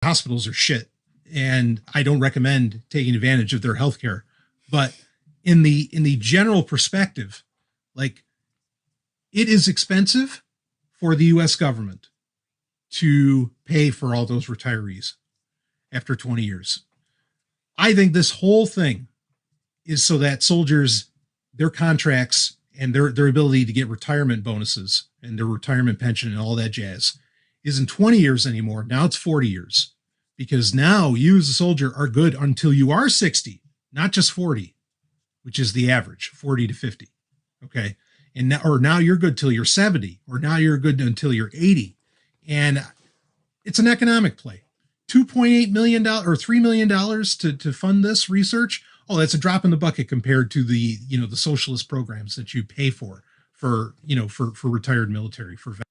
hospitals are shit, and I don't recommend taking advantage of their healthcare. But in the general perspective, like, it is expensive for the U.S. government to pay for all those retirees after 20 years. I think this whole thing is so that soldiers, their contracts and their ability to get retirement bonuses and their retirement pension and all that jazz isn't 20 years anymore. Now it's 40 years, because now you as a soldier are good until you are 60, not just 40, which is the average, 40 to 50. Okay. And now you're good till you're 70, or now you're good until you're 80. And it's an economic play. $2.8 million or $3 million to fund this research. Oh, that's a drop in the bucket compared to the socialist programs that you pay for retired military, for veterans.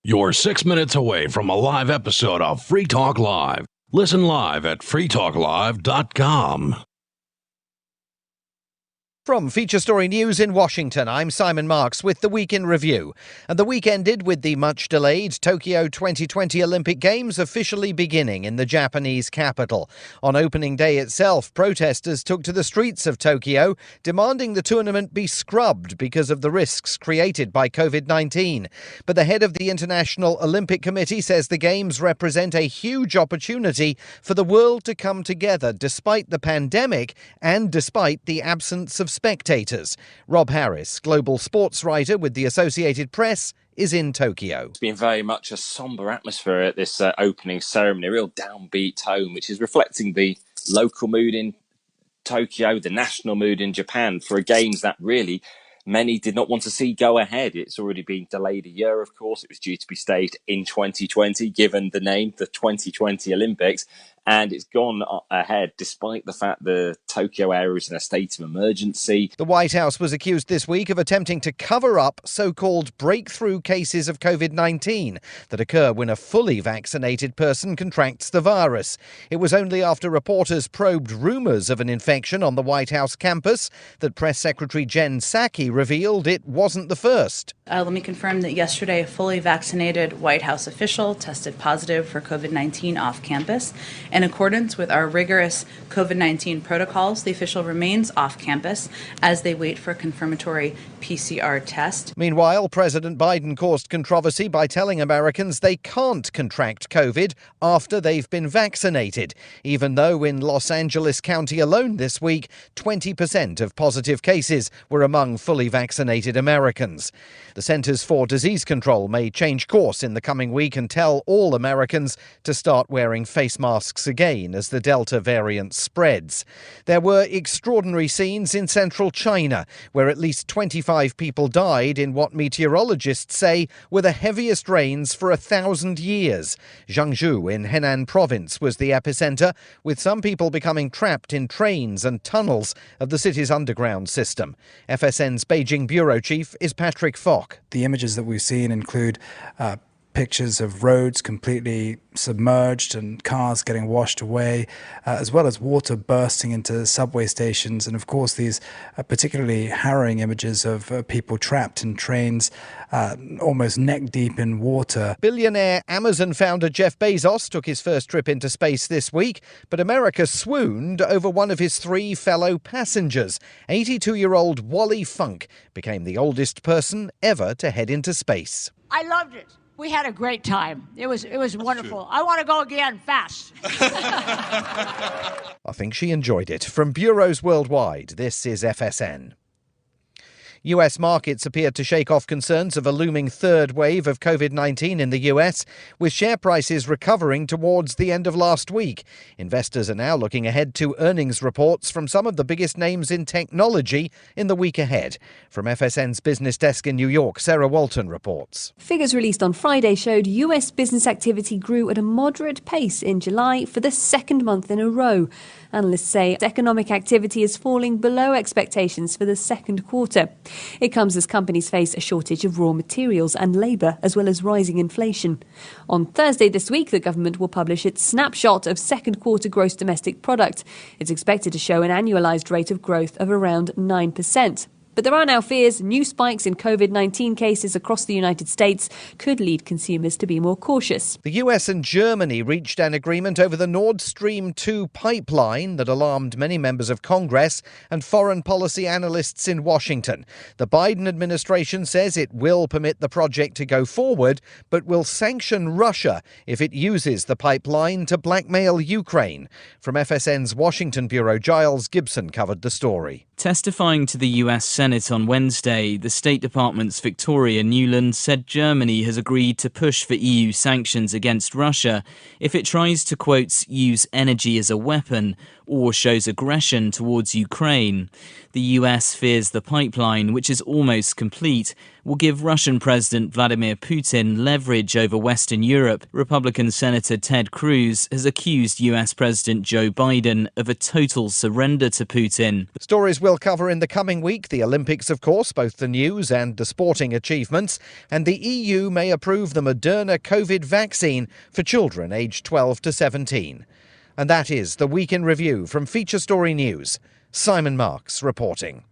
You're 6 minutes away from a live episode of Free Talk Live. Listen live at freetalklive.com. From Feature Story News in Washington, I'm Simon Marks with the Week in Review. And the week ended with the much-delayed Tokyo 2020 Olympic Games officially beginning in the Japanese capital. On opening day itself, protesters took to the streets of Tokyo, demanding the tournament be scrubbed because of the risks created by COVID-19. But the head of the International Olympic Committee says the Games represent a huge opportunity for the world to come together despite the pandemic and despite the absence of spectators. Rob Harris, global sports writer with the Associated Press, is in Tokyo. It's been very much a sombre atmosphere at this opening ceremony, a real downbeat tone, which is reflecting the local mood in Tokyo, the national mood in Japan, for a Games that really many did not want to see go ahead. It's already been delayed a year, of course. It was due to be staged in 2020, given the name, the 2020 Olympics. And it's gone ahead despite the fact the Tokyo area is in a state of emergency. The White House was accused this week of attempting to cover up so-called breakthrough cases of COVID-19 that occur when a fully vaccinated person contracts the virus. It was only after reporters probed rumours of an infection on the White House campus that Press Secretary Jen Psaki revealed it wasn't the first. Let me confirm that yesterday a fully vaccinated White House official tested positive for COVID-19 off campus. In accordance with our rigorous COVID-19 protocols, the official remains off campus as they wait for a confirmatory PCR test. Meanwhile, President Biden caused controversy by telling Americans they can't contract COVID after they've been vaccinated, even though in Los Angeles County alone this week, 20% of positive cases were among fully vaccinated Americans. The Centers for Disease Control may change course in the coming week and tell all Americans to start wearing face masks again as the Delta variant spreads. There were extraordinary scenes in central China, where at least 25 people died in what meteorologists say were the heaviest rains for 1,000 years. Jiangsu in Henan province was the epicenter, with some people becoming trapped in trains and tunnels of the city's underground system. FSN's Beijing bureau chief is Patrick Falk. The images that we've seen include pictures of roads completely submerged and cars getting washed away, as well as water bursting into subway stations. And of course, these particularly harrowing images of people trapped in trains, almost neck deep in water. Billionaire Amazon founder Jeff Bezos took his first trip into space this week, but America swooned over one of his 3 fellow passengers. 82-year-old Wally Funk became the oldest person ever to head into space. I loved it. We had a great time. It was wonderful. I want to go again, fast. I think she enjoyed it. From bureaus worldwide, this is FSN. US markets appeared to shake off concerns of a looming third wave of COVID-19 in the US, with share prices recovering towards the end of last week. Investors are now looking ahead to earnings reports from some of the biggest names in technology in the week ahead. From FSN's business desk in New York, Sarah Walton reports. Figures released on Friday showed US business activity grew at a moderate pace in July for the second month in a row. Analysts say economic activity is falling below expectations for the second quarter. It comes as companies face a shortage of raw materials and labour, as well as rising inflation. On Thursday this week, the government will publish its snapshot of second quarter gross domestic product. It's expected to show an annualised rate of growth of around 9%. But there are now fears new spikes in COVID-19 cases across the United States could lead consumers to be more cautious. The US and Germany reached an agreement over the Nord Stream 2 pipeline that alarmed many members of Congress and foreign policy analysts in Washington. The Biden administration says it will permit the project to go forward, but will sanction Russia if it uses the pipeline to blackmail Ukraine. From FSN's Washington bureau, Giles Gibson covered the story. Testifying to the US Senate on Wednesday, the State Department's Victoria Nuland said Germany has agreed to push for EU sanctions against Russia if it tries to, quote, use energy as a weapon or shows aggression towards Ukraine. The US fears the pipeline, which is almost complete, will give Russian President Vladimir Putin leverage over Western Europe. Republican Senator Ted Cruz has accused US President Joe Biden of a total surrender to Putin. Stories we'll cover in the coming week: the Olympics, of course, both the news and the sporting achievements, and the EU may approve the Moderna COVID vaccine for children aged 12 to 17. And that is the Week in Review from Feature Story News. Simon Marks reporting.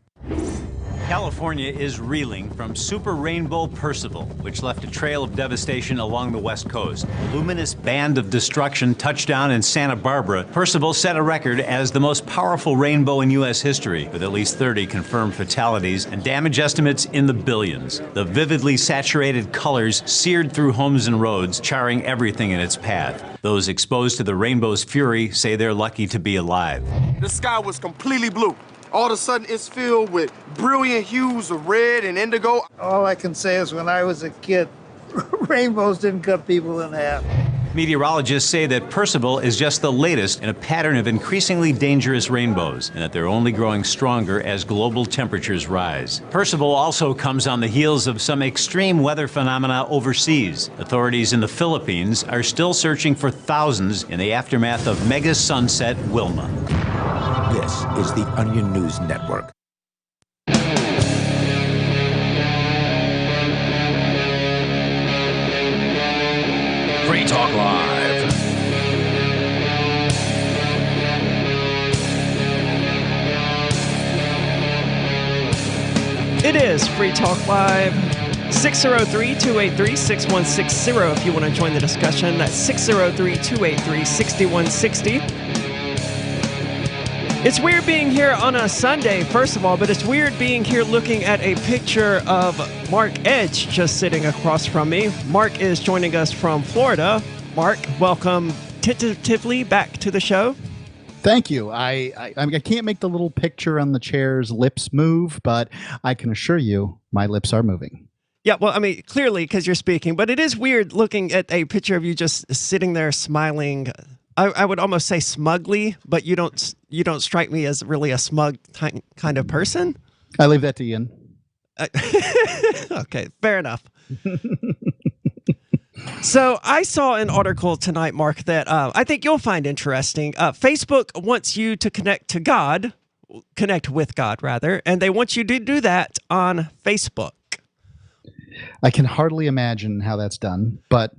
California is reeling from Super Rainbow Percival, which left a trail of devastation along the West Coast. A luminous band of destruction touched down in Santa Barbara. Percival set a record as the most powerful rainbow in U.S. history, with at least 30 confirmed fatalities and damage estimates in the billions. The vividly saturated colors seared through homes and roads, charring everything in its path. Those exposed to the rainbow's fury say they're lucky to be alive. The sky was completely blue. All of a sudden, it's filled with brilliant hues of red and indigo. All I can say is when I was a kid, rainbows didn't cut people in half. Meteorologists say that Percival is just the latest in a pattern of increasingly dangerous rainbows, and that they're only growing stronger as global temperatures rise. Percival also comes on the heels of some extreme weather phenomena overseas. Authorities in the Philippines are still searching for thousands in the aftermath of mega sunset Wilma. This is the Onion News Network. Free Talk Live. It is Free Talk Live. 603-283-6160 if you want to join the discussion. That's 603-283-6160. It's weird being here on a Sunday, first of all, but it's weird being here looking at a picture of Mark Edge just sitting across from me. Mark is joining us from Florida. Mark, welcome tentatively back to the show. Thank you. I can't make the little picture on the chair's lips move, but I can assure you my lips are moving. Yeah, well, I mean, clearly because you're speaking, but it is weird looking at a picture of you just sitting there smiling. I would almost say smugly, but you don't strike me as really a smug kind of person. I leave that to Ian. Okay, fair enough. So I saw an article tonight, Mark, that I think you'll find interesting. Facebook wants you to connect with God, rather, and they want you to do that on Facebook. I can hardly imagine how that's done, but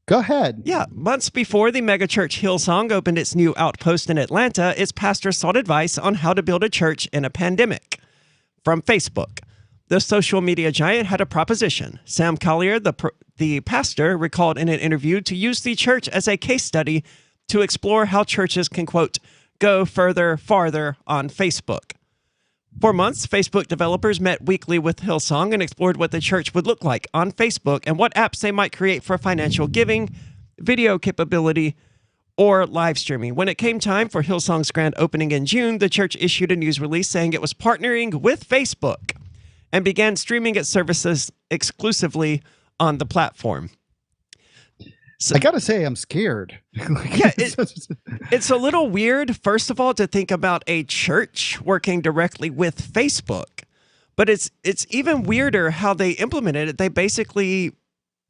go ahead. Yeah. Months before the megachurch Hillsong opened its new outpost in Atlanta, its pastor sought advice on how to build a church in a pandemic from Facebook. The social media giant had a proposition. Sam Collier, the pastor, recalled in an interview to use the church as a case study to explore how churches can, quote, go farther on Facebook. For months, Facebook developers met weekly with Hillsong and explored what the church would look like on Facebook and what apps they might create for financial giving, video capability, or live streaming. When it came time for Hillsong's grand opening in June, the church issued a news release saying it was partnering with Facebook and began streaming its services exclusively on the platform. So, I gotta say, I'm scared. Yeah, it's a little weird, first of all, to think about a church working directly with Facebook. But it's even weirder how they implemented it. They basically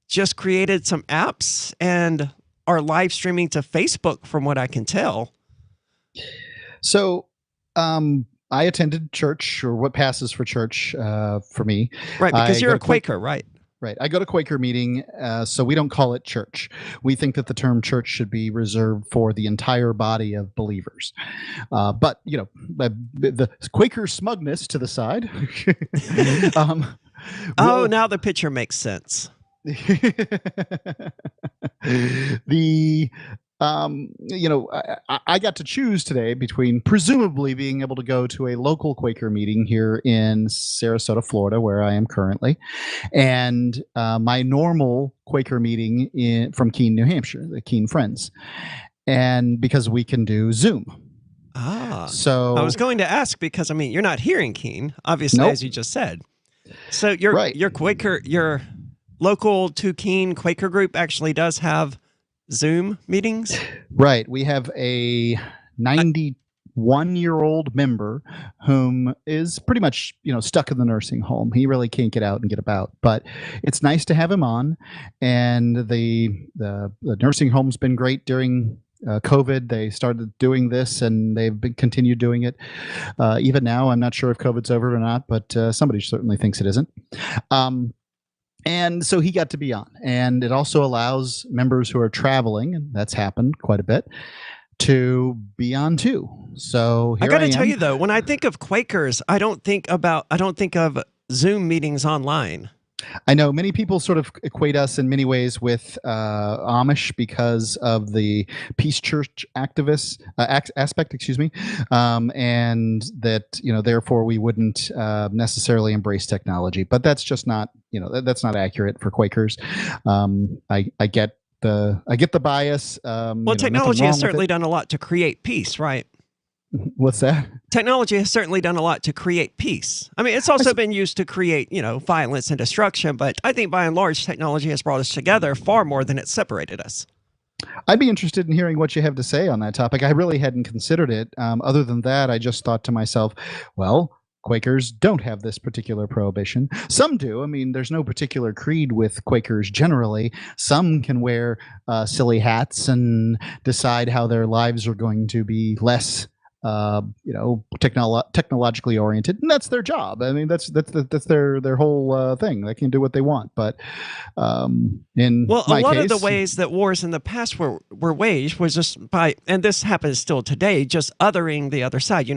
just created some apps and are live streaming to Facebook, from what I can tell. So, I attended church, or what passes for church for me. Right, because you're a Quaker, right? Right. I go to Quaker meeting, so we don't call it church. We think that the term church should be reserved for the entire body of believers. But, the Quaker smugness to the side. Now the picture makes sense. I got to choose today between presumably being able to go to a local Quaker meeting here in Sarasota, Florida, where I am currently, and my normal Quaker meeting from Keene, New Hampshire, the Keene Friends, and because we can do Zoom. So I was going to ask because you're not here in Keene, obviously, Nope. as you just said. So your Quaker, your local to Keene Quaker group actually does have Zoom meetings? Right. We have a 91-year-old member whom is pretty much, stuck in the nursing home. He really can't get out and get about, but it's nice to have him on. And the nursing home's been great during COVID. They started doing this and they've continued doing it. Even now, I'm not sure if COVID's over or not, but somebody certainly thinks it isn't. And so he got to be on. And it also allows members who are traveling, and that's happened quite a bit, to be on too. So here I got to am. tell you though, when I think of Quakers, I don't think of Zoom meetings online. I know many people sort of equate us in many ways with Amish because of the Peace Church activist aspect, and that therefore we wouldn't necessarily embrace technology. But that's just not that's not accurate for Quakers. I get the bias. Well, technology has certainly done a lot to create peace, right? What's that? Technology has certainly done a lot to create peace. It's also been used to create, violence and destruction, but I think by and large, technology has brought us together far more than it separated us. I'd be interested in hearing what you have to say on that topic. I really hadn't considered it. Other than that, I just thought to myself, well, Quakers don't have this particular prohibition. Some do. There's no particular creed with Quakers generally. Some can wear silly hats and decide how their lives are going to be less technologically oriented, and that's their job. That's their whole thing. They can do what they want. But in a lot case, of the ways that wars in the past were waged was just by, and this happens still today, just othering the other side.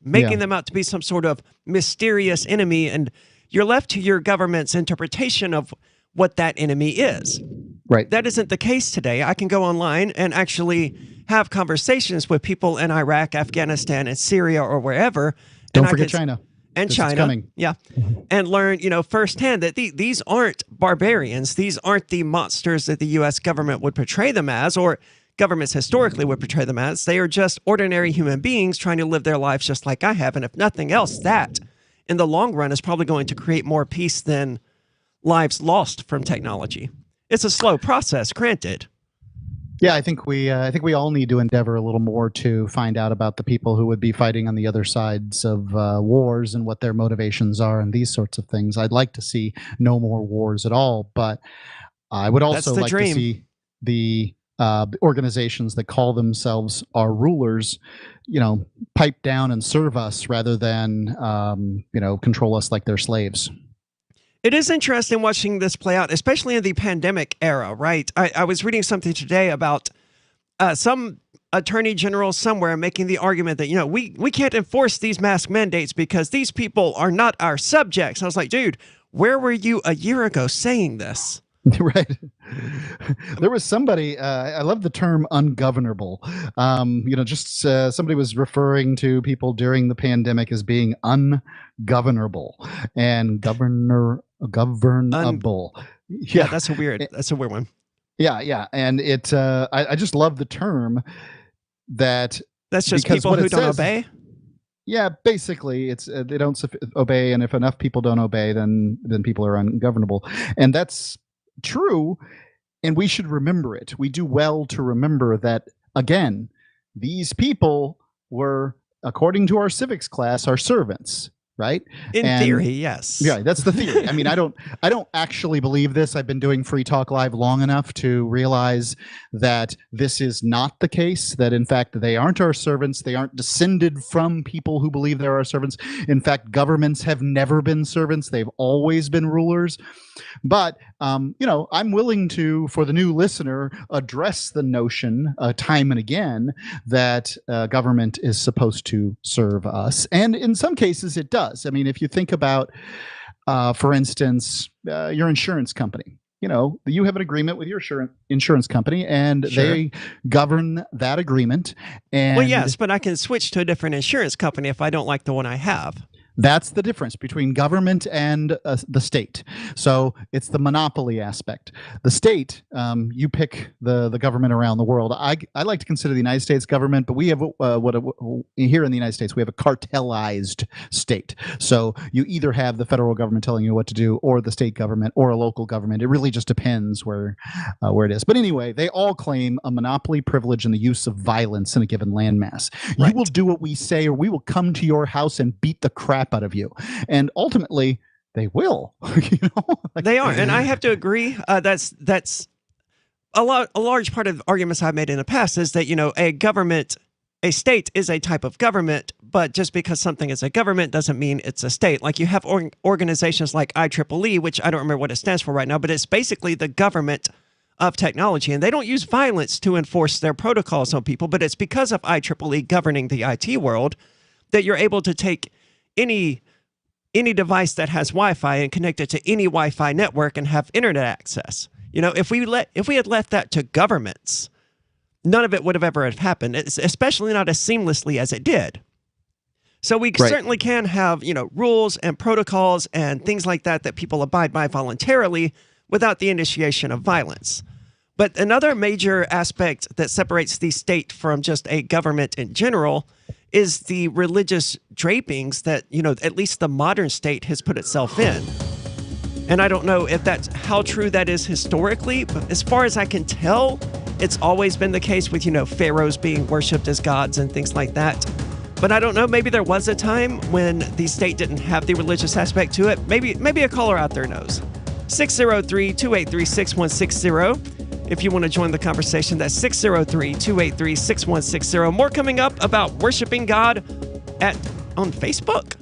Making them out to be some sort of mysterious enemy, and you're left to your government's interpretation of what that enemy is. Right. That isn't the case today. I can go online and actually have conversations with people in Iraq, Afghanistan, and Syria, or wherever. Don't forget China. And This is China. coming. Yeah. And learn, firsthand that these aren't barbarians. These aren't the monsters that the U.S. government would portray them as, or governments historically would portray them as. They are just ordinary human beings trying to live their lives just like I have. And if nothing else, that, in the long run, is probably going to create more peace than lives lost from technology. It's a slow process, granted. Yeah, I think we all need to endeavor a little more to find out about the people who would be fighting on the other sides of wars and what their motivations are and these sorts of things. I'd like to see no more wars at all, but I would also like to see the organizations that call themselves our rulers, pipe down and serve us rather than control us like they're slaves. It is interesting watching this play out, especially in the pandemic era, right? I was reading something today about some attorney general somewhere making the argument that, we can't enforce these mask mandates because these people are not our subjects. I was like, dude, where were you a year ago saying this? Right. There was somebody, I love the term ungovernable. Somebody was referring to people during the pandemic as being ungovernable and governable. Yeah, that's a weird one. Yeah. And I just love the term that. That's just people who don't obey? Yeah, basically, it's they don't obey, and if enough people don't obey, then people are ungovernable. And that's true, and we should remember it. We do well to remember that, again, these people were, according to our civics class, our servants, right? In theory, yes. Yeah, that's the theory. I don't actually believe this. I've been doing Free Talk Live long enough to realize that this is not the case, that in fact they aren't our servants. They aren't descended from people who believe they're our servants. In fact, governments have never been servants. They've always been rulers. But I'm willing to, for the new listener, address the notion time and again that government is supposed to serve us. And in some cases, it does. I mean, if you think about, for instance, your insurance company. You have an agreement with your insurance company, and they govern that agreement. And well, yes, but I can switch to a different insurance company if I don't like the one I have. That's the difference between government and the state. So it's the monopoly aspect. The state, you pick the government around the world. I like to consider the United States government, but we have here in the United States, we have a cartelized state. So you either have the federal government telling you what to do, or the state government, or a local government. It really just depends where it is. But anyway, they all claim a monopoly privilege in the use of violence in a given landmass. Right. You will do what we say, or we will come to your house and beat the crap out of you. And ultimately they will. They are. And I have to agree, that's a large part of the arguments I've made in the past is that a state is a type of government, but just because something is a government doesn't mean it's a state. Like you have organizations like IEEE, which I don't remember what it stands for right now, but it's basically the government of technology, and they don't use violence to enforce their protocols on people, but it's because of IEEE governing the IT world that you're able to take any device that has Wi-Fi and connect it to any Wi-Fi network and have internet access. If we had left that to governments, none of it would have ever happened, especially not as seamlessly as it did. So we certainly can have, rules and protocols and things like that people abide by voluntarily without the initiation of violence. But another major aspect that separates the state from just a government in general is the religious drapings that, at least the modern state has put itself in. And I don't know if that's how true that is historically, but as far as I can tell, it's always been the case with, pharaohs being worshipped as gods and things like that. But I don't know, maybe there was a time when the state didn't have the religious aspect to it. Maybe a caller out there knows. 603-283-6160. If you want to join the conversation, that's 603-283-6160. More coming up about worshiping God on Facebook.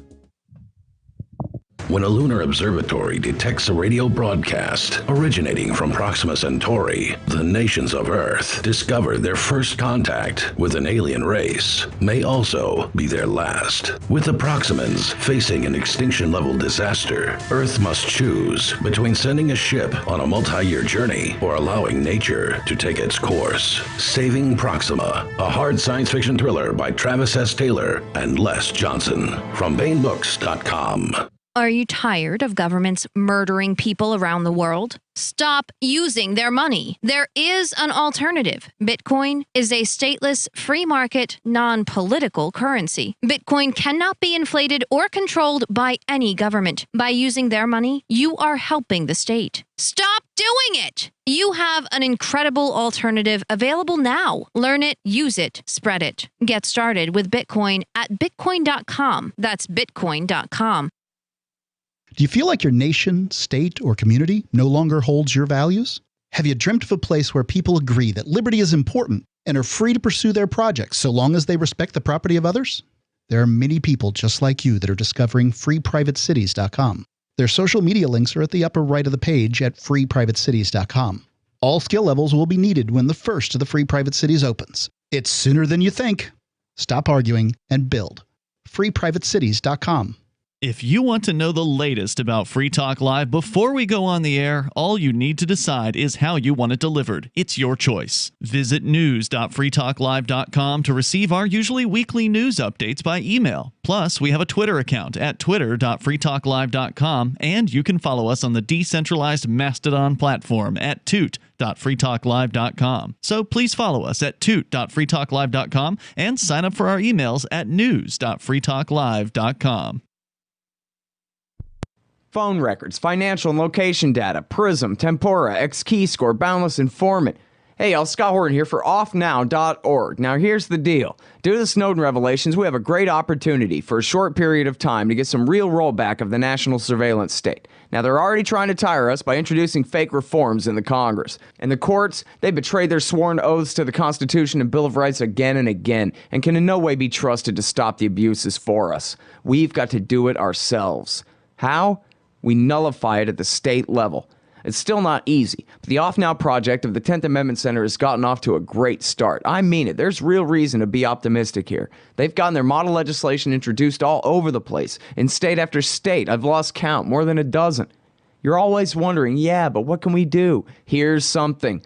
When a lunar observatory detects a radio broadcast originating from Proxima Centauri, the nations of Earth discover their first contact with an alien race may also be their last. With the Proximans facing an extinction-level disaster, Earth must choose between sending a ship on a multi-year journey or allowing nature to take its course. Saving Proxima, a hard science fiction thriller by Travis S. Taylor and Les Johnson from BaneBooks.com. Are you tired of governments murdering people around the world? Stop using their money. There is an alternative. Bitcoin is a stateless, free market, non-political currency. Bitcoin cannot be inflated or controlled by any government. By using their money, you are helping the state. Stop doing it! You have an incredible alternative available now. Learn it, use it, spread it. Get started with Bitcoin at Bitcoin.com. That's Bitcoin.com. Do you feel like your nation, state, or community no longer holds your values? Have you dreamt of a place where people agree that liberty is important and are free to pursue their projects so long as they respect the property of others? There are many people just like you that are discovering freeprivatecities.com. Their social media links are at the upper right of the page at freeprivatecities.com. All skill levels will be needed when the first of the Free Private Cities opens. It's sooner than you think. Stop arguing and build. freeprivatecities.com. If you want to know the latest about Free Talk Live before we go on the air, all you need to decide is how you want it delivered. It's your choice. Visit news.freetalklive.com to receive our usually weekly news updates by email. Plus, we have a Twitter account at twitter.freetalklive.com, and you can follow us on the decentralized Mastodon platform at toot.freetalklive.com. So please follow us at toot.freetalklive.com and sign up for our emails at news.freetalklive.com. Phone records, financial and location data, Prism, Tempora, Xkeyscore, Boundless Informant. Hey y'all, Scott Horton here for offnow.org. Now here's the deal. Due to the Snowden revelations, we have a great opportunity for a short period of time to get some real rollback of the national surveillance state. Now they're already trying to tire us by introducing fake reforms in the Congress. And the courts, they betrayed their sworn oaths to the Constitution and Bill of Rights again and again, and can in no way be trusted to stop the abuses for us. We've got to do it ourselves. How? We nullify it at the state level. It's still not easy, but the Off Now project of the 10th Amendment Center has gotten off to a great start. I mean it. There's real reason to be optimistic here. They've gotten their model legislation introduced all over the place, in state after state. I've lost count, more than a dozen. You're always wondering, yeah, but what can we do? Here's something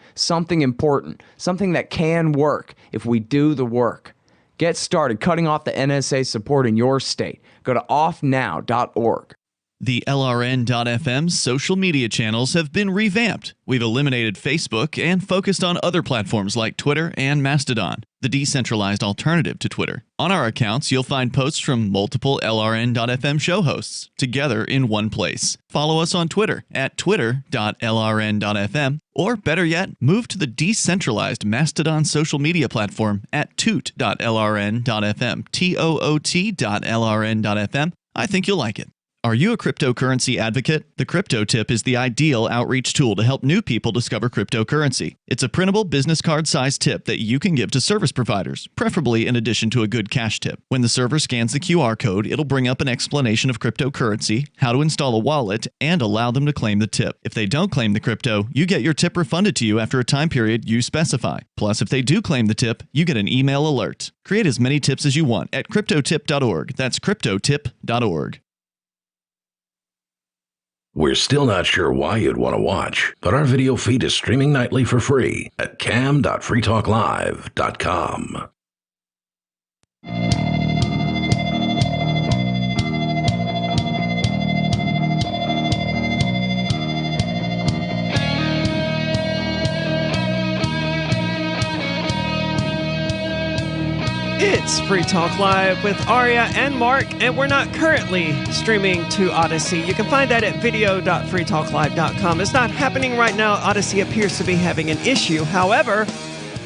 important, something that can work if we do the work. Get started cutting off the NSA support in your state. Go to offnow.org. The LRN.FM social media channels have been revamped. We've eliminated Facebook and focused on other platforms like Twitter and Mastodon, the decentralized alternative to Twitter. On our accounts, you'll find posts from multiple LRN.FM show hosts together in one place. Follow us on Twitter at twitter.lrn.fm, or better yet, move to the decentralized Mastodon social media platform at toot.lrn.fm, toot.lrn.fm. I think you'll like it. Are you a cryptocurrency advocate? The Crypto Tip is the ideal outreach tool to help new people discover cryptocurrency. It's a printable business card-sized tip that you can give to service providers, preferably in addition to a good cash tip. When the server scans the QR code, it'll bring up an explanation of cryptocurrency, how to install a wallet, and allow them to claim the tip. If they don't claim the crypto, you get your tip refunded to you after a time period you specify. Plus, if they do claim the tip, you get an email alert. Create as many tips as you want at cryptotip.org. That's cryptotip.org. We're still not sure why you'd want to watch, but our video feed is streaming nightly for free at cam.freetalklive.com. It's Free Talk Live with Aria and Mark, and we're not currently streaming to Odyssey. You can find that at video.freetalklive.com. It's not happening right now. Odyssey appears to be having an issue. However,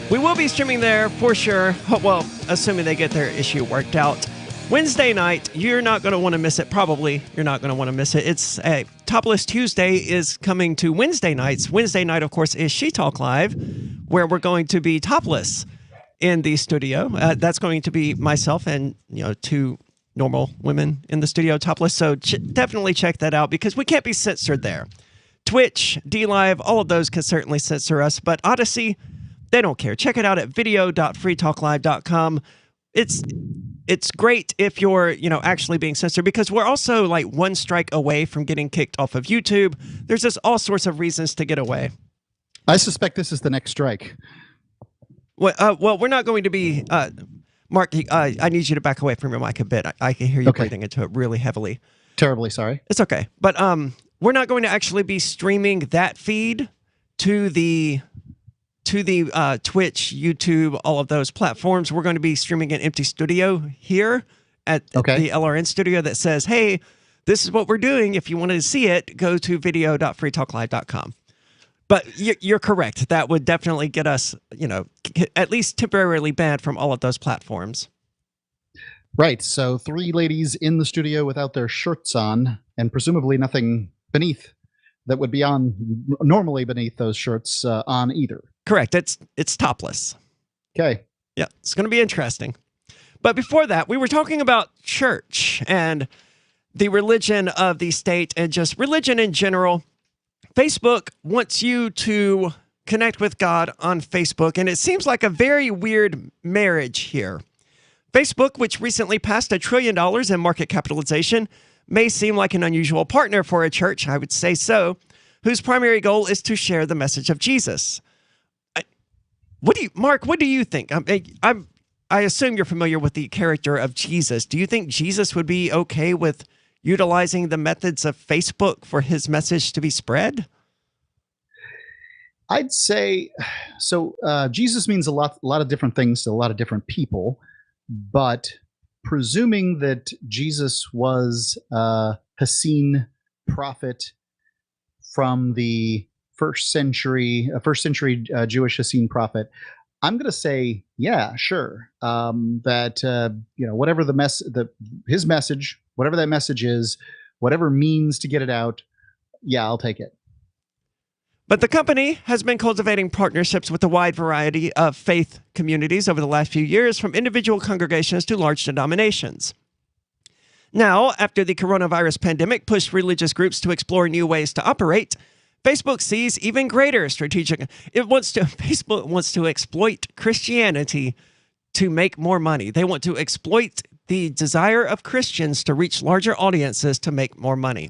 we will be streaming there for sure. Well, assuming they get their issue worked out. Wednesday night, you're not going to want to miss it. Probably you're not going to want to miss it. It's Topless Tuesday is coming to Wednesday nights. Wednesday night, of course, is She Talk Live, where we're going to be topless in the studio. That's going to be myself and two normal women in the studio topless. So definitely check that out because we can't be censored there. Twitch, DLive, all of those can certainly censor us, but Odyssey, they don't care. Check it out at video.freetalklive.com. It's great if you're actually being censored because we're also like one strike away from getting kicked off of YouTube. There's just all sorts of reasons to get away. I suspect this is the next strike. Well, we're not going to be, Mark, I need you to back away from your mic a bit. I can hear you breathing into it really heavily. Terribly sorry. It's okay. But we're not going to actually be streaming that feed to the Twitch, YouTube, all of those platforms. We're going to be streaming an empty studio here at the LRN studio that says, hey, this is what we're doing. If you wanted to see it, go to video.freetalklive.com. But you're correct. That would definitely get us, at least temporarily banned from all of those platforms. Right. So 3 ladies in the studio without their shirts on, and presumably nothing beneath that would be on normally beneath those shirts on either. Correct. It's topless. Okay. Yeah, it's going to be interesting. But before that, we were talking about church and the religion of the state and just religion in general. Facebook wants you to connect with God on Facebook, and it seems like a very weird marriage here. Facebook, which recently passed $1 trillion in market capitalization, may seem like an unusual partner for a church, I would say so, whose primary goal is to share the message of Jesus. Mark, what do you think? I assume you're familiar with the character of Jesus. Do you think Jesus would be okay with utilizing the methods of Facebook for his message to be spread? I'd say so. Jesus means a lot of different things to a lot of different people, but presuming that Jesus was a Essene prophet from the first century Jewish Essene prophet, I'm going to say, yeah, sure. That whatever his message, whatever that message is, whatever means to get it out, yeah, I'll take it. But the company has been cultivating partnerships with a wide variety of faith communities over the last few years, from individual congregations to large denominations. Now, after the coronavirus pandemic pushed religious groups to explore new ways to operate, Facebook sees even greater strategic. Facebook wants to exploit Christianity to make more money. They want to exploit the desire of Christians to reach larger audiences to make more money.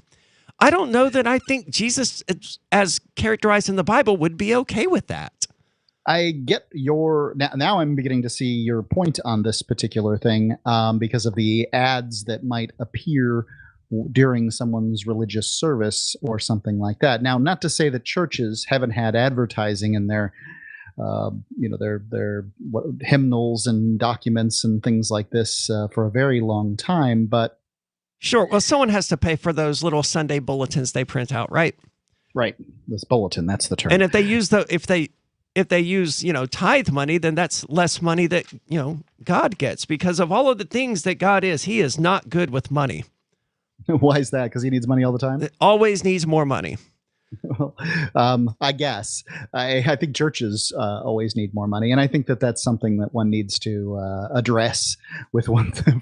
I don't know that I think Jesus, as characterized in the Bible, would be okay with that. I get your now I'm beginning to see your point on this particular thing because of the ads that might appear during someone's religious service or something like that. Now, not to say that churches haven't had advertising in their their hymnals and documents and things like this for a very long time, but sure. Well, someone has to pay for those little Sunday bulletins they print out, right? Right. This bulletin, that's the term. And if they use tithe money, then that's less money that, God gets, because of all of the things that God is. He is not good with money. Why is that? Because he needs money all the time? It always needs more money. Well, I guess. I think churches always need more money, and I think that that's something that one needs to address with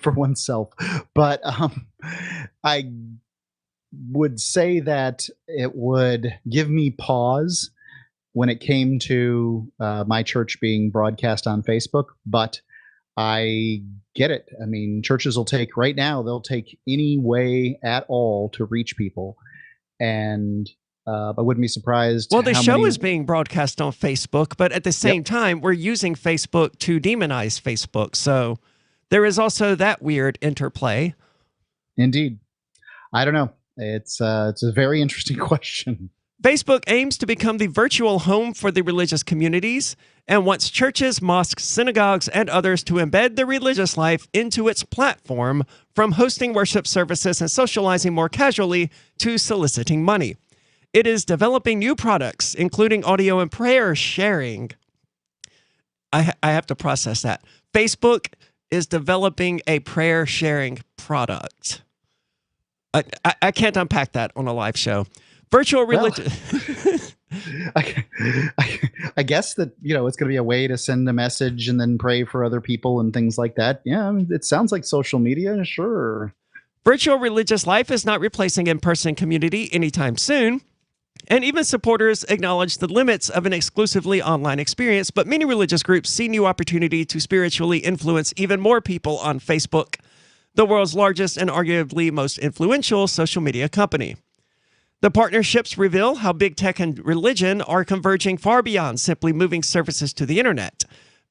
for oneself. But I would say that it would give me pause when it came to my church being broadcast on Facebook, but I get it. I mean, churches will take any way at all to reach people. And I wouldn't be surprised. Well, the show is being broadcast on Facebook, but at the same time, we're using Facebook to demonize Facebook. So there is also that weird interplay. Indeed. I don't know. It's a very interesting question. Facebook aims to become the virtual home for the religious communities and wants churches, mosques, synagogues, and others to embed their religious life into its platform, from hosting worship services and socializing more casually to soliciting money. It is developing new products, including audio and prayer sharing. I have to process that. Facebook is developing a prayer sharing product. I can't unpack that on a live show. Virtual religion. I guess that, it's going to be a way to send a message and then pray for other people and things like that. Yeah, it sounds like social media. Sure. Virtual religious life is not replacing in-person community anytime soon. And even supporters acknowledge the limits of an exclusively online experience, but many religious groups see new opportunity to spiritually influence even more people on Facebook, the world's largest and arguably most influential social media company. The partnerships reveal how big tech and religion are converging far beyond simply moving services to the internet.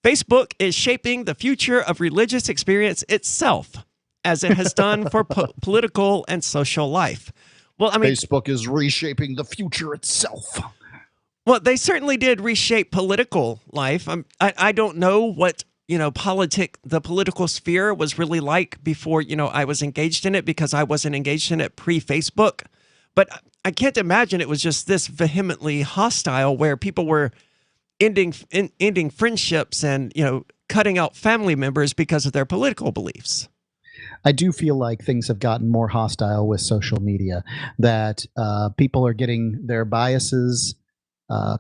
Facebook is shaping the future of religious experience itself, as it has done for political and social life. Well, I mean, Facebook is reshaping the future itself. Well, they certainly did reshape political life. I don't know what the political sphere was really like before I was engaged in it, because I wasn't engaged in it pre-Facebook. But I can't imagine it was just this vehemently hostile, where people were ending friendships and cutting out family members because of their political beliefs. I do feel like things have gotten more hostile with social media, that people are getting their biases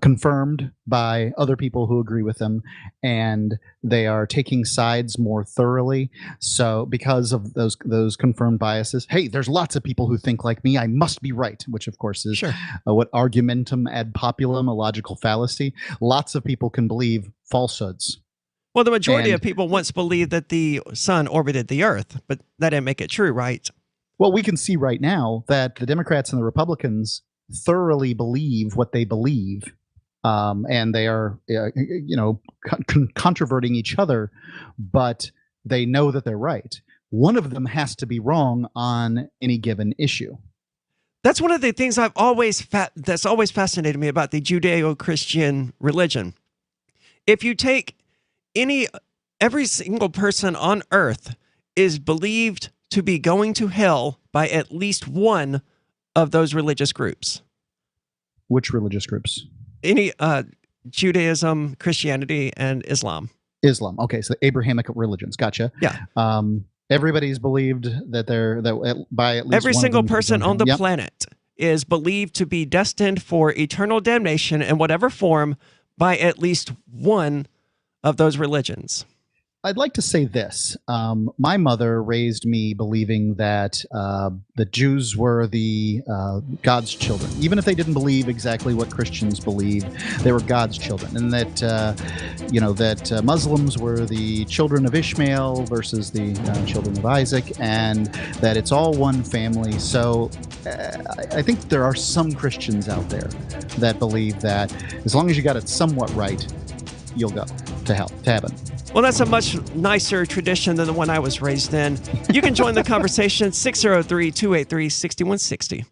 confirmed by other people who agree with them, and they are taking sides more thoroughly. So because of those confirmed biases, hey, there's lots of people who think like me, I must be right, which of course is what argumentum ad populum, a logical fallacy. Lots of people can believe falsehoods. Well, the majority of people once believed that the sun orbited the earth, but that didn't make it true, right? Well, we can see right now that the Democrats and the Republicans thoroughly believe what they believe, and they are controverting each other, but they know that they're right. One of them has to be wrong on any given issue. That's one of the things that's always fascinated me about the Judeo-Christian religion. If you take every single person on earth is believed to be going to hell by at least one of those religious groups. Which religious groups? Any Judaism, Christianity, and Islam. Islam. Okay, so Abrahamic religions. Gotcha. Yeah. Everybody's believed that by at least every single person on the Yep. planet is believed to be destined for eternal damnation in whatever form by at least one of those religions. I'd like to say this. My mother raised me believing that the Jews were the God's children. Even if they didn't believe exactly what Christians believed, they were God's children. And that, that Muslims were the children of Ishmael versus the children of Isaac, and that it's all one family. So I think there are some Christians out there that believe that as long as you got it somewhat right, you'll go to heaven. Well, that's a much nicer tradition than the one I was raised in. You can join the conversation at 603-283-6160.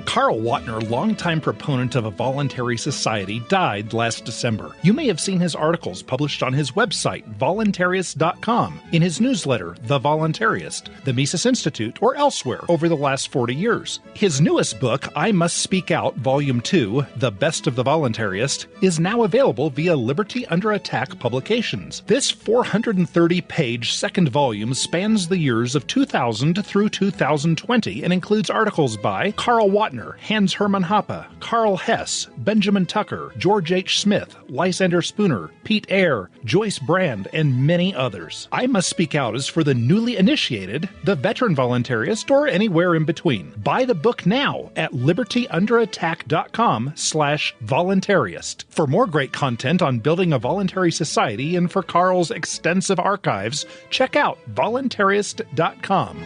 Carl Watner, longtime proponent of a voluntary society, died last December. You may have seen his articles published on his website, voluntarist.com, in his newsletter, The Voluntarist, the Mises Institute, or elsewhere over the last 40 years. His newest book, I Must Speak Out, Volume 2, The Best of the Voluntarist, is now available via Liberty Under Attack Publications. This 430-page second volume spans the years of 2000 through 2020 and includes articles by Carl Watner, Hans Hermann Hoppe, Carl Hess, Benjamin Tucker, George H. Smith, Lysander Spooner, Pete Eyre, Joyce Brand, and many others. I Must Speak Out is for the newly initiated, the veteran voluntarist, or anywhere in between. Buy the book now at libertyunderattack.com/voluntarist. For more great content on building a voluntary society and for Carl's extensive archives, check out voluntarist.com.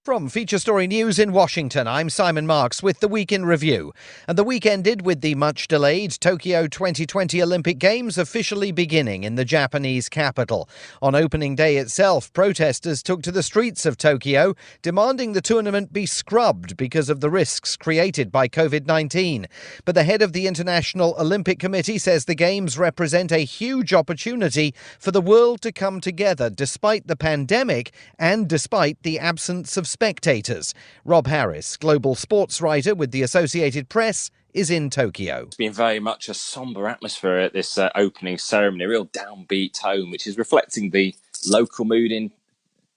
From Feature Story News in Washington, I'm Simon Marks with the Week in Review. And the week ended with the much-delayed Tokyo 2020 Olympic Games officially beginning in the Japanese capital. On opening day itself, protesters took to the streets of Tokyo, demanding the tournament be scrubbed because of the risks created by COVID-19. But the head of the International Olympic Committee says the Games represent a huge opportunity for the world to come together despite the pandemic and despite the absence of spectators. Rob Harris, global sports writer with the Associated Press, is in Tokyo. It's been very much a somber atmosphere at this opening ceremony, a real downbeat tone, which is reflecting the local mood in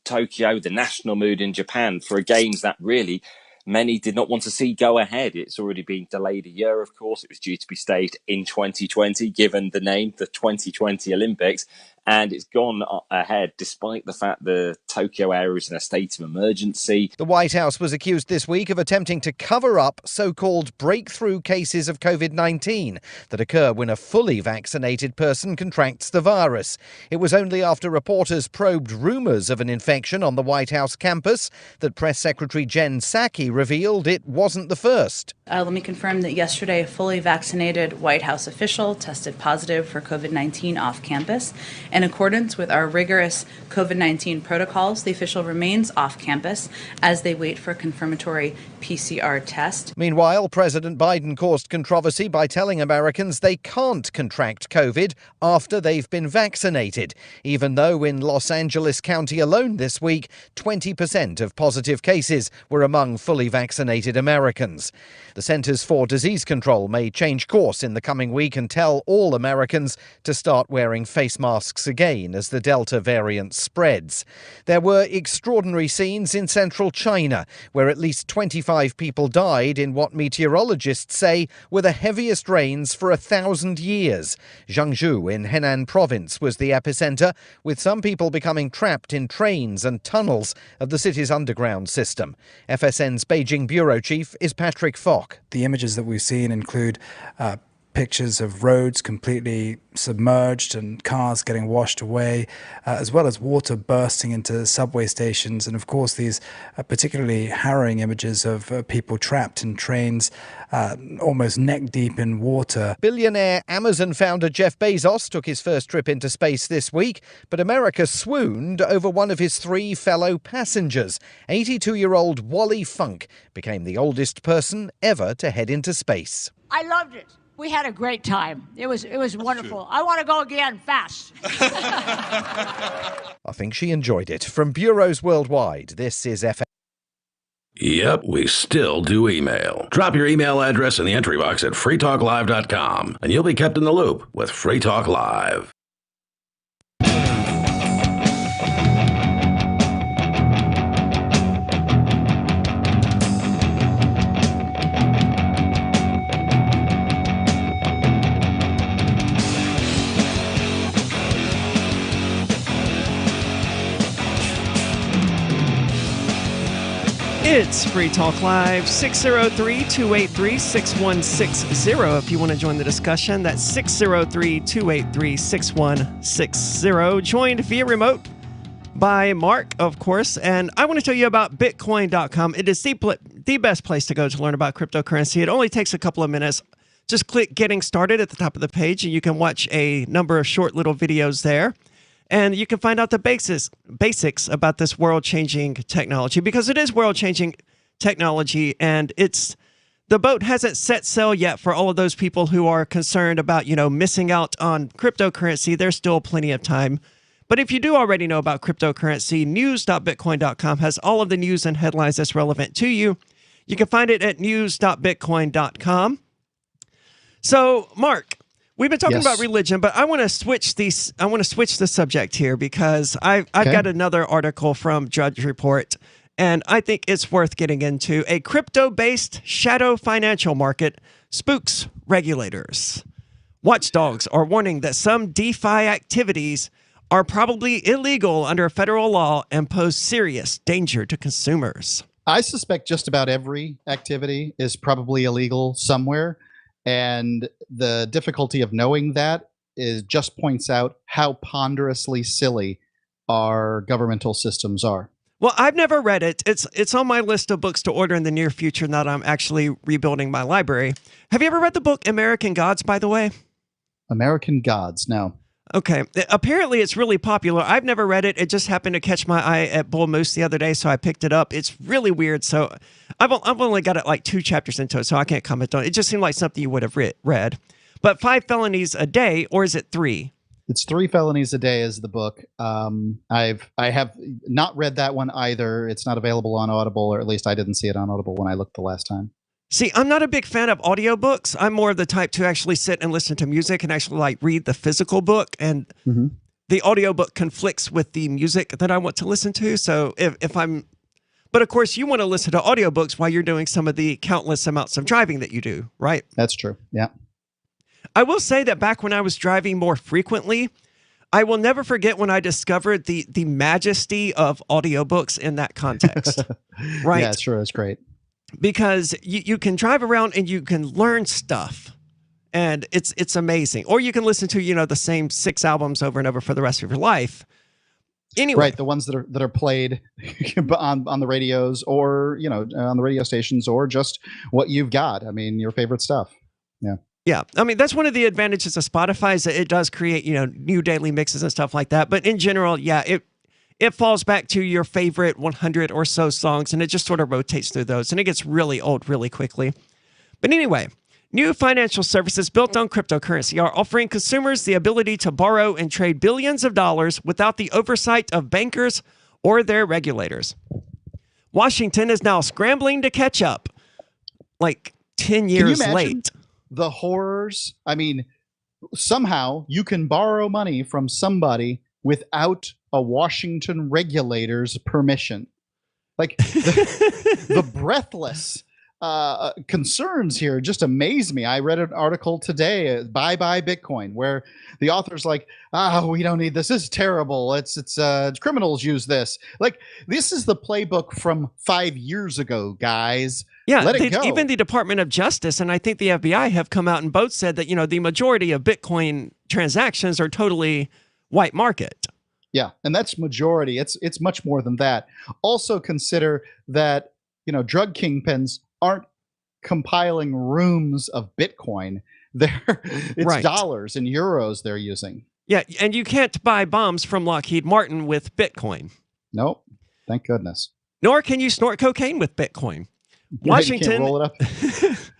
Tokyo, the national mood in Japan for a Games that really many did not want to see go ahead. It's already been delayed a year, of course. It was due to be staged in 2020, given the name, the 2020 Olympics. And it's gone ahead despite the fact the Tokyo area is in a state of emergency. The White House was accused this week of attempting to cover up so-called breakthrough cases of COVID-19 that occur when a fully vaccinated person contracts the virus. It was only after reporters probed rumours of an infection on the White House campus that Press Secretary Jen Psaki revealed it wasn't the first. Let me confirm that yesterday a fully vaccinated White House official tested positive for COVID-19 off campus. In accordance with our rigorous COVID-19 protocols, the official remains off campus as they wait for a confirmatory PCR test. Meanwhile, President Biden caused controversy by telling Americans they can't contract COVID after they've been vaccinated, even though in Los Angeles County alone this week, 20% of positive cases were among fully vaccinated Americans. The Centers for Disease Control may change course in the coming week and tell all Americans to start wearing face masks again as the Delta variant spreads. There were extraordinary scenes in central China, where at least 25 people died in what meteorologists say were the heaviest rains for 1,000 years. Jiangsu in Henan province was the epicenter, with some people becoming trapped in trains and tunnels of the city's underground system. FSN's Beijing bureau chief is Patrick Falk. The images that we've seen include pictures of roads completely submerged and cars getting washed away, as well as water bursting into subway stations. And of course, these particularly harrowing images of people trapped in trains, almost neck deep in water. Billionaire Amazon founder Jeff Bezos took his first trip into space this week, but America swooned over one of his 3 fellow passengers. 82-year-old Wally Funk became the oldest person ever to head into space. I loved it. We had a great time. It was wonderful. I want to go again fast. I think she enjoyed it. From bureaus worldwide, this is FM. Yep, we still do email. Drop your email address in the entry box at freetalklive.com, and you'll be kept in the loop with Free Talk Live. It's Free Talk Live, 603-283-6160. If you want to join the discussion, that's 603-283-6160. Joined via remote by Mark, of course. And I want to tell you about Bitcoin.com. It is the best place to go to learn about cryptocurrency. It only takes a couple of minutes. Just click Getting Started at the top of the page, and you can watch a number of short little videos there. And you can find out the basics about this world-changing technology, because it is world-changing technology, and the boat hasn't set sail yet for all of those people who are concerned about, missing out on cryptocurrency. There's still plenty of time. But if you do already know about cryptocurrency, news.bitcoin.com has all of the news and headlines that's relevant to you. You can find it at news.bitcoin.com. So, Mark, we've been talking about religion, but I want to switch the subject here, because I've got another article from Drudge Report, and I think it's worth getting into. A crypto-based shadow financial market spooks regulators. Watchdogs are warning that some DeFi activities are probably illegal under federal law and pose serious danger to consumers. I suspect just about every activity is probably illegal somewhere. And the difficulty of knowing that just points out how ponderously silly our governmental systems are. Well, I've never read it. It's on my list of books to order in the near future now that I'm actually rebuilding my library. Have you ever read the book American Gods, by the way? American Gods, no. Okay. Apparently, it's really popular. I've never read it. It just happened to catch my eye at Bull Moose the other day, so I picked it up. It's really weird. So I've only got it like 2 chapters into it, so I can't comment on it. It just seemed like something you would have read. But 5 felonies a day, or is it 3? It's 3 felonies a day is the book. I have not read that one either. It's not available on Audible, or at least I didn't see it on Audible when I looked the last time. See, I'm not a big fan of audiobooks. I'm more of the type to actually sit and listen to music and actually read the physical book. And the audiobook conflicts with the music that I want to listen to. So but of course you want to listen to audiobooks while you're doing some of the countless amounts of driving that you do, right? That's true. Yeah. I will say that back when I was driving more frequently, I will never forget when I discovered the majesty of audiobooks in that context. Right? Yeah, sure. It's great. Because you can drive around and you can learn stuff, and it's amazing. Or you can listen to the same 6 albums over and over for the rest of your life. Anyway, right, the ones that are played on the radios, or on the radio stations, or just what you've got. I mean, your favorite stuff. Yeah. Yeah, I mean, that's one of the advantages of Spotify, is that it does create new daily mixes and stuff like that. But in general, yeah, it falls back to your favorite 100 or so songs, and it just sort of rotates through those, and it gets really old really quickly. But anyway, new financial services built on cryptocurrency are offering consumers the ability to borrow and trade billions of dollars without the oversight of bankers or their regulators. Washington is now scrambling to catch up, like 10 years late. The horrors. I mean, somehow you can borrow money from somebody without a Washington regulator's permission. Like the breathless concerns here just amaze me. I read an article today, Bye Bye Bitcoin, where the author's like, we don't need this. This is terrible. It's criminals use this. Like, this is the playbook from 5 years ago, guys. Yeah, let it go. Even the Department of Justice and I think the FBI have come out and both said that, the majority of Bitcoin transactions are totally white market. Yeah, and that's majority. It's much more than that. Also consider that, drug kingpins aren't compiling rooms of Bitcoin. It's dollars and euros they're using. Yeah, and you can't buy bombs from Lockheed Martin with Bitcoin. Nope. Thank goodness. Nor can you snort cocaine with Bitcoin. Washington, you can't roll it up.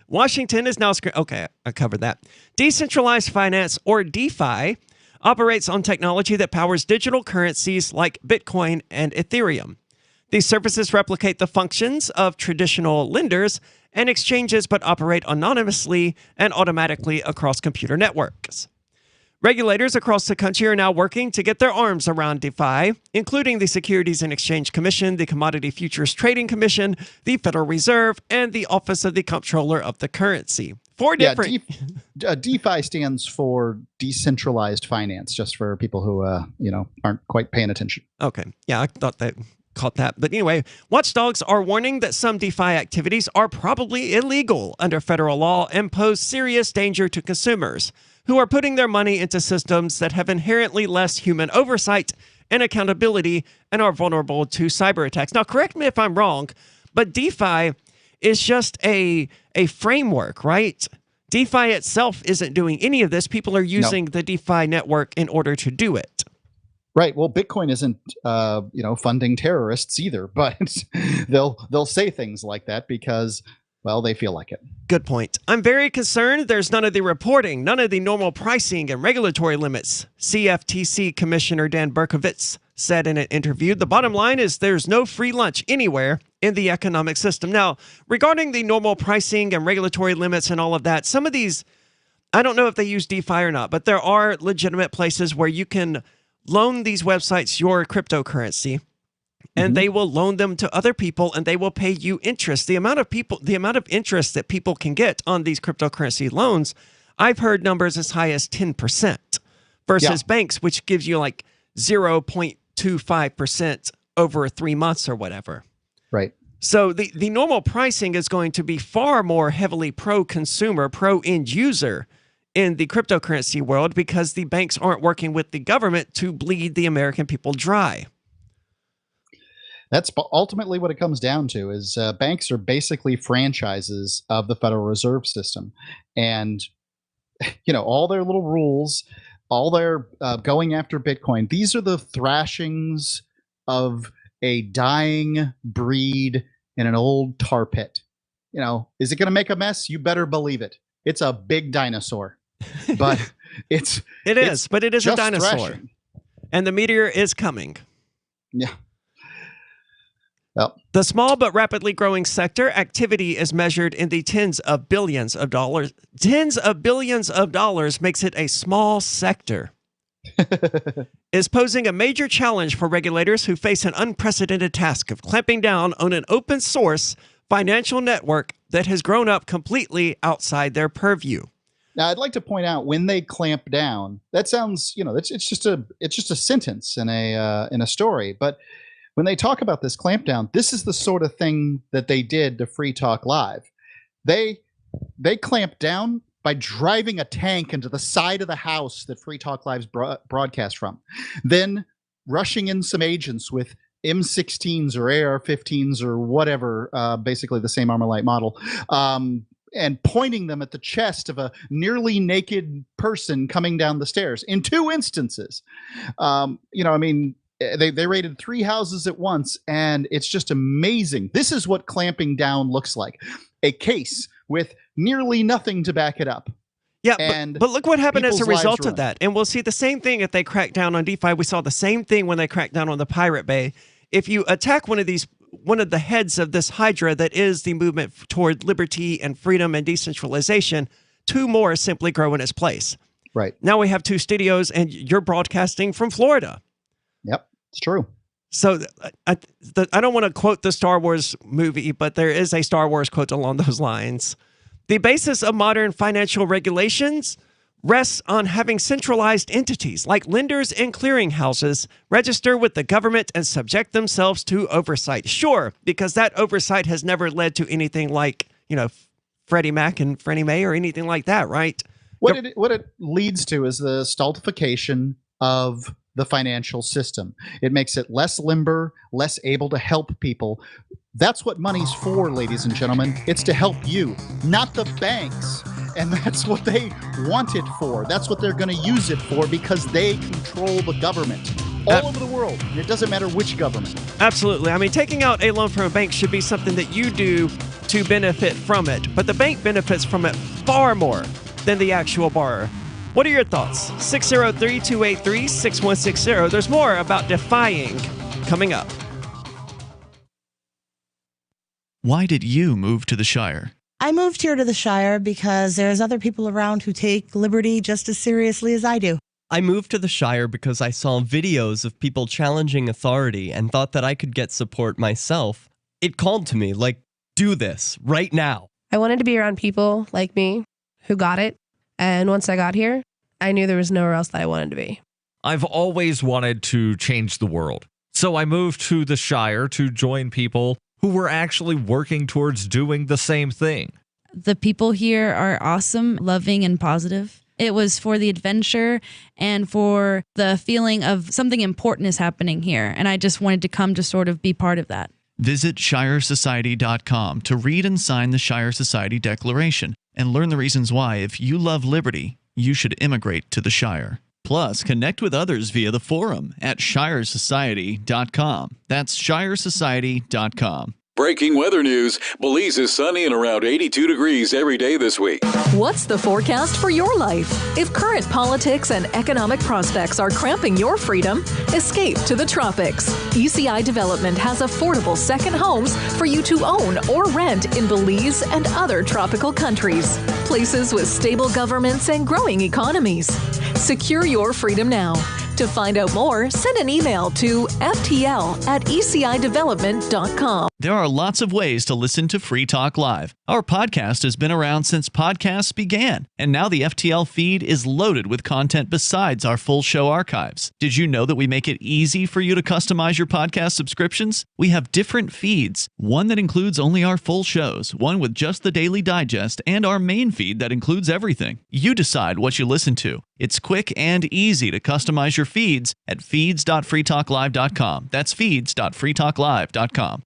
Washington is now... Okay, I covered that. Decentralized finance, or DeFi, operates on technology that powers digital currencies like Bitcoin and Ethereum. These services replicate the functions of traditional lenders and exchanges, but operate anonymously and automatically across computer networks. Regulators across the country are now working to get their arms around DeFi, including the Securities and Exchange Commission, the Commodity Futures Trading Commission, the Federal Reserve, and the Office of the Comptroller of the Currency. DeFi stands for decentralized finance, just for people who aren't quite paying attention. Okay. Yeah, I thought that caught that. But anyway, watchdogs are warning that some DeFi activities are probably illegal under federal law and pose serious danger to consumers who are putting their money into systems that have inherently less human oversight and accountability and are vulnerable to cyber attacks. Now, correct me if I'm wrong, but DeFi is just a framework, right? DeFi itself isn't doing any of this. People are using the DeFi network in order to do it. Right. Well, Bitcoin isn't, funding terrorists either, but they'll say things like that because, well, they feel like it. Good point. I'm very concerned there's none of the reporting, none of the normal pricing and regulatory limits, CFTC Commissioner Dan Berkowitz said in an interview. The bottom line is there's no free lunch anywhere in the economic system. Now, regarding the normal pricing and regulatory limits and all of that, some of these, I don't know if they use DeFi or not, but there are legitimate places where you can loan these websites your cryptocurrency, and they will loan them to other people and they will pay you interest. The amount of interest that people can get on these cryptocurrency loans, I've heard numbers as high as 10% versus banks, which gives you like 0.25% over 3 months or whatever. Right. So the normal pricing is going to be far more heavily pro-consumer, pro-end user in the cryptocurrency world because the banks aren't working with the government to bleed the American people dry. That's ultimately what it comes down to is banks are basically franchises of the Federal Reserve System. And, all their little rules, all their going after Bitcoin, these are the thrashings of a dying breed in an old tar pit. Is it going to make a mess? You better believe it. It's a big dinosaur, but it is a dinosaur. Thrashing. And the meteor is coming. Yeah. Well, the small but rapidly growing sector activity is measured in the tens of billions of dollars. Tens of billions of dollars makes it a small sector. Is posing a major challenge for regulators who face an unprecedented task of clamping down on an open source financial network that has grown up completely outside their purview. Now, I'd like to point out when they clamp down, that sounds, it's just a sentence in a story, but when they talk about this clampdown, this is the sort of thing that they did to Free Talk Live. They clamped down by driving a tank into the side of the house that Free Talk Live's broadcast from, then rushing in some agents with M16s or AR-15s or whatever, basically the same Armalite model, and pointing them at the chest of a nearly naked person coming down the stairs in 2 instances. They raided 3 houses at once, and it's just amazing. This is what clamping down looks like. A case with nearly nothing to back it up. Yeah, but look what happened as a result of that. And we'll see the same thing if they crack down on DeFi. We saw the same thing when they cracked down on the Pirate Bay. If you attack one of the heads of this hydra that is the movement toward liberty and freedom and decentralization, 2 more simply grow in its place. Right. Now we have 2 studios, and you're broadcasting from Florida. Yep, it's true. So I don't want to quote the Star Wars movie, but there is a Star Wars quote along those lines. The basis of modern financial regulations rests on having centralized entities like lenders and clearinghouses register with the government and subject themselves to oversight. Sure, because that oversight has never led to anything like, Freddie Mac and Fannie Mae or anything like that, right? What it leads to is the stultification of the financial system. It makes it less limber, less able to help people. That's what money's for, ladies and gentlemen. It's to help you, not the banks. And that's what they want it for. That's what they're going to use it for because they control the government all over the world. And it doesn't matter which government. Absolutely. I mean, taking out a loan from a bank should be something that you do to benefit from it. But the bank benefits from it far more than the actual borrower. What are your thoughts? 603-283-6160. There's more about defying coming up. Why did you move to the Shire? I moved here to the Shire because there's other people around who take liberty just as seriously as I do. I moved to the Shire because I saw videos of people challenging authority and thought that I could get support myself. It called to me, like, do this right now. I wanted to be around people like me who got it. And once I got here, I knew there was nowhere else that I wanted to be. I've always wanted to change the world. So I moved to the Shire to join people who were actually working towards doing the same thing. The people here are awesome, loving, and positive. It was for the adventure and for the feeling of something important is happening here. And I just wanted to come to sort of be part of that. Visit ShireSociety.com to read and sign the Shire Society Declaration and learn the reasons why, if you love liberty, you should immigrate to the Shire. Plus, connect with others via the forum at ShireSociety.com. That's ShireSociety.com. Breaking weather news. Belize is sunny and around 82 degrees every day this week. What's the forecast for your life? If current politics and economic prospects are cramping your freedom, escape to the tropics. ECI Development has affordable second homes for you to own or rent in Belize and other tropical countries. Places with stable governments and growing economies. Secure your freedom now. To find out more, send an email to ftl@ecidevelopment.com. There are lots of ways to listen to Free Talk Live. Our podcast has been around since podcasts began, and now the FTL feed is loaded with content besides our full show archives. Did you know that we make it easy for you to customize your podcast subscriptions? We have different feeds, one that includes only our full shows, one with just the Daily Digest, and our main feed that includes everything. You decide what you listen to. It's quick and easy to customize your feeds at feeds.freetalklive.com. That's feeds.freetalklive.com.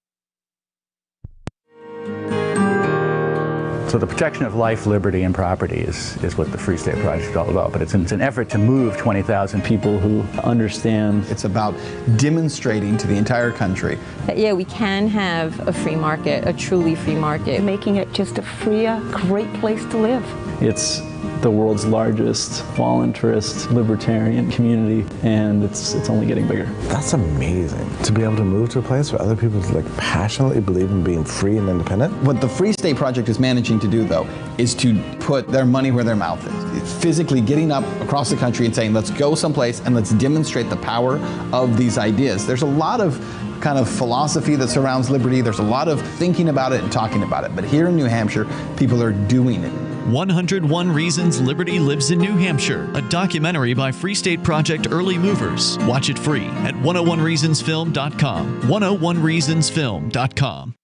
So the protection of life, liberty, and property is what the Free State Project is all about. But it's an effort to move 20,000 people who understand. It's about demonstrating to the entire country that, yeah, we can have a free market, a truly free market. Making it just a freer, great place to live. It's the world's largest voluntarist libertarian community, and it's only getting bigger. That's amazing, to be able to move to a place where other people passionately believe in being free and independent. What the Free State Project is managing to do, though, is to put their money where their mouth is. It's physically getting up across the country and saying, let's go someplace and let's demonstrate the power of these ideas. There's a lot of kind of philosophy that surrounds liberty. There's a lot of thinking about it and talking about it. But here in New Hampshire, people are doing it. 101 Reasons Liberty Lives in New Hampshire, a documentary by Free State Project Early Movers. Watch it free at 101reasonsfilm.com. 101reasonsfilm.com.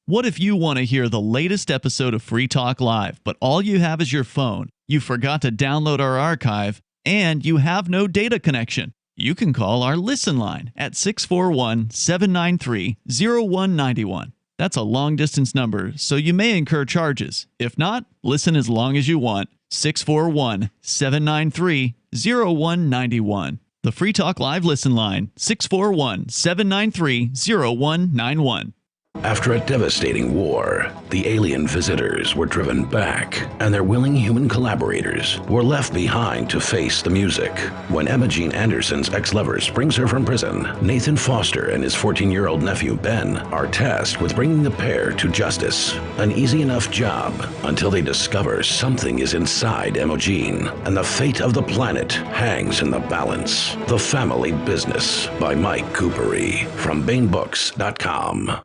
What if you want to hear the latest episode of Free Talk Live, but all you have is your phone, you forgot to download our archive, and you have no data connection? You can call our Listen line at 641-793-0191. That's a long-distance number, so you may incur charges. If not, listen as long as you want. 641-793-0191. The Free Talk Live Listen line, 641-793-0191. After a devastating war, the alien visitors were driven back, and their willing human collaborators were left behind to face the music. When Emma Jean Anderson's ex-lover springs her from prison, Nathan Foster and his 14-year-old nephew Ben are tasked with bringing the pair to justice. An easy enough job until they discover something is inside Emma Jean, and the fate of the planet hangs in the balance. The Family Business by Mike Coopery from BaneBooks.com.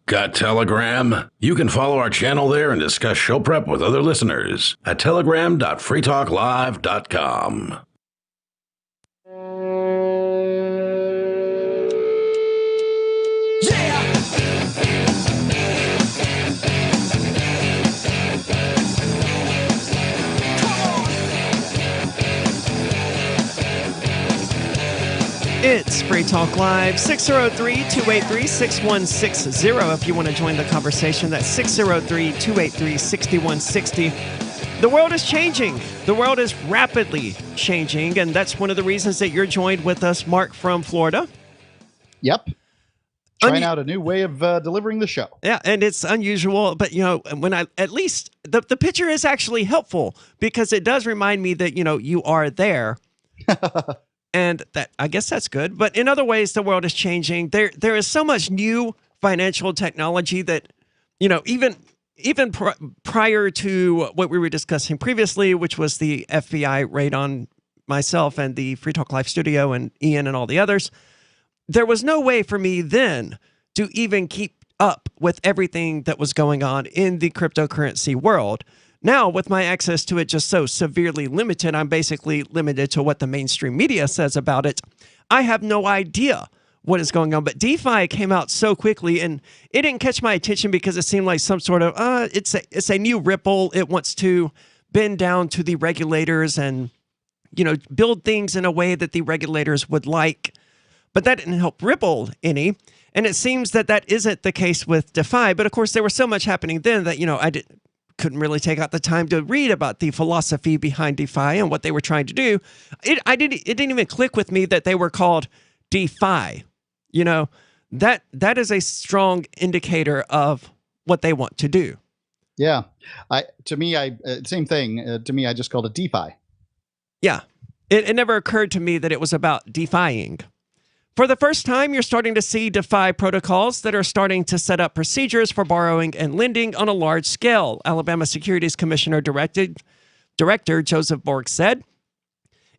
Got Telegram? You can follow our channel there and discuss show prep with other listeners at telegram.freetalklive.com. It's Free Talk Live, 603-283-6160. If you want to join the conversation, that's 603-283-6160. The world is changing. The world is rapidly changing, and that's one of the reasons that you're joined with us, Mark, from Florida. Yep. Trying out a new way of delivering the show. Yeah, and it's unusual, but, when at least the picture is actually helpful because it does remind me that, you are there. And that, I guess that's good. But in other ways, the world is changing. There is so much new financial technology that, even prior to what we were discussing previously, which was the FBI raid on myself and the Free Talk Live studio and Ian and all the others, there was no way for me then to even keep up with everything that was going on in the cryptocurrency world. Now, with my access to it just so severely limited, I'm basically limited to what the mainstream media says about it. I have no idea what is going on. But DeFi came out so quickly, and it didn't catch my attention because it seemed like some sort of, it's a new Ripple. It wants to bend down to the regulators and, build things in a way that the regulators would like. But that didn't help Ripple any. And it seems that isn't the case with DeFi. But of course, there was so much happening then that, I couldn't really take out the time to read about the philosophy behind DeFi and what they were trying to do. It didn't even click with me that they were called DeFi. That is a strong indicator of what they want to do. Yeah. Same thing. To me, I just called it DeFi. Yeah. It never occurred to me that it was about defying. For the first time, you're starting to see DeFi protocols that are starting to set up procedures for borrowing and lending on a large scale. Alabama Securities Commissioner Director Joseph Borg said,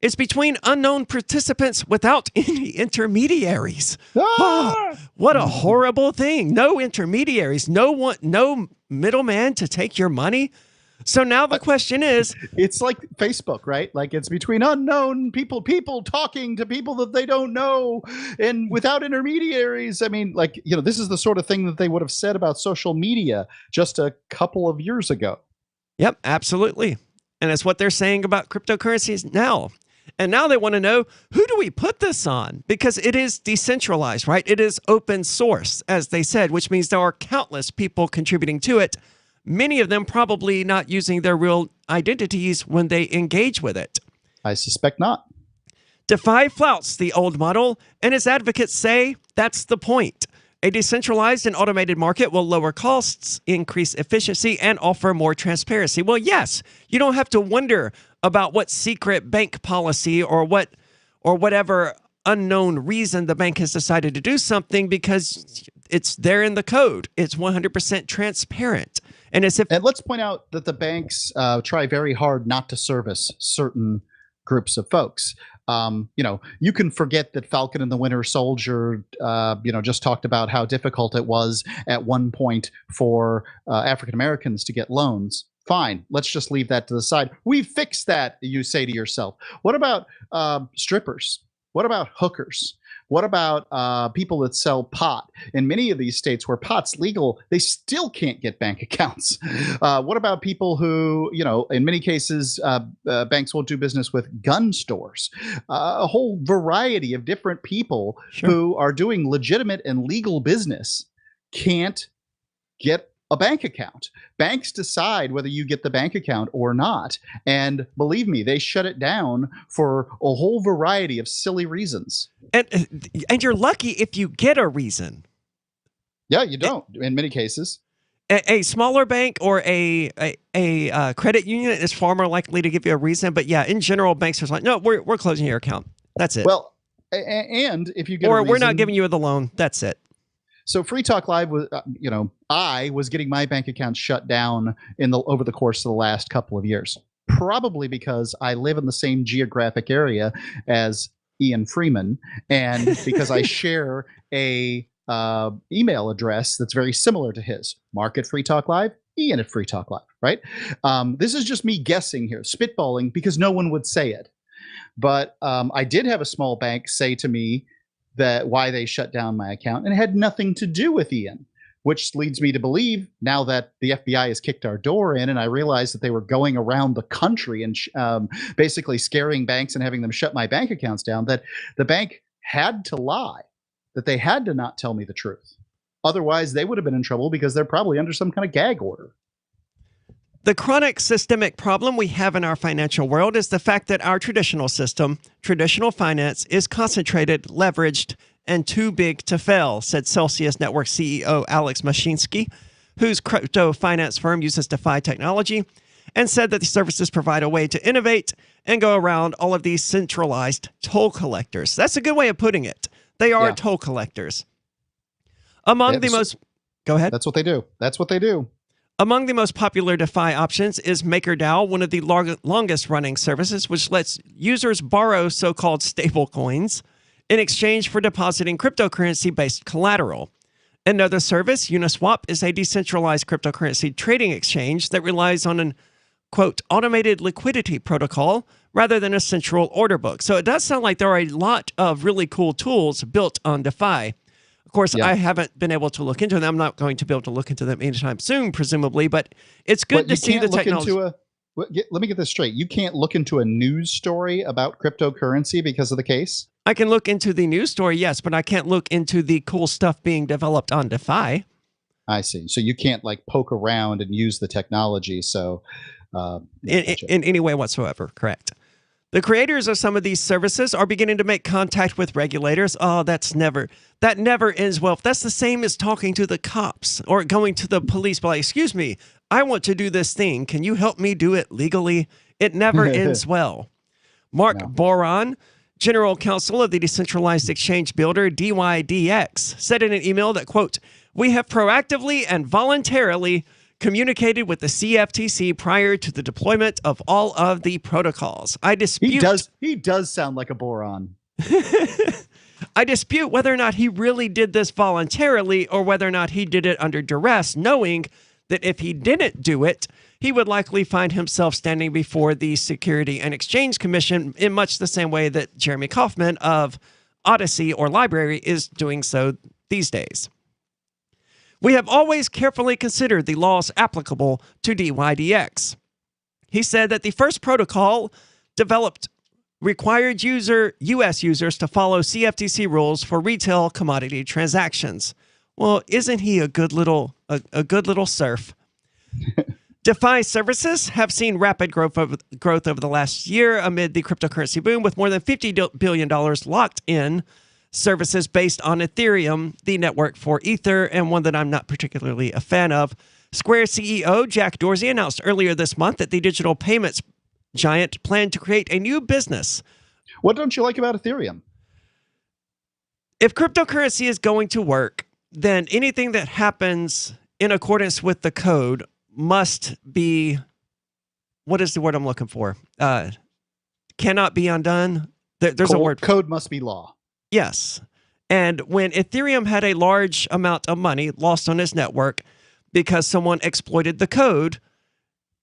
"It's between unknown participants without any intermediaries." Oh, what a horrible thing. No intermediaries, no middleman to take your money. So now the question is, it's like Facebook, right? Like it's between unknown people talking to people that they don't know and without intermediaries. I mean, this is the sort of thing that they would have said about social media just a couple of years ago. Yep, absolutely. And that's what they're saying about cryptocurrencies now. And now they want to know, who do we put this on? Because it is decentralized, right? It is open source, as they said, which means there are countless people contributing to it. Many of them probably not using their real identities when they engage with it. I suspect not. DeFi flouts the old model, and its advocates say that's the point. A decentralized and automated market will lower costs, increase efficiency, and offer more transparency. Well, yes, you don't have to wonder about what secret bank policy or whatever unknown reason the bank has decided to do something, because it's there in the code. It's 100% transparent. And let's point out that the banks try very hard not to service certain groups of folks. You can forget that Falcon and the Winter Soldier, just talked about how difficult it was at one point for African Americans to get loans. Fine, let's just leave that to the side. We fixed that, you say to yourself. What about strippers? What about hookers? What about people that sell pot? In many of these states where pot's legal, they still can't get bank accounts. What about people who, in many cases, banks won't do business with gun stores? A whole variety of different people who are doing legitimate and legal business can't get a bank account. Banks decide whether you get the bank account or not. And believe me, they shut it down for a whole variety of silly reasons. And you're lucky if you get a reason. Yeah, you don't in many cases. A smaller bank or a credit union is far more likely to give you a reason. But yeah, in general, banks are like, no, we're closing your account. That's it. Well, and if you get we're not giving you the loan. That's it. So Free Talk Live was, I was getting my bank account shut down over the course of the last couple of years, probably because I live in the same geographic area as Ian Freeman, and because I share a email address that's very similar to his. Mark at Free Talk Live, Ian at Free Talk Live, right? This is just me guessing here, spitballing, because no one would say it. But I did have a small bank say to me that why they shut down my account, and it had nothing to do with Ian, which leads me to believe, now that the FBI has kicked our door in, and I realized that they were going around the country and basically scaring banks and having them shut my bank accounts down, that the bank had to lie, that they had to not tell me the truth. Otherwise, they would have been in trouble because they're probably under some kind of gag order. The chronic systemic problem we have in our financial world is the fact that our traditional system, traditional finance, is concentrated, leveraged, and too big to fail, said Celsius Network CEO Alex Mashinsky, whose crypto finance firm uses DeFi technology, and said that the services provide a way to innovate and go around all of these centralized toll collectors. That's a good way of putting it. They are toll collectors. Among the most... Go ahead. That's what they do. That's what they do. Among the most popular DeFi options is MakerDAO, one of the longest-running services, which lets users borrow so-called stablecoins in exchange for depositing cryptocurrency-based collateral. Another service, Uniswap, is a decentralized cryptocurrency trading exchange that relies on an quote, automated liquidity protocol rather than a central order book. So it does sound like there are a lot of really cool tools built on DeFi. Of course, I haven't been able to look into them. I'm not going to be able to look into them anytime soon, presumably, but it's good to see the technology. Let me get this straight. You can't look into a news story about cryptocurrency because of the case? I can look into the news story, yes, but I can't look into the cool stuff being developed on DeFi. I see. So you can't like poke around and use the technology. So in any way whatsoever, correct. The creators of some of these services are beginning to make contact with regulators. Oh, that never ends well. If that's the same as talking to the cops or going to the police, but like, excuse me, I want to do this thing. Can you help me do it legally? It never ends well. Mark Boron, General Counsel of the decentralized exchange builder DYDX, said in an email that, quote, we have proactively and voluntarily communicated with the CFTC prior to the deployment of all of the protocols. I dispute. He does sound like a boron. I dispute whether or not he really did this voluntarily or whether or not he did it under duress, knowing that if he didn't do it, he would likely find himself standing before the Security and Exchange Commission in much the same way that Jeremy Kauffman of Odyssey or Library is doing so these days. We have always carefully considered the laws applicable to DYDX. He said that the first protocol developed required U.S. users to follow CFTC rules for retail commodity transactions. Well, isn't he a good little serf? DeFi services have seen rapid growth over the last year amid the cryptocurrency boom, with more than $50 billion locked in services based on Ethereum, the network for Ether, and one that I'm not particularly a fan of. Square CEO Jack Dorsey announced earlier this month that the digital payments giant planned to create a new business. What don't you like about Ethereum? If cryptocurrency is going to work, then anything that happens in accordance with the code must be, what is the word I'm looking for? Cannot be undone. There's a word. Code must be law. Yes. And when Ethereum had a large amount of money lost on its network because someone exploited the code,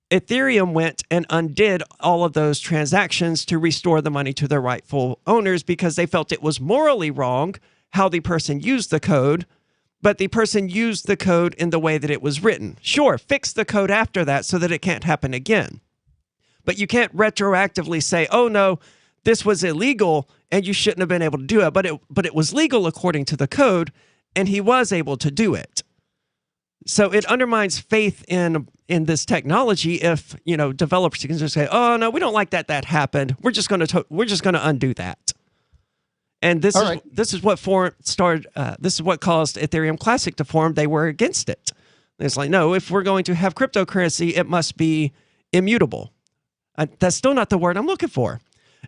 Ethereum went and undid all of those transactions to restore the money to their rightful owners because they felt it was morally wrong how the person used the code, but the person used the code in the way that it was written. Sure, fix the code after that so that it can't happen again. But you can't retroactively say, oh no, this was illegal and you shouldn't have been able to do it, but it was legal according to the code, and he was able to do it. So it undermines faith in this technology if, developers can just say, "Oh no, we don't like that happened. We're just going to undo that." And this is what this is what caused Ethereum Classic to form. They were against it. It's like, no, if we're going to have cryptocurrency, it must be immutable. That's still not the word I'm looking for.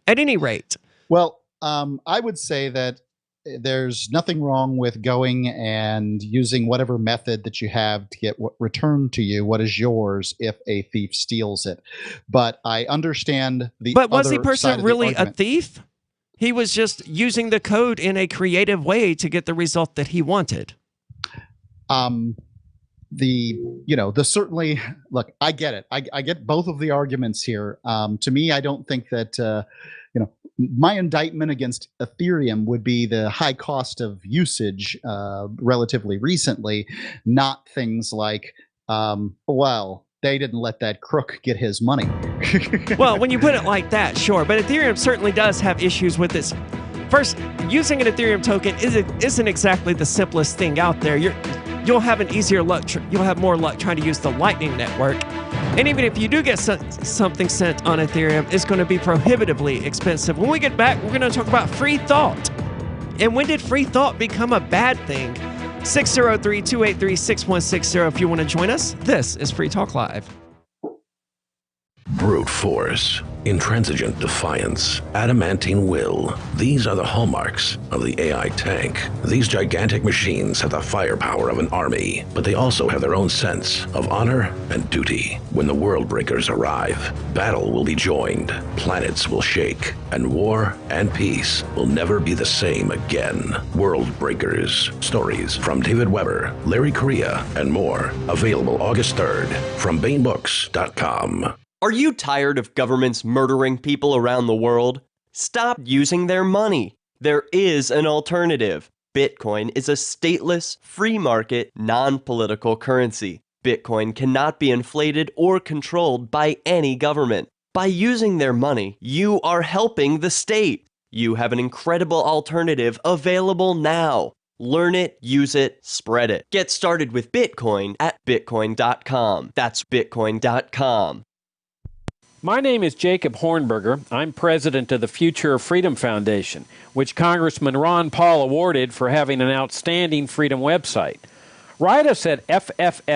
At any rate. Well, I would say that there's nothing wrong with going and using whatever method that you have to get what returned to you, what is yours, if a thief steals it. But I understand the But was the person really a thief? He was just using the code in a creative way to get the result that he wanted. Certainly, look, I get it. I get both of the arguments here. To me, I don't think that, my indictment against Ethereum would be the high cost of usage relatively recently, not things like, they didn't let that crook get his money. Well, when you put it like that, sure. But Ethereum certainly does have issues with this. First, using an Ethereum token isn't exactly the simplest thing out there. You'll have an easier luck. You'll have more luck trying to use the Lightning Network. And even if you do get something sent on Ethereum, it's going to be prohibitively expensive. When we get back, we're going to talk about free thought. And when did free thought become a bad thing? 603-283-6160 if you want to join us. This is Free Talk Live. Brute force, intransigent defiance, adamantine will. These are the hallmarks of the AI tank. These gigantic machines have the firepower of an army, but they also have their own sense of honor and duty. When the world breakers arrive, battle will be joined, planets will shake, and war and peace will never be the same again. World Breakers. Stories from David Weber, Larry Correia, and more. Available August 3rd from BaneBooks.com. Are you tired of governments murdering people around the world? Stop using their money. There is an alternative. Bitcoin is a stateless, free market, non-political currency. Bitcoin cannot be inflated or controlled by any government. By using their money, you are helping the state. You have an incredible alternative available now. Learn it, use it, spread it. Get started with Bitcoin at Bitcoin.com. That's Bitcoin.com. My name is Jacob Hornberger. I'm president of the Future of Freedom Foundation, which Congressman Ron Paul awarded for having an outstanding freedom website. Write us at fff@fff.org,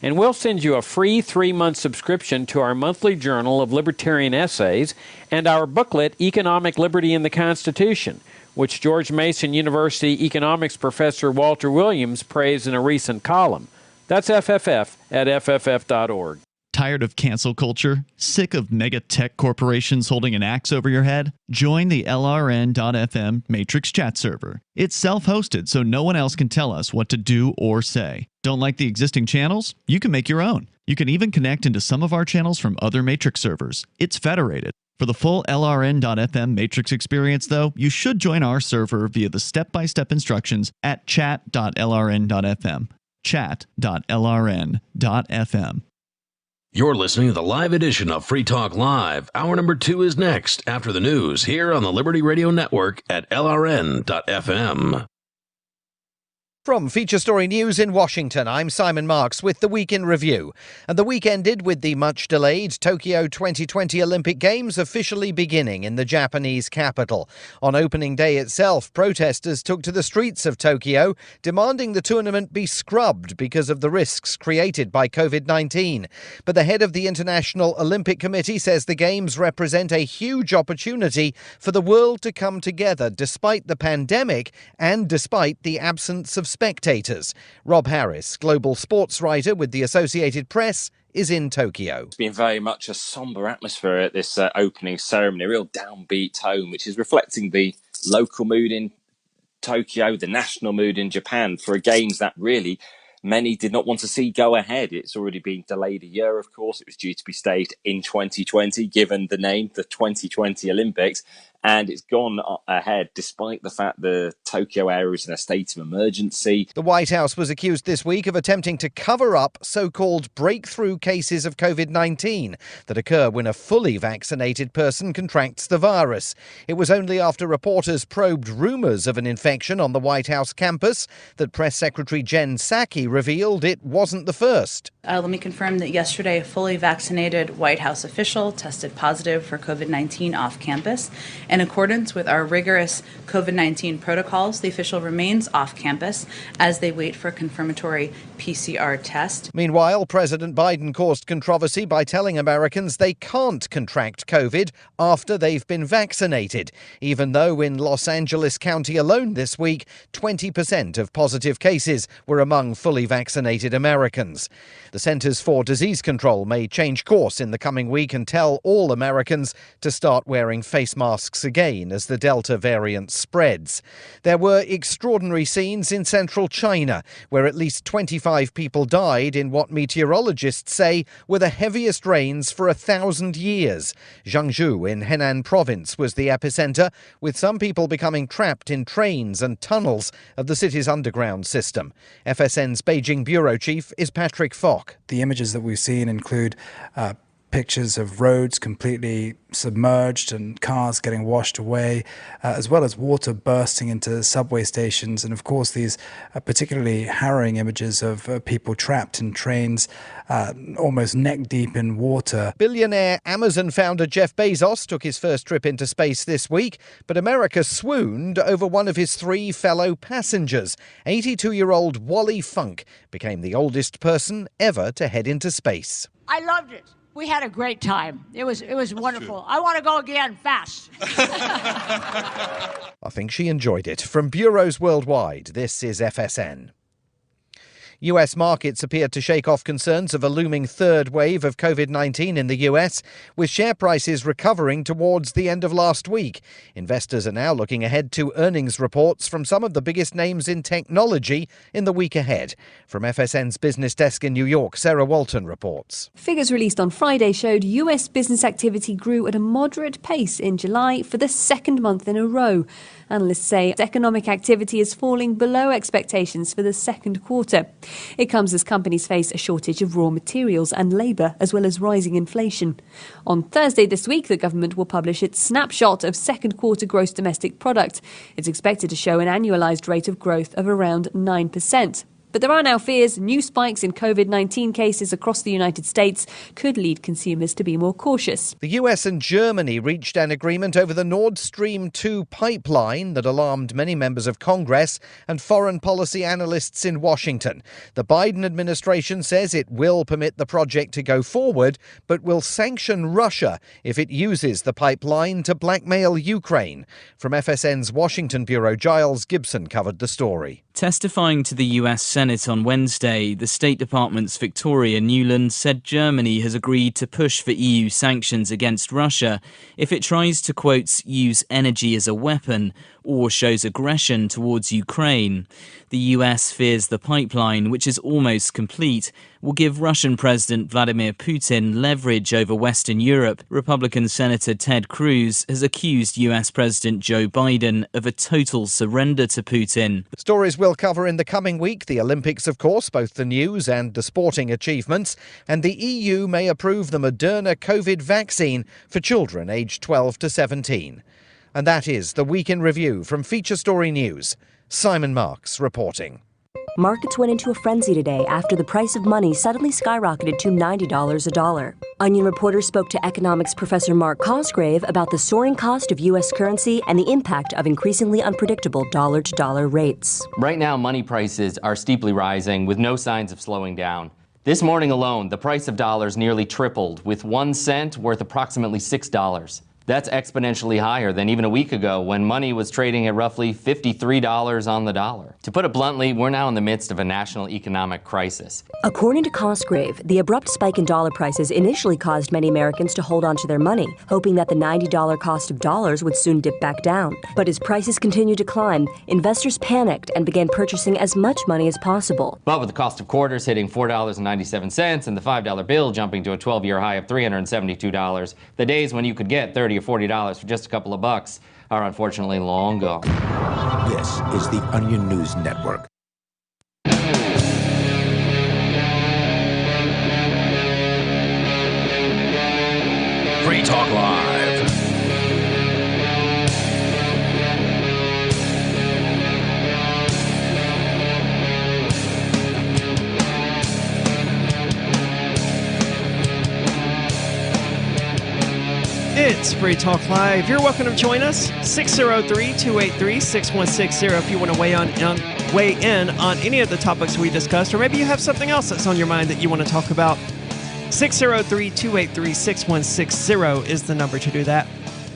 and we'll send you a free 3-month subscription to our monthly journal of libertarian essays and our booklet, Economic Liberty in the Constitution, which George Mason University economics professor Walter Williams praised in a recent column. That's fff@fff.org. Tired of cancel culture? Sick of mega tech corporations holding an axe over your head? Join the LRN.FM Matrix chat server. It's self-hosted, so no one else can tell us what to do or say. Don't like the existing channels? You can make your own. You can even connect into some of our channels from other Matrix servers. It's federated. For the full LRN.FM Matrix experience, though, you should join our server via the step-by-step instructions at chat.lrn.fm. chat.lrn.fm. You're listening to the live edition of Free Talk Live. Hour number 2 is next after the news here on the Liberty Radio Network at LRN.FM. From Feature Story News in Washington, I'm Simon Marks with the Week in Review. And the week ended with the much-delayed Tokyo 2020 Olympic Games officially beginning in the Japanese capital. On opening day itself, protesters took to the streets of Tokyo, demanding the tournament be scrubbed because of the risks created by COVID-19. But the head of the International Olympic Committee says the Games represent a huge opportunity for the world to come together despite the pandemic and despite the absence of spectators. Rob Harris, global sports writer with the Associated Press, is in Tokyo. It's been very much a somber atmosphere at this opening ceremony, a real downbeat tone, which is reflecting the local mood in Tokyo, the national mood in Japan for a Games that really many did not want to see go ahead. It's already been delayed a year, of course. It was due to be staged in 2020, given the name, the 2020 Olympics. And it's gone ahead despite the fact the Tokyo area is in a state of emergency. The White House was accused this week of attempting to cover up so-called breakthrough cases of COVID-19 that occur when a fully vaccinated person contracts the virus. It was only after reporters probed rumours of an infection on the White House campus that Press Secretary Jen Psaki revealed it wasn't the first. Let me confirm that yesterday a fully vaccinated White House official tested positive for COVID-19 off campus. In accordance with our rigorous COVID-19 protocols, the official remains off campus as they wait for a confirmatory PCR test. Meanwhile, President Biden caused controversy by telling Americans they can't contract COVID after they've been vaccinated, even though in Los Angeles County alone this week, 20% of positive cases were among fully vaccinated Americans. The Centers for Disease Control may change course in the coming week and tell all Americans to start wearing face masks again as the Delta variant spreads. There were extraordinary scenes in central China, where at least 25 people died in what meteorologists say were the heaviest rains for 1,000 years. Jiangsu in Henan province was the epicenter, with some people becoming trapped in trains and tunnels of the city's underground system. FSN's Beijing bureau chief is Patrick Falk. The images that we've seen include pictures of roads completely submerged and cars getting washed away, as well as water bursting into subway stations. And of course, these particularly harrowing images of people trapped in trains, almost neck deep in water. Billionaire Amazon founder Jeff Bezos took his first trip into space this week, but America swooned over one of his 3 fellow passengers. 82-year-old Wally Funk became the oldest person ever to head into space. I loved it. We had a great time. It was wonderful. I want to go again fast. I think she enjoyed it. From bureaus worldwide, this is FSN. US markets appear to shake off concerns of a looming third wave of COVID-19 in the US, with share prices recovering towards the end of last week. Investors are now looking ahead to earnings reports from some of the biggest names in technology in the week ahead. From FSN's business desk in New York, Sarah Walton reports. Figures released on Friday showed US business activity grew at a moderate pace in July for the second month in a row. Analysts say economic activity is falling below expectations for the second quarter. It comes as companies face a shortage of raw materials and labour, as well as rising inflation. On Thursday this week, the government will publish its snapshot of second quarter gross domestic product. It's expected to show an annualised rate of growth of around 9%. But there are now fears new spikes in COVID-19 cases across the United States could lead consumers to be more cautious. The US and Germany reached an agreement over the Nord Stream 2 pipeline that alarmed many members of Congress and foreign policy analysts in Washington. The Biden administration says it will permit the project to go forward, but will sanction Russia if it uses the pipeline to blackmail Ukraine. From FSN's Washington bureau, Giles Gibson covered the story. Testifying to the US Senate on Wednesday, the State Department's Victoria Nuland said Germany has agreed to push for EU sanctions against Russia if it tries to, quote, use energy as a weapon or shows aggression towards Ukraine. The US fears the pipeline, which is almost complete, will give Russian President Vladimir Putin leverage over Western Europe. Republican Senator Ted Cruz has accused US President Joe Biden of a total surrender to Putin. Stories we'll cover in the coming week: the Olympics, of course, both the news and the sporting achievements, and the EU may approve the Moderna COVID vaccine for children aged 12 to 17. And that is the Week in Review from Feature Story News. Simon Marks reporting. Markets went into a frenzy today after the price of money suddenly skyrocketed to $90 a dollar. Onion reporters spoke to economics professor Mark Cosgrave about the soaring cost of U.S. currency and the impact of increasingly unpredictable dollar-to-dollar rates. Right now, money prices are steeply rising with no signs of slowing down. This morning alone, the price of dollars nearly tripled, with 1 cent worth approximately $6. That's exponentially higher than even a week ago when money was trading at roughly $53 on the dollar. To put it bluntly, we're now in the midst of a national economic crisis. According to Cosgrave, the abrupt spike in dollar prices initially caused many Americans to hold on to their money, hoping that the $90 cost of dollars would soon dip back down. But as prices continued to climb, investors panicked and began purchasing as much money as possible. But with the cost of quarters hitting $4.97 and the $5 bill jumping to a 12-year high of $372, the days when you could get $30 or $40 for just a couple of bucks are unfortunately long gone. This is the Onion News Network. Free Talk Live. It's Free Talk Live. You're welcome to join us. 603-283-6160 if you want to weigh in on any of the topics we discussed, or maybe you have something else that's on your mind that you want to talk about. 603-283-6160 is the number to do that.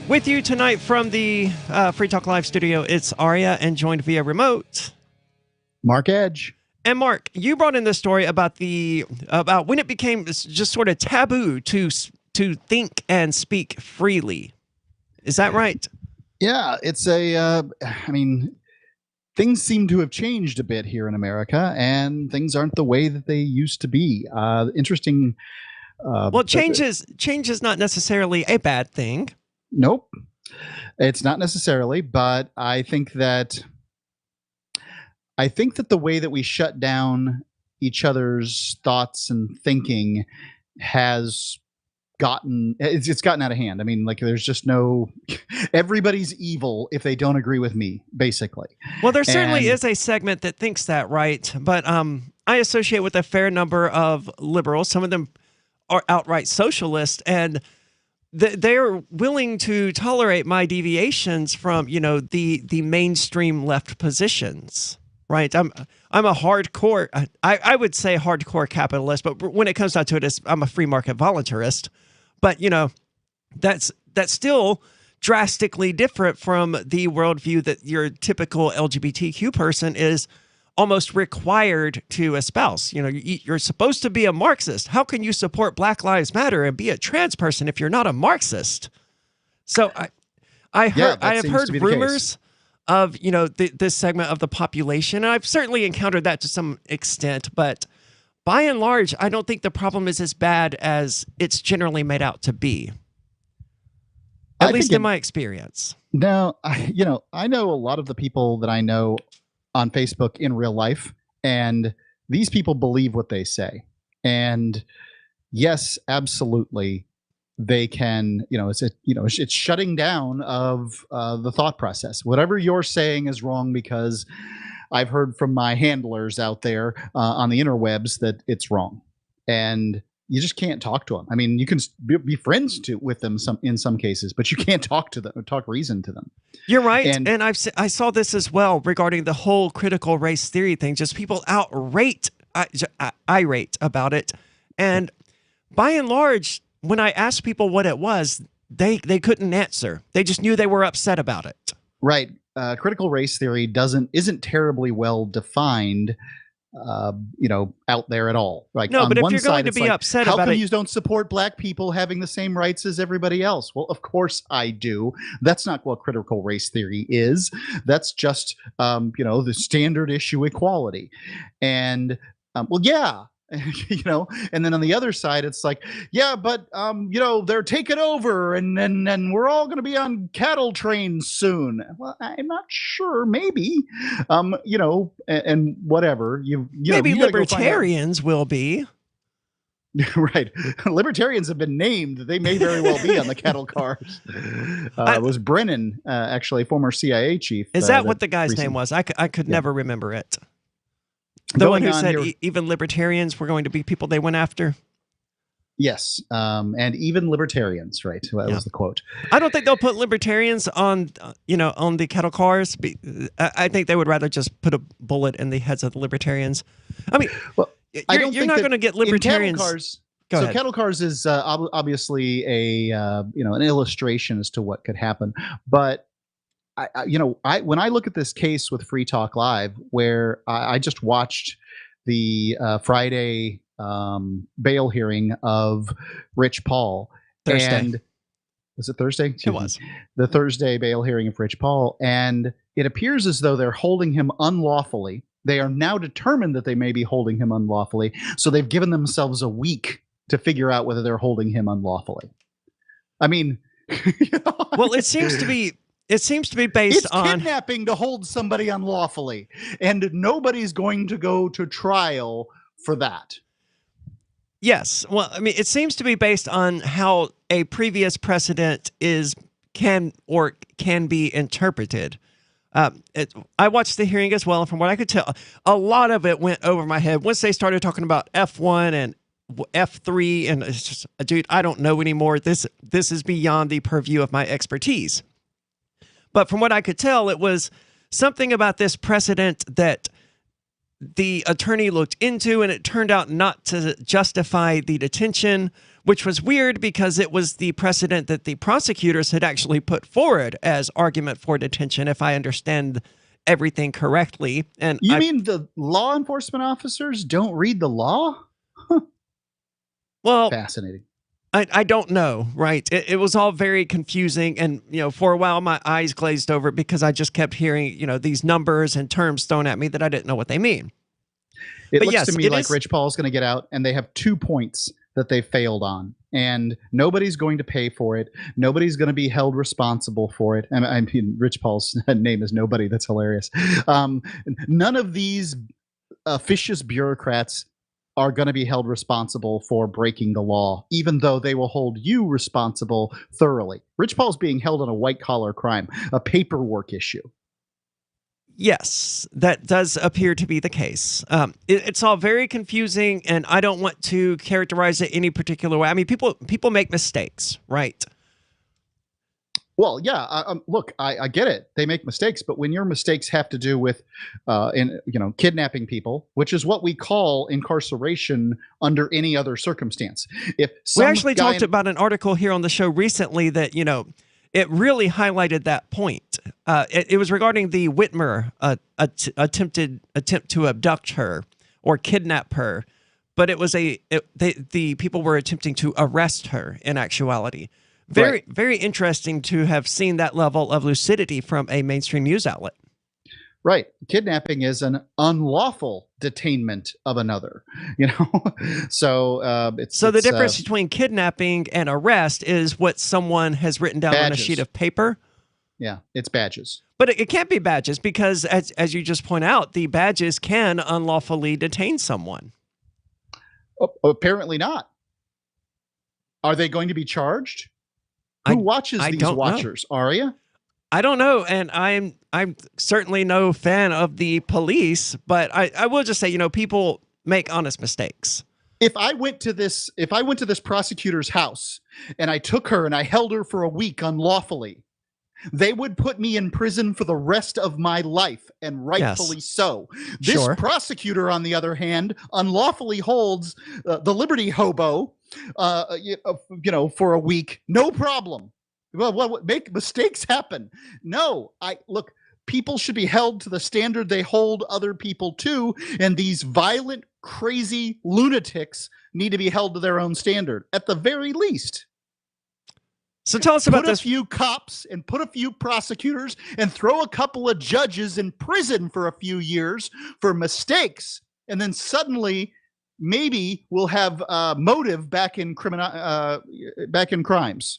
With you tonight from the Free Talk Live studio, it's Aria, and joined via remote, Mark Edge. And Mark, you brought in this story about when it became just sort of taboo to think and speak freely. Is that right? Yeah, it's things seem to have changed a bit here in America, and things aren't the way that they used to be. Interesting. Well, change is not necessarily a bad thing. Nope, it's not necessarily, but I think that the way that we shut down each other's thoughts and thinking has gotten out of hand. I mean, like, there's just no everybody's evil if they don't agree with me, basically. Well, there certainly is a segment that thinks that, right? But I associate with a fair number of liberals. Some of them are outright socialist, and they're willing to tolerate my deviations from, the mainstream left positions. Right. I'm a hardcore, I would say hardcore capitalist, but when it comes down to it, I'm a free market voluntarist. But, that's still drastically different from the worldview that your typical LGBTQ person is almost required to espouse. You're supposed to be a Marxist. How can you support Black Lives Matter and be a trans person if you're not a Marxist? So I have heard rumors of this segment of the population, and I've certainly encountered that to some extent, but by and large, I don't think the problem is as bad as it's generally made out to be. At least in my experience. Now, I know a lot of the people that I know on Facebook in real life, and these people believe what they say. And yes, absolutely, they can, it's shutting down of the thought process. Whatever you're saying is wrong because I've heard from my handlers out there on the interwebs that it's wrong, and you just can't talk to them. I mean, you can be friends with them in some cases, but you can't talk to them or talk reason to them. You're right, and I saw this as well regarding the whole critical race theory thing. Just people irate about it, and by and large, when I asked people what it was, they couldn't answer. They just knew they were upset about it. Right. Critical race theory isn't terribly well defined, out there at all. Like, no, but if you're going to be upset about it, how come you don't support Black people having the same rights as everybody else? Well, of course I do. That's not what critical race theory is. That's just, the standard issue equality. And, yeah. And then on the other side, it's like, yeah, but they're taking over, and we're all going to be on cattle trains soon. Well, I'm not sure. Maybe, and whatever. Maybe libertarians will be. Right. Libertarians have been named. They may very well be on the cattle cars. It was Brennan, actually, former CIA chief. Is that what the guy's name was? I could never remember it. The one who said even libertarians were going to be people they went after? Yes, and even libertarians, right? That was the quote. I don't think they'll put libertarians on the cattle cars. I think they would rather just put a bullet in the heads of the libertarians. I mean, you're not going to get libertarians. Cattle cars is obviously an illustration as to what could happen, but when I look at this case with Free Talk Live, where I just watched the Friday bail hearing of Rich Paul. Thursday. And was it Thursday? It was. The Thursday bail hearing of Rich Paul. And it appears as though they're holding him unlawfully. They are now determined that they may be holding him unlawfully. So they've given themselves a week to figure out whether they're holding him unlawfully. I mean, well, it seems to be based on kidnapping to hold somebody unlawfully, and nobody's going to go to trial for that. Yes. Well, I mean, it seems to be based on how a previous precedent can be interpreted. I watched the hearing as well, and from what I could tell, a lot of it went over my head once they started talking about F1 and F3, and it's just, dude, I don't know anymore. This is beyond the purview of my expertise. But from what I could tell, it was something about this precedent that the attorney looked into, and it turned out not to justify the detention, which was weird because it was the precedent that the prosecutors had actually put forward as argument for detention, if I understand everything correctly. And you mean the law enforcement officers don't read the law? Well, fascinating. I don't know, right? It was all very confusing, and for a while my eyes glazed over because I just kept hearing these numbers and terms thrown at me that I didn't know what they mean. It looks to me like Rich Paul's going to get out, and they have 2 points that they failed on, and nobody's going to pay for it. Nobody's going to be held responsible for it. And I mean, Rich Paul's name is nobody. That's hilarious. None of these officious bureaucrats are going to be held responsible for breaking the law, even though they will hold you responsible thoroughly. Rich Paul's being held on a white-collar crime, a paperwork issue. Yes, that does appear to be the case. It's all very confusing, and I don't want to characterize it any particular way. I mean, people make mistakes, right? Well, yeah. Look, I get it. They make mistakes, but when your mistakes have to do with, kidnapping people, which is what we call incarceration under any other circumstance. We actually talked about an article here on the show recently that it really highlighted that point. It was regarding the Whitmer attempt to abduct her or kidnap her, but it was the people were attempting to arrest her in actuality. Very interesting to have seen that level of lucidity from a mainstream news outlet. Right. Kidnapping is an unlawful detainment of another, So the difference between kidnapping and arrest is what someone has written down on a sheet of paper. Yeah, it's badges. But it can't be badges because, as you just point out, the badges can unlawfully detain someone. Apparently not. Are they going to be charged? Who watches these watchers? Aria? I don't know, and I'm certainly no fan of the police, but I will just say, people make honest mistakes. If I went to this prosecutor's house and I took her and I held her for a week unlawfully, they would put me in prison for the rest of my life, and rightfully so. This prosecutor, on the other hand, unlawfully holds the Liberty hobo, for a week, no problem. Well, make mistakes happen. No, look, people should be held to the standard they hold other people to, and these violent, crazy lunatics need to be held to their own standard, at the very least. So tell us about this. Put a few cops and put a few prosecutors and throw a couple of judges in prison for a few years for mistakes, and then suddenly maybe we'll have motive back in crimes.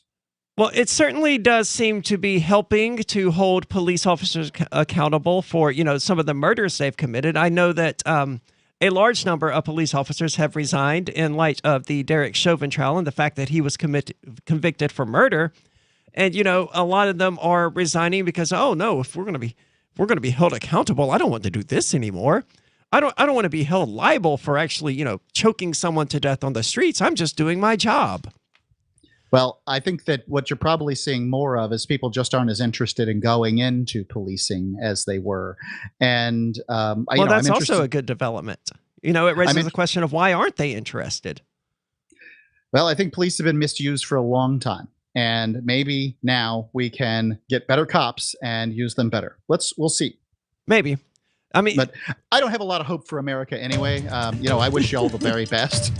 Well, it certainly does seem to be helping to hold police officers accountable for, some of the murders they've committed. I know that a large number of police officers have resigned in light of the Derek Chauvin trial and the fact that he was convicted for murder. And, a lot of them are resigning because, oh no, if we're going to be held accountable, I don't want to do this anymore. I don't want to be held liable for actually, choking someone to death on the streets. I'm just doing my job. Well, I think that what you're probably seeing more of is people just aren't as interested in going into policing as they were. And that's also a good development. It raises the question of why aren't they interested? Well, I think police have been misused for a long time. And maybe now we can get better cops and use them better. We'll see. Maybe. But I don't have a lot of hope for America anyway. I wish you all the very best,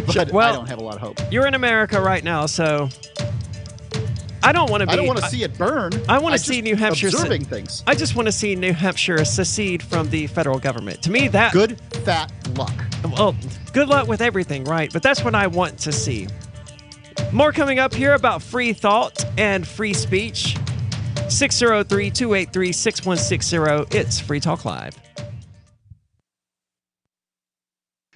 but I don't have a lot of hope. You're in America right now, so I don't want to be. I don't want to see it burn. I want to see New Hampshire observing things. I just want to see New Hampshire secede from the federal government. To me, that good fat luck. Well, good luck with everything, right? But that's what I want to see. More coming up here about free thought and free speech. 603-283-6160. It's Free Talk Live.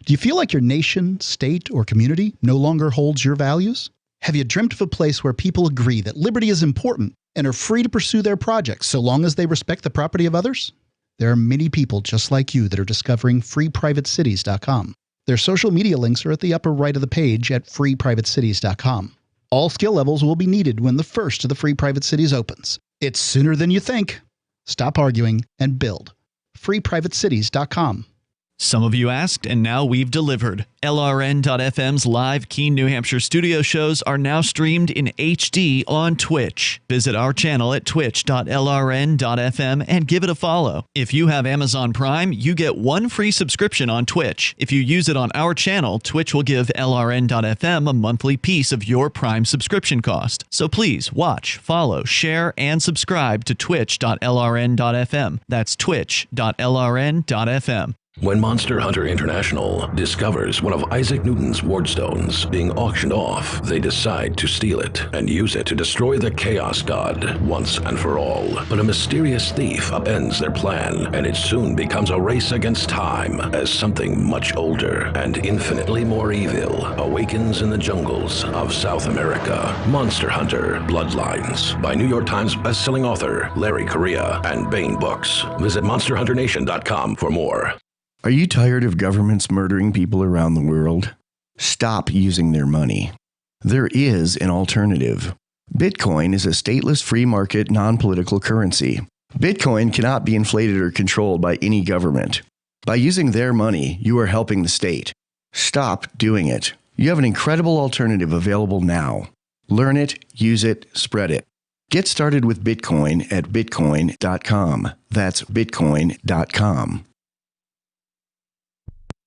Do you feel like your nation, state, or community no longer holds your values? Have you dreamt of a place where people agree that liberty is important and are free to pursue their projects so long as they respect the property of others? There are many people just like you that are discovering freeprivatecities.com. Their social media links are at the upper right of the page at freeprivatecities.com. All skill levels will be needed when the first of the Free Private Cities opens. It's sooner than you think. Stop arguing and build. freeprivatecities.com. Some of you asked, and now we've delivered. LRN.FM's live Keene, New Hampshire studio shows are now streamed in HD on Twitch. Visit our channel at twitch.lrn.fm and give it a follow. If you have Amazon Prime, you get one free subscription on Twitch. If you use it on our channel, Twitch will give LRN.FM a monthly piece of your Prime subscription cost. So please watch, follow, share, and subscribe to twitch.lrn.fm. That's twitch.lrn.fm. When Monster Hunter International discovers one of Isaac Newton's wardstones being auctioned off, they decide to steal it and use it to destroy the Chaos God once and for all. But a mysterious thief upends their plan, and it soon becomes a race against time as something much older and infinitely more evil awakens in the jungles of South America. Monster Hunter Bloodlines by New York Times bestselling author Larry Correia and Baen Books. Visit monsterhunternation.com for more. Are you tired of governments murdering people around the world? Stop using their money. There is an alternative. Bitcoin is a stateless free market non-political currency. Bitcoin cannot be inflated or controlled by any government. By using their money, you are helping the state. Stop doing it. You have an incredible alternative available now. Learn it, use it, spread it. Get started with Bitcoin at Bitcoin.com. That's Bitcoin.com.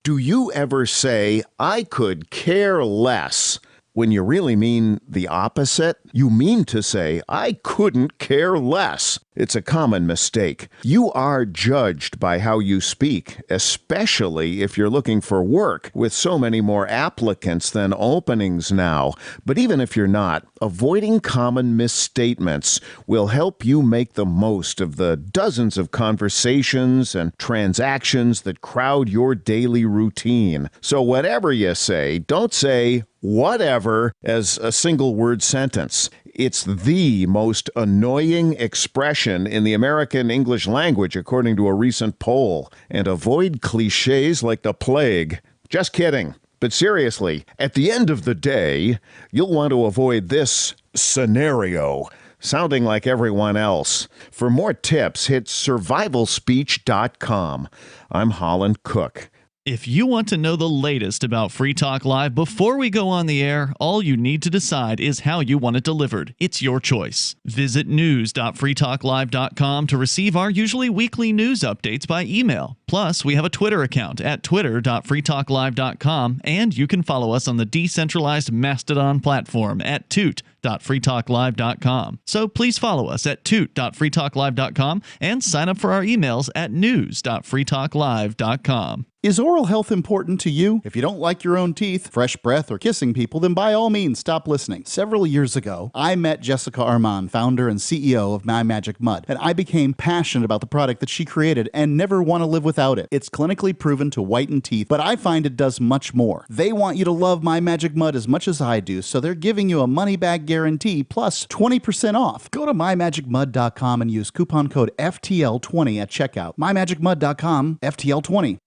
Do you ever say, I could care less, when you really mean the opposite? You mean to say, I couldn't care less. It's a common mistake. You are judged by how you speak, especially if you're looking for work, with so many more applicants than openings now. But even if you're not, avoiding common misstatements will help you make the most of the dozens of conversations and transactions that crowd your daily routine. So whatever you say, don't say whatever as a single word sentence. It's the most annoying expression in the American English language, according to a recent poll. And avoid cliches like the plague. Just kidding. But seriously, at the end of the day, you'll want to avoid this scenario, sounding like everyone else. For more tips, hit survivalspeech.com. I'm Holland Cook. If you want to know the latest about Free Talk Live before we go on the air, all you need to decide is how you want it delivered. It's your choice. Visit news.freetalklive.com to receive our usually weekly news updates by email. Plus, we have a Twitter account at twitter.freetalklive.com, and you can follow us on the decentralized Mastodon platform at toot.freetalklive.com. So please follow us at toot.freetalklive.com and sign up for our emails at news.freetalklive.com. Is oral health important to you? If you don't like your own teeth, fresh breath, or kissing people, then by all means stop listening. Several years ago, I met Jessica Armand, founder and CEO of My Magic Mud, and I became passionate about the product that she created and never want to live without it. It's clinically proven to whiten teeth, but I find it does much more. They want you to love My Magic Mud as much as I do, so they're giving you a money-back guarantee plus 20% off. Go to mymagicmud.com and use coupon code FTL20 at checkout. mymagicmud.com, FTL20.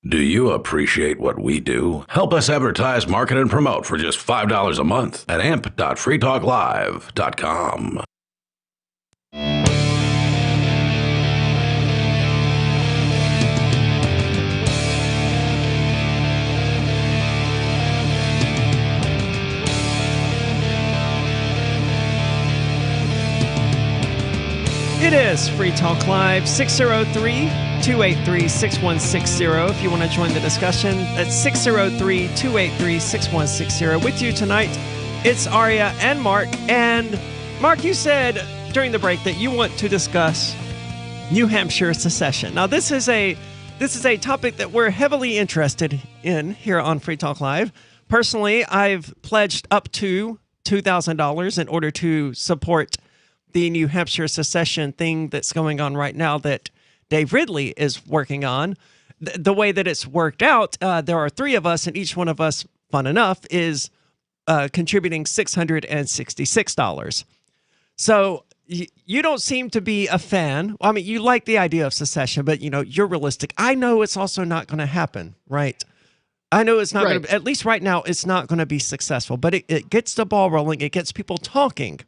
Do you appreciate what we do? Help us advertise, market, and promote for just $5 a month at amp.freetalklive.com. It is Free Talk Live, 603-283-6160. If you want to join the discussion, that's 603-283-6160. With you tonight, it's Aria and Mark. And Mark, you said during the break that you want to discuss New Hampshire secession. Now, this is a topic that we're heavily interested in here on Free Talk Live. Personally, I've pledged up to $2,000 in order to support the New Hampshire secession thing that's going on right now that Dave Ridley is working on. The way that it's worked out, there are three of us, and each one of us, fun enough, is contributing $666. So you don't seem to be a fan. I mean, you like the idea of secession, but you're realistic. I know it's also not going to happen, right? I know it's not going to, at least right now, it's not going to be successful, but it gets the ball rolling. It gets people talking.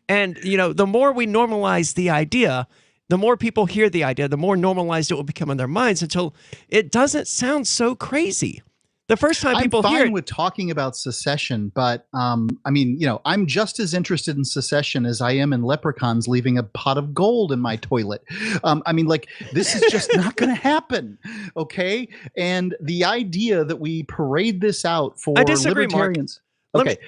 And, the more we normalize the idea, the more people hear the idea, the more normalized it will become in their minds until it doesn't sound so crazy. The first time people hear it. I'm fine with talking about secession, but I'm just as interested in secession as I am in leprechauns leaving a pot of gold in my toilet. This is just not going to happen. Okay. And the idea that we parade this out for libertarians. Okay.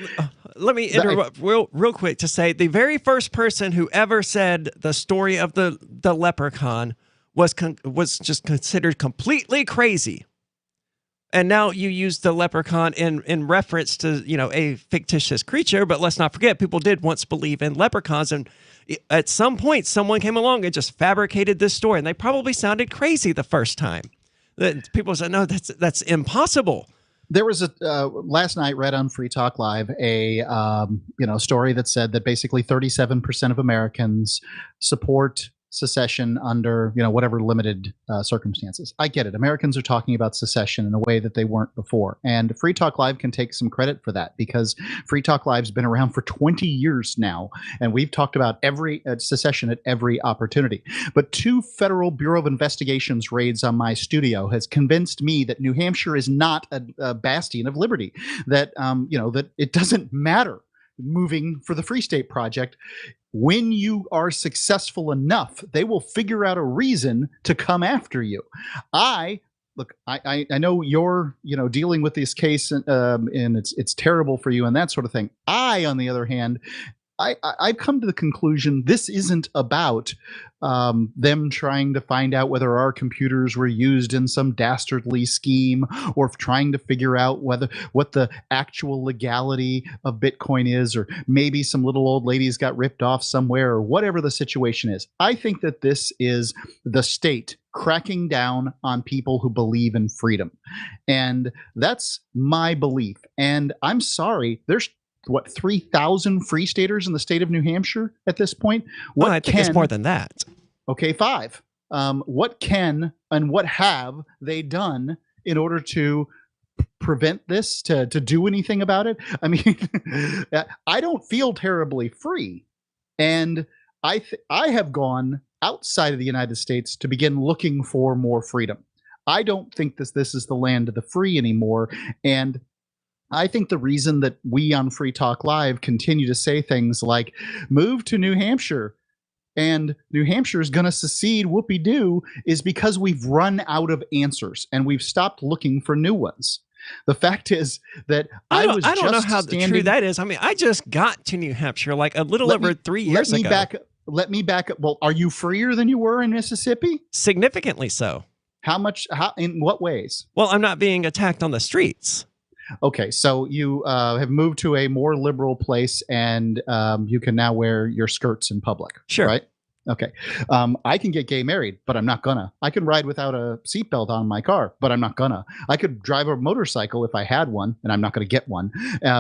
Let me interrupt real quick to say the very first person who ever said the story of the leprechaun was just considered completely crazy. And now you use the leprechaun in reference to, a fictitious creature. But let's not forget, people did once believe in leprechauns. And at some point, someone came along and just fabricated this story. And they probably sounded crazy the first time. People said, no, that's impossible. There was last night read on Free Talk Live a story that said that basically 37% of Americans support secession under whatever limited circumstances. I get it. Americans are talking about secession in a way that they weren't before, and Free Talk Live can take some credit for that because Free Talk Live's been around for 20 years now, and we've talked about every secession at every opportunity. But 2 Federal Bureau of Investigations raids on my studio has convinced me that New Hampshire is not a bastion of liberty. That that it doesn't matter moving for the Free State Project. When you are successful enough, they will figure out a reason to come after you. I know you're, dealing with this case, and it's terrible for you and that sort of thing. On the other hand, I've come to the conclusion this isn't about them trying to find out whether our computers were used in some dastardly scheme, or trying to figure out what the actual legality of Bitcoin is, or maybe some little old ladies got ripped off somewhere, or whatever the situation is. I think that this is the state cracking down on people who believe in freedom. And that's my belief. And I'm sorry, there's 3,000 free staters in the state of New Hampshire at this point? I think it's more than that. Okay, 5. What can and what have they done in order to prevent this, to do anything about it? I mean, I don't feel terribly free. And I have gone outside of the United States to begin looking for more freedom. I don't think this is the land of the free anymore. And I think the reason that we on Free Talk Live continue to say things like move to New Hampshire and New Hampshire is going to secede, whoopee-doo, is because we've run out of answers and we've stopped looking for new ones. The fact is that I don't know how true that is. I mean, I just got to New Hampshire like a little over 3 years ago. Let me back up. Well, are you freer than you were in Mississippi? Significantly so. How much? In what ways? Well, I'm not being attacked on the streets. Okay, so you have moved to a more liberal place, and you can now wear your skirts in public. Sure. Right? Okay. I can get gay married, but I'm not gonna. I can ride without a seatbelt on my car, but I'm not gonna. I could drive a motorcycle if I had one, and I'm not gonna get one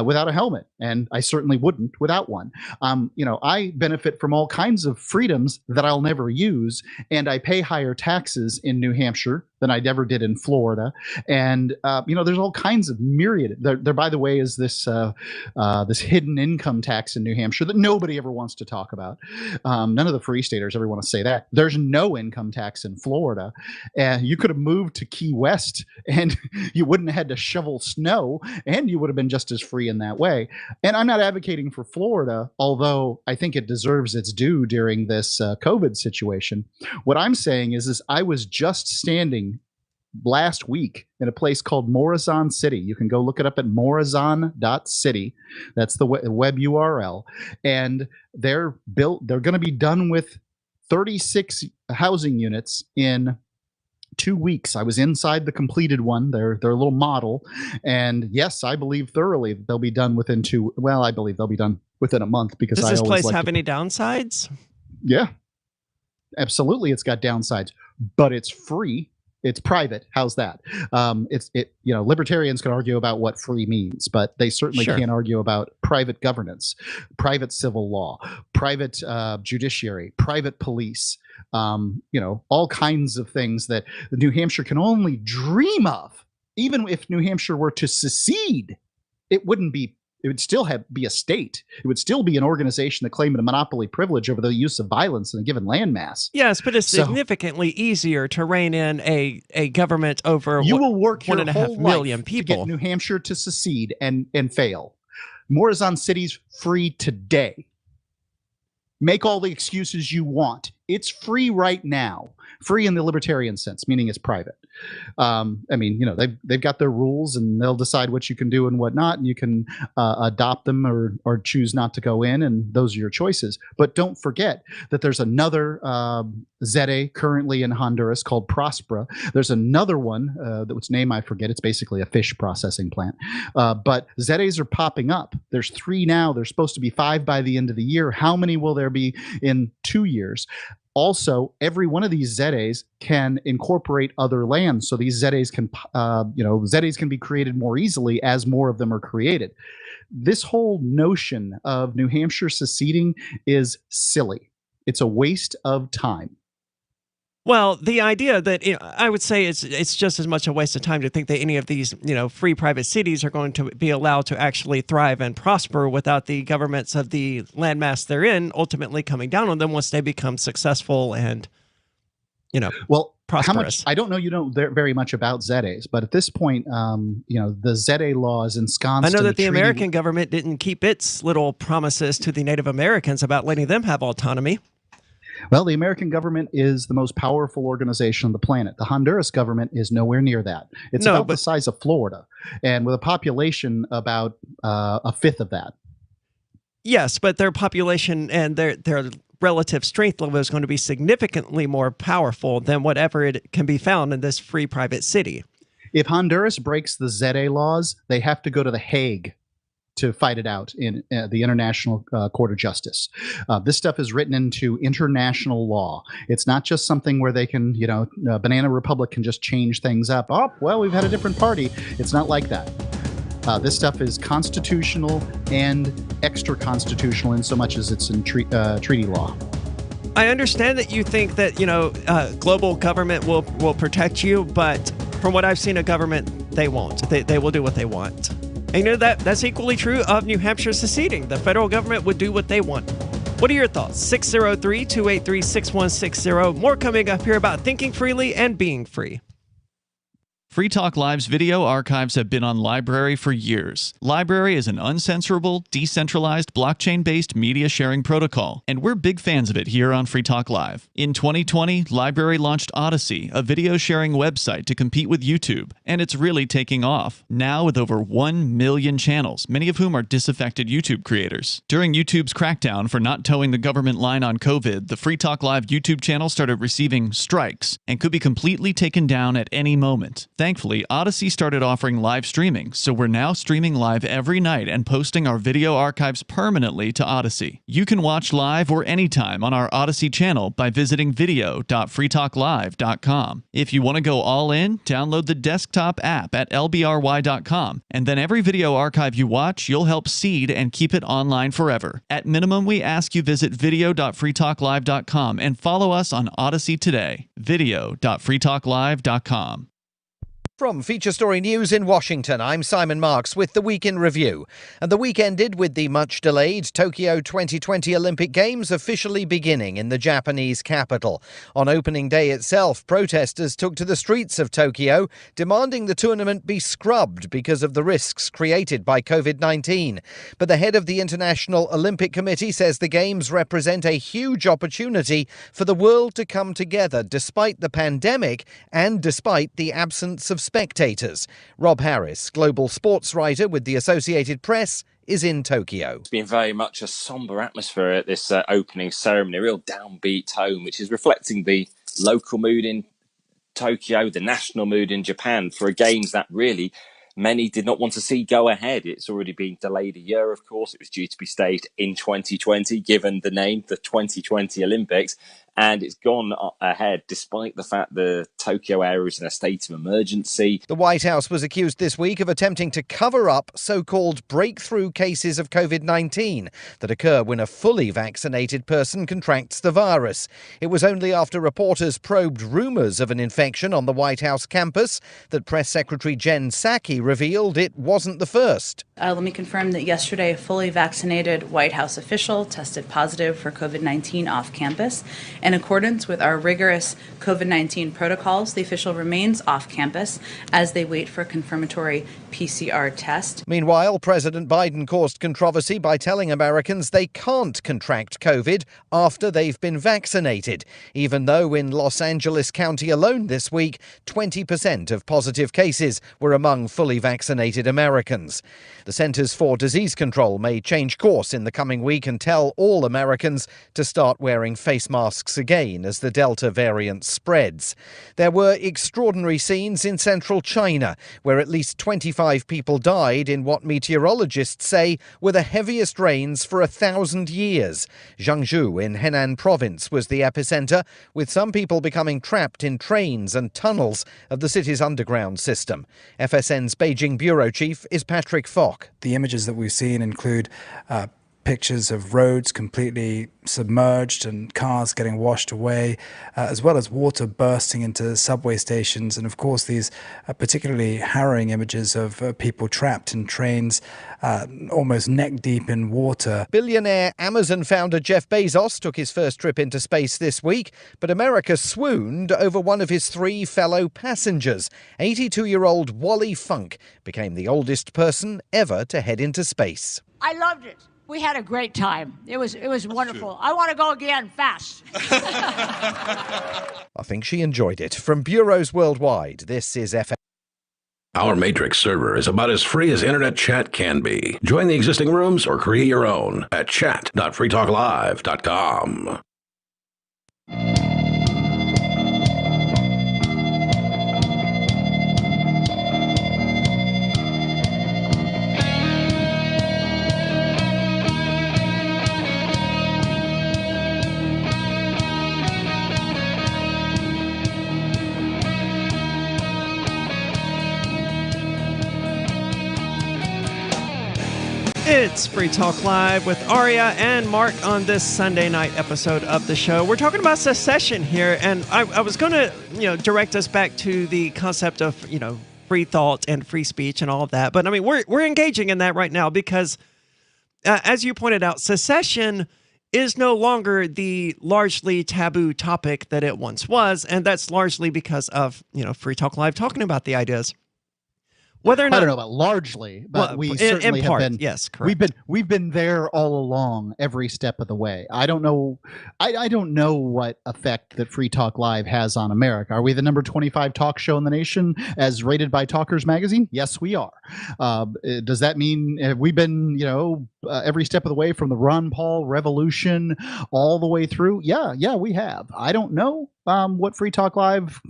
without a helmet, and I certainly wouldn't without one. I benefit from all kinds of freedoms that I'll never use, and I pay higher taxes in New Hampshire than I ever did in Florida. And, there's all kinds of myriad. There, by the way, is this hidden income tax in New Hampshire that nobody ever wants to talk about. None of the free staters ever want to say that. There's no income tax in Florida. You could have moved to Key West and you wouldn't have had to shovel snow, and you would have been just as free in that way. And I'm not advocating for Florida, although I think it deserves its due during this COVID situation. What I'm saying is I was just standing last week in a place called Morazan City. You can go look it up at morazan.city. That's the web URL. And they're going to be done with 36 housing units in 2 weeks. I was inside the completed one, their little model. And yes, I believe thoroughly that they'll be done within I believe they'll be done within a month, because does this place have any downsides? Yeah, absolutely. It's got downsides, but it's free. It's private. How's that? Libertarians can argue about what free means, but they certainly can't argue about private governance, private civil law, private judiciary, private police, all kinds of things that New Hampshire can only dream of. Even if New Hampshire were to secede, it would still be a state. It would still be an organization that claimed a monopoly privilege over the use of violence in a given landmass. Yes, but it's significantly easier to rein in a government over you will work 1.5 million people to get New Hampshire to secede and fail. Morazan City's free today. Make all the excuses you want. It's free right now. Free in the libertarian sense, meaning it's private. They've got their rules, and they'll decide what you can do and what not, and you can adopt them or choose not to go in, and those are your choices. But don't forget that there's another ZEDE currently in Honduras called Prospera. There's another one, which name I forget. It's basically a fish processing plant. But ZEDEs are popping up. There's 3 now. There's supposed to be 5 by the end of the year. How many will there be in 2 years? Also, every one of these ZEDEs can incorporate other lands, so these ZEDEs can be created more easily as more of them are created. This whole notion of New Hampshire seceding is silly. It's a waste of time. Well, the idea that I would say it's just as much a waste of time to think that any of these free private cities are going to be allowed to actually thrive and prosper without the governments of the landmass they're in ultimately coming down on them once they become successful and. Well, prosperous. I don't know you know very much about ZEDEs, but at this point, the ZEDE law is ensconced. I know that the treaty. American government didn't keep its little promises to the Native Americans about letting them have autonomy. Well, the American government is the most powerful organization on the planet. The Honduras government is nowhere near that. It's about the size of Florida, and with a population about a fifth of that. Yes, but their population and their relative strength level is going to be significantly more powerful than whatever it can be found in this free private city. If Honduras breaks the ZEDE laws, they have to go to The Hague to fight it out in the International Court of Justice. This stuff is written into international law. It's not just something where they can, Banana Republic can just change things up. Oh, well, we've had a different party. It's not like that. This stuff is constitutional and extra-constitutional in so much as it's in treaty law. I understand that you think that, global government will protect you, but from what I've seen of government, they won't. They will do what they want. And that's equally true of New Hampshire seceding. The federal government would do what they want. What are your thoughts? 603-283-6160. More coming up here about thinking freely and being free. Free Talk Live's video archives have been on LBRY for years. LBRY is an uncensorable, decentralized, blockchain-based media sharing protocol, and we're big fans of it here on Free Talk Live. In 2020, LBRY launched Odysee, a video sharing website to compete with YouTube, and it's really taking off. Now with over 1 million channels, many of whom are disaffected YouTube creators. During YouTube's crackdown for not towing the government line on COVID, the Free Talk Live YouTube channel started receiving strikes and could be completely taken down at any moment. Thankfully, Odysee started offering live streaming, so we're now streaming live every night and posting our video archives permanently to Odysee. You can watch live or anytime on our Odysee channel by visiting video.freetalklive.com. If you want to go all in, download the desktop app at lbry.com, and then every video archive you watch, you'll help seed and keep it online forever. At minimum, we ask you visit video.freetalklive.com and follow us on Odysee today. video.freetalklive.com. From Feature Story News in Washington, I'm Simon Marks with the Week in Review. And the week ended with the much-delayed Tokyo 2020 Olympic Games officially beginning in the Japanese capital. On opening day itself, protesters took to the streets of Tokyo, demanding the tournament be scrubbed because of the risks created by COVID-19. But the head of the International Olympic Committee says the Games represent a huge opportunity for the world to come together despite the pandemic and despite the absence of spectators. Rob Harris, global sports writer with the Associated Press, is in Tokyo. It's been very much a somber atmosphere at this opening ceremony, a real downbeat tone, which is reflecting the local mood in Tokyo, the national mood in Japan for a Games that really many did not want to see go ahead. It's already been delayed a year, of course. It was due to be staged in 2020, given the name, the 2020 Olympics. And it's gone ahead despite the fact the Tokyo area is in a state of emergency. The White House was accused this week of attempting to cover up so-called breakthrough cases of COVID-19 that occur when a fully vaccinated person contracts the virus. It was only after reporters probed rumours of an infection on the White House campus that Press Secretary Jen Psaki revealed it wasn't the first. Let me confirm that yesterday a fully vaccinated White House official tested positive for COVID-19 off campus. In accordance with our rigorous COVID-19 protocols, the official remains off campus as they wait for a confirmatory PCR test. Meanwhile, President Biden caused controversy by telling Americans they can't contract COVID after they've been vaccinated, even though in Los Angeles County alone this week, 20% of positive cases were among fully vaccinated Americans. The Centers for Disease Control may change course in the coming week and tell all Americans to start wearing face masks again as the Delta variant spreads. There were extraordinary scenes in central China, where at least 25 people died in what meteorologists say were the heaviest rains for 1,000 years. Jiangsu in Henan province was the epicenter, with some people becoming trapped in trains and tunnels of the city's underground system. FSN's Beijing bureau chief is Patrick Fock. The images that we've seen include pictures of roads completely submerged and cars getting washed away, as well as water bursting into subway stations. And of course, these particularly harrowing images of people trapped in trains almost neck deep in water. Billionaire Amazon founder Jeff Bezos took his first trip into space this week, but America swooned over one of his 3 fellow passengers. 82-year-old Wally Funk became the oldest person ever to head into space. I loved it. We had a great time. It was wonderful. I want to go again fast. I think she enjoyed it. From bureaus worldwide, this is FM. Our Matrix server is about as free as internet chat can be. Join the existing rooms or create your own at chat.freetalklive.com. It's Free Talk Live with Aria and Mark on this Sunday night episode of the show. We're talking about secession here, and I was going to, direct us back to the concept of, free thought and free speech and all of that. But I mean, we're engaging in that right now because, as you pointed out, secession is no longer the largely taboo topic that it once was, and that's largely because of, Free Talk Live talking about the ideas. Whether or not, I don't know about largely, but we certainly in part, have been. Yes, correct. We've been there all along, every step of the way. I don't know. I don't know what effect that Free Talk Live has on America. Are we the number 25 talk show in the nation, as rated by Talkers Magazine? Yes, we are. Does that mean have we been, every step of the way from the Ron Paul revolution all the way through? Yeah, we have. I don't know what Free Talk Live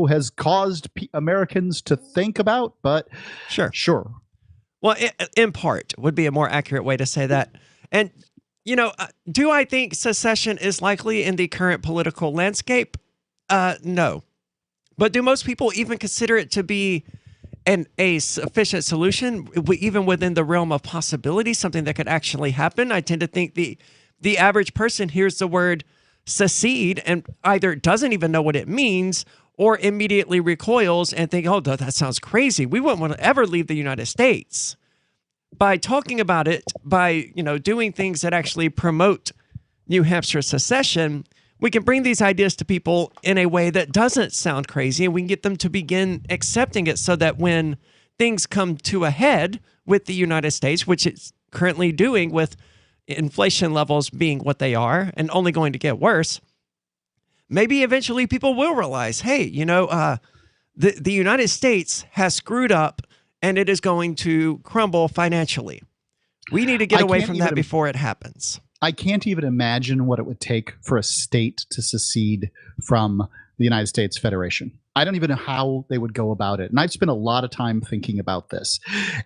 has caused Americans to think about, but sure. Well, in part would be a more accurate way to say that. And, do I think secession is likely in the current political landscape? No. But do most people even consider it to be a sufficient solution, even within the realm of possibility, something that could actually happen? I tend to think the average person hears the word secede and either doesn't even know what it means or immediately recoils and think, oh, that sounds crazy. We wouldn't want to ever leave the United States. By talking about it, by doing things that actually promote New Hampshire secession, we can bring these ideas to people in a way that doesn't sound crazy, and we can get them to begin accepting it so that when things come to a head with the United States, which it's currently doing with inflation levels being what they are and only going to get worse, maybe eventually people will realize, hey, the United States has screwed up and it is going to crumble financially. We need to get away from that before it happens. I can't even imagine what it would take for a state to secede from the United States Federation. I don't even know how they would go about it. And I've spent a lot of time thinking about this.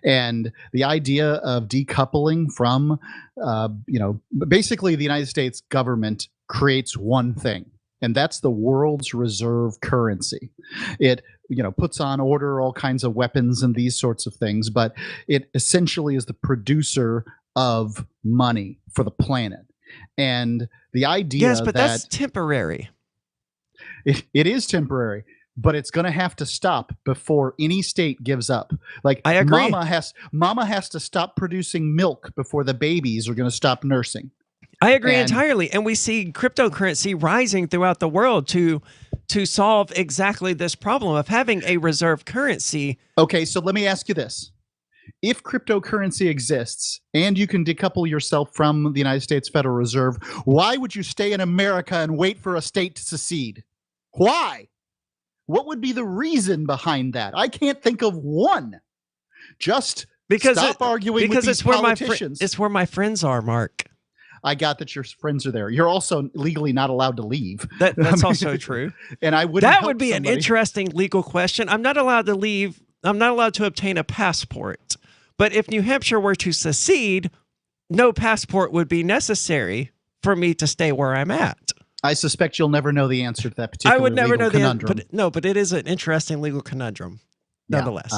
And the idea of decoupling from, basically the United States government creates one thing, and that's the world's reserve currency. It, puts on order all kinds of weapons and these sorts of things, but it essentially is the producer of money for the planet. And the idea that's temporary. It is temporary. But it's going to have to stop before any state gives up. Like, I agree. Mama has to stop producing milk before the babies are going to stop nursing. I agree entirely. And we see cryptocurrency rising throughout the world to solve exactly this problem of having a reserve currency. Okay, so let me ask you this. If cryptocurrency exists and you can decouple yourself from the United States Federal Reserve, why would you stay in America and wait for a state to secede? Why? What would be the reason behind that? I can't think of one. Just stop arguing with these politicians. It's where my friends are, Mark. I got that your friends are there. You're also legally not allowed to leave. That's also true. And I would. That would be an interesting legal question. I'm not allowed to leave. I'm not allowed to obtain a passport. But if New Hampshire were to secede, no passport would be necessary for me to stay where I'm at. I suspect you'll never know the answer to that particular I would never know conundrum. but it is an interesting legal conundrum, nonetheless.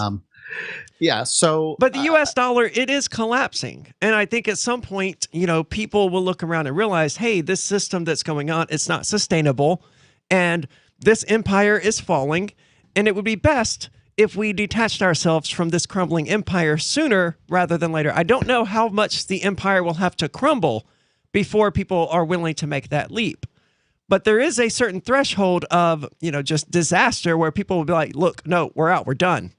Yeah. So, but the U.S. dollar, it is collapsing, and I think at some point, people will look around and realize, hey, this system that's going on, it's not sustainable, and this empire is falling, and it would be best if we detached ourselves from this crumbling empire sooner rather than later. I don't know how much the empire will have to crumble before people are willing to make that leap. But there is a certain threshold of, just disaster where people will be like, look, no, we're out, we're done.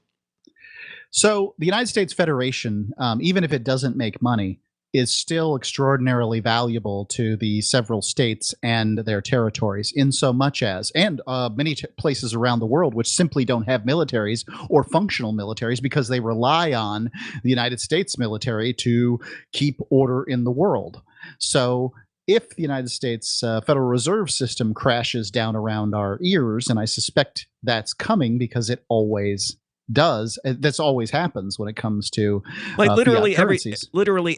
So the United States Federation, even if it doesn't make money, is still extraordinarily valuable to the several states and their territories, in so much as, and many places around the world which simply don't have militaries or functional militaries because they rely on the United States military to keep order in the world. So if the United States Federal Reserve System crashes down around our ears, and I suspect that's coming because it always does, that's always happens when it comes to literally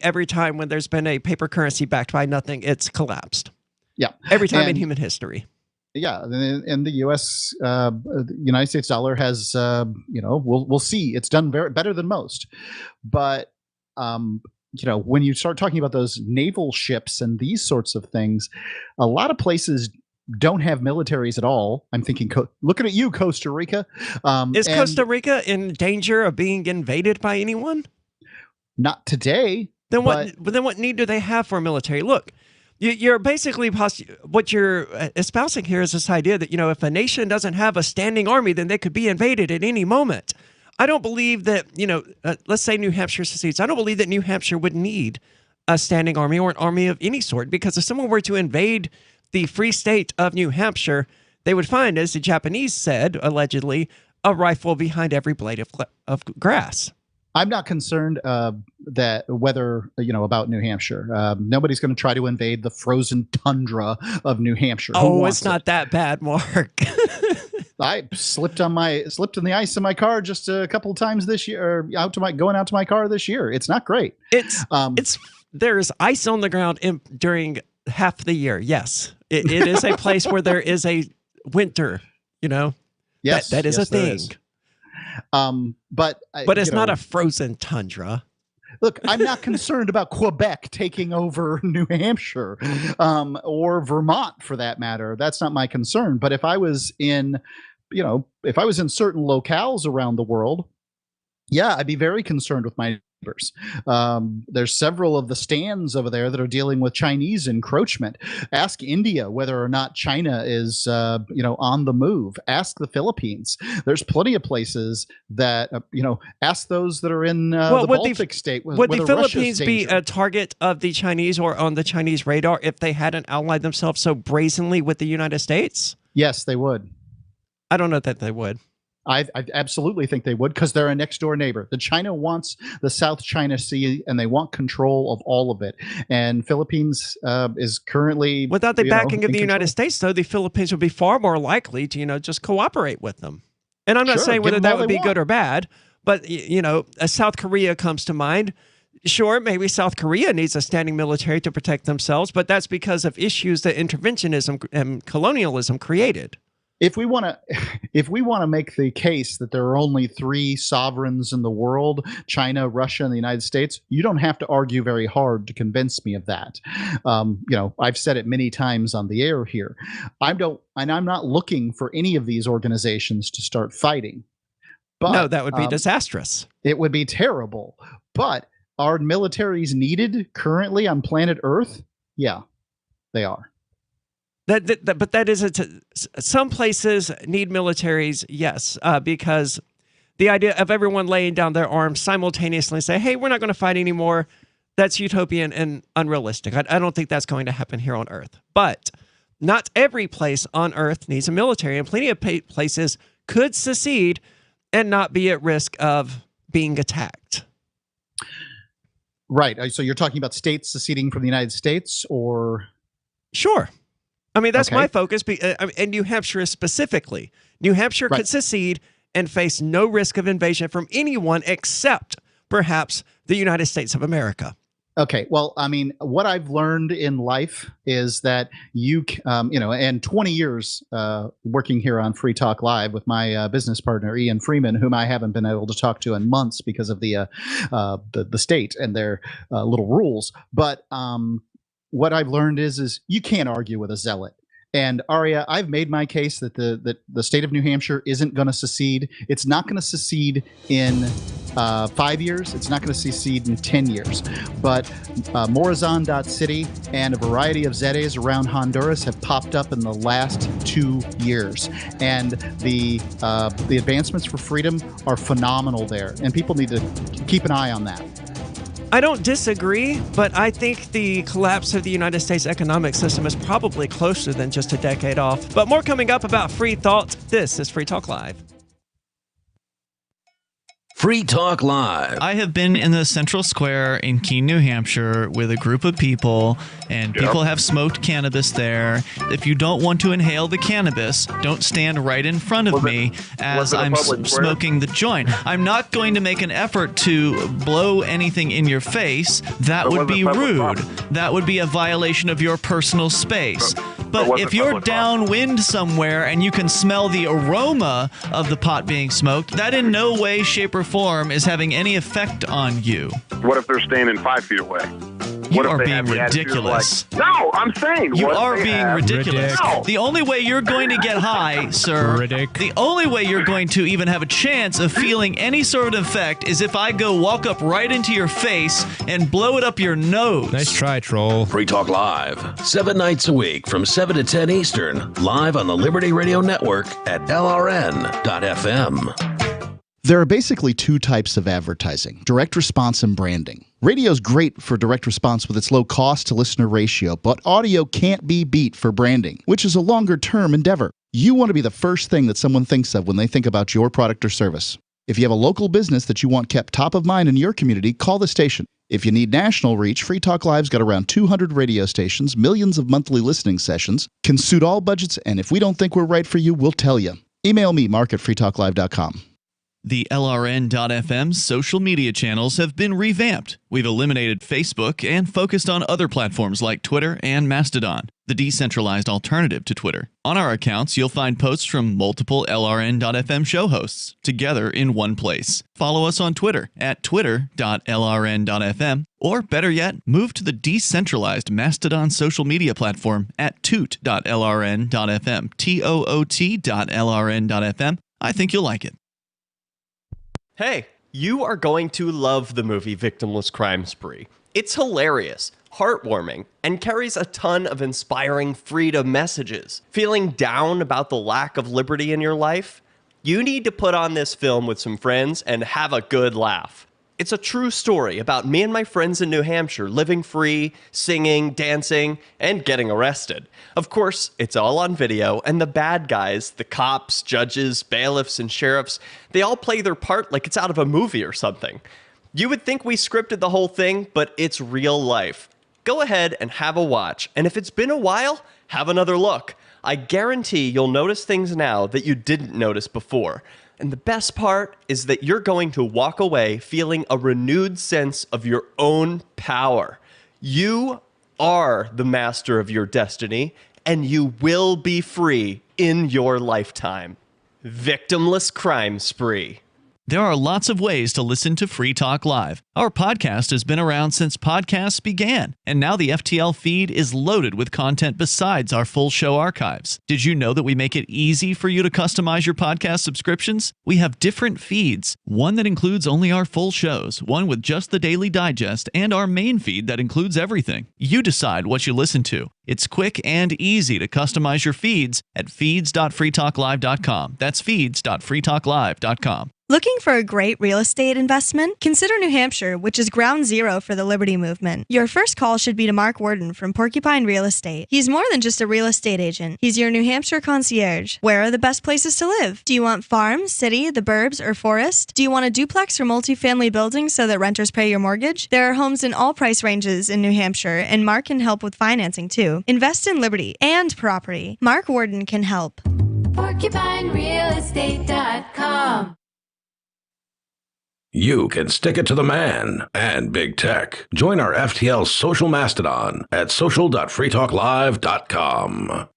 every time when there's been a paper currency backed by nothing, it's collapsed. Yeah, every time in human history. Yeah, and the U.S. United States dollar has we'll see, it's done better than most, but when you start talking about those naval ships and these sorts of things, a lot of places don't have militaries at all. I'm thinking, looking at you, Costa Rica. Is Costa Rica in danger of being invaded by anyone? Not today. Then what need do they have for a military? Look, you're basically what you're espousing here is this idea that, if a nation doesn't have a standing army, then they could be invaded at any moment. I don't believe that, let's say New Hampshire secedes. I don't believe that New Hampshire would need a standing army or an army of any sort, because if someone were to invade the free state of New Hampshire, they would find, as the Japanese said, allegedly, a rifle behind every blade of grass. I'm not concerned that whether, about New Hampshire. Nobody's going to try to invade the frozen tundra of New Hampshire. Oh, it's not that bad, Mark. I slipped in the ice in my car just a couple of times this year, going out to my car this year. It's not great. There's ice on the ground during half the year. Yes, it is a place where there is a winter. Yes, that is a thing. But it's not a frozen tundra. Look, I'm not concerned about Quebec taking over New Hampshire or Vermont, for that matter. That's not my concern. But if I was in, certain locales around the world, yeah, I'd be very concerned with my neighbors. There's several of the stands over there that are dealing with Chinese encroachment. Ask India whether or not China is, on the move. Ask the Philippines. There's plenty of places that, ask those that are in the Baltic state. Would the Philippines be a target of the Chinese or on the Chinese radar if they hadn't allied themselves so brazenly with the United States? Yes, they would. I don't know that they would. I absolutely think they would, because they're a next door neighbor. China wants the South China Sea, and they want control of all of it. And Philippines is currently, without the backing of the United States, though, the Philippines would be far more likely to just cooperate with them. And I'm not saying whether that would be good or bad, but as South Korea comes to mind. Sure, maybe South Korea needs a standing military to protect themselves, but that's because of issues that interventionism and colonialism created. If we want to make the case that there are only three sovereigns in the world, China, Russia, and the United States, you don't have to argue very hard to convince me of that. I've said it many times on the air here. I'm not looking for any of these organizations to start fighting. But, no, that would be disastrous. It would be terrible. But are militaries needed currently on planet Earth? Yeah, they are. But that isn't. Some places need militaries, yes, because the idea of everyone laying down their arms simultaneously and say, "Hey, we're not going to fight anymore," that's utopian and unrealistic. I don't think that's going to happen here on Earth. But not every place on Earth needs a military, and plenty of places could secede and not be at risk of being attacked. Right. So you're talking about states seceding from the United States, or? Sure. I mean, that's my focus, and New Hampshire specifically. New Hampshire could secede and face no risk of invasion from anyone except perhaps the United States of America. Okay, well, I mean, what I've learned in life is that and 20 years working here on Free Talk Live with my business partner Ian Freeman, whom I haven't been able to talk to in months because of the state and their little rules. But what I've learned is you can't argue with a zealot. And Aria, I've made my case that the state of New Hampshire isn't going to secede. It's not going to secede in 5 years. It's not going to secede in 10 years. But Morazan.city and a variety of zetes around Honduras have popped up in the last 2 years. And the advancements for freedom are phenomenal there. And people need to keep an eye on that. I don't disagree, but I think the collapse of the United States economic system is probably closer than just a decade off. But more coming up about free thought. This is Free Talk Live. Free Talk Live. I have been in the Central Square in Keene, New Hampshire with a group of people, and people have smoked cannabis there. If you don't want to inhale the cannabis, don't stand right in front of me as I'm smoking the joint. I'm not going to make an effort to blow anything in your face. That would be rude. That would be a violation of your personal space. But if you're downwind somewhere and you can smell the aroma of the pot being smoked, that in no way, shape, or form is having any effect on you. What if they're standing 5 feet away? You are being ridiculous. No, I'm saying. You are being ridiculous. No. The only way you're going to get high, sir, the only way you're going to even have a chance of feeling any sort of effect is if I go walk up right into your face and blow it up your nose. Nice try, troll. Free Talk Live, 7 nights a week from 7 to 10 Eastern, live on the Liberty Radio Network at LRN.FM. There are basically two types of advertising, direct response and branding. Radio's great for direct response with its low cost to listener ratio, but audio can't be beat for branding, which is a longer-term endeavor. You want to be the first thing that someone thinks of when they think about your product or service. If you have a local business that you want kept top of mind in your community, call the station. If you need national reach, Free Talk Live's got around 200 radio stations, millions of monthly listening sessions, can suit all budgets, and if we don't think we're right for you, we'll tell you. Email me, mark@freetalklive.com. The LRN.FM social media channels have been revamped. We've eliminated Facebook and focused on other platforms like Twitter and Mastodon, the decentralized alternative to Twitter. On our accounts, you'll find posts from multiple LRN.FM show hosts together in one place. Follow us on Twitter at twitter.lrn.fm, or better yet, move to the decentralized Mastodon social media platform at toot.lrn.fm, toot.lrn.fm. I think you'll like it. Hey, you are going to love the movie Victimless Crime Spree. It's hilarious, heartwarming, and carries a ton of inspiring freedom messages. Feeling down about the lack of liberty in your life? You need to put on this film with some friends and have a good laugh. It's a true story about me and my friends in New Hampshire living free, singing, dancing, and getting arrested. Of course, it's all on video, and the bad guys, the cops, judges, bailiffs, and sheriffs, they all play their part like it's out of a movie or something. You would think we scripted the whole thing, but it's real life. Go ahead and have a watch, and if it's been a while, have another look. I guarantee you'll notice things now that you didn't notice before. And the best part is that you're going to walk away feeling a renewed sense of your own power. You are the master of your destiny, and you will be free in your lifetime. Victimless Crime Spree. There are lots of ways to listen to Free Talk Live. Our podcast has been around since podcasts began, and now the FTL feed is loaded with content besides our full show archives. Did you know that we make it easy for you to customize your podcast subscriptions? We have different feeds, one that includes only our full shows, one with just the Daily Digest, and our main feed that includes everything. You decide what you listen to. It's quick and easy to customize your feeds at feeds.freetalklive.com. That's feeds.freetalklive.com. Looking for a great real estate investment? Consider New Hampshire, which is ground zero for the Liberty Movement. Your first call should be to Mark Worden from Porcupine Real Estate. He's more than just a real estate agent. He's your New Hampshire concierge. Where are the best places to live? Do you want farm, city, the burbs, or forest? Do you want a duplex or multifamily building so that renters pay your mortgage? There are homes in all price ranges in New Hampshire, and Mark can help with financing too. Invest in liberty and property. Mark Worden can help. PorcupineRealEstate.com. you can stick it to the man and big tech. Join our FTL social mastodon at social.freetalklive.com.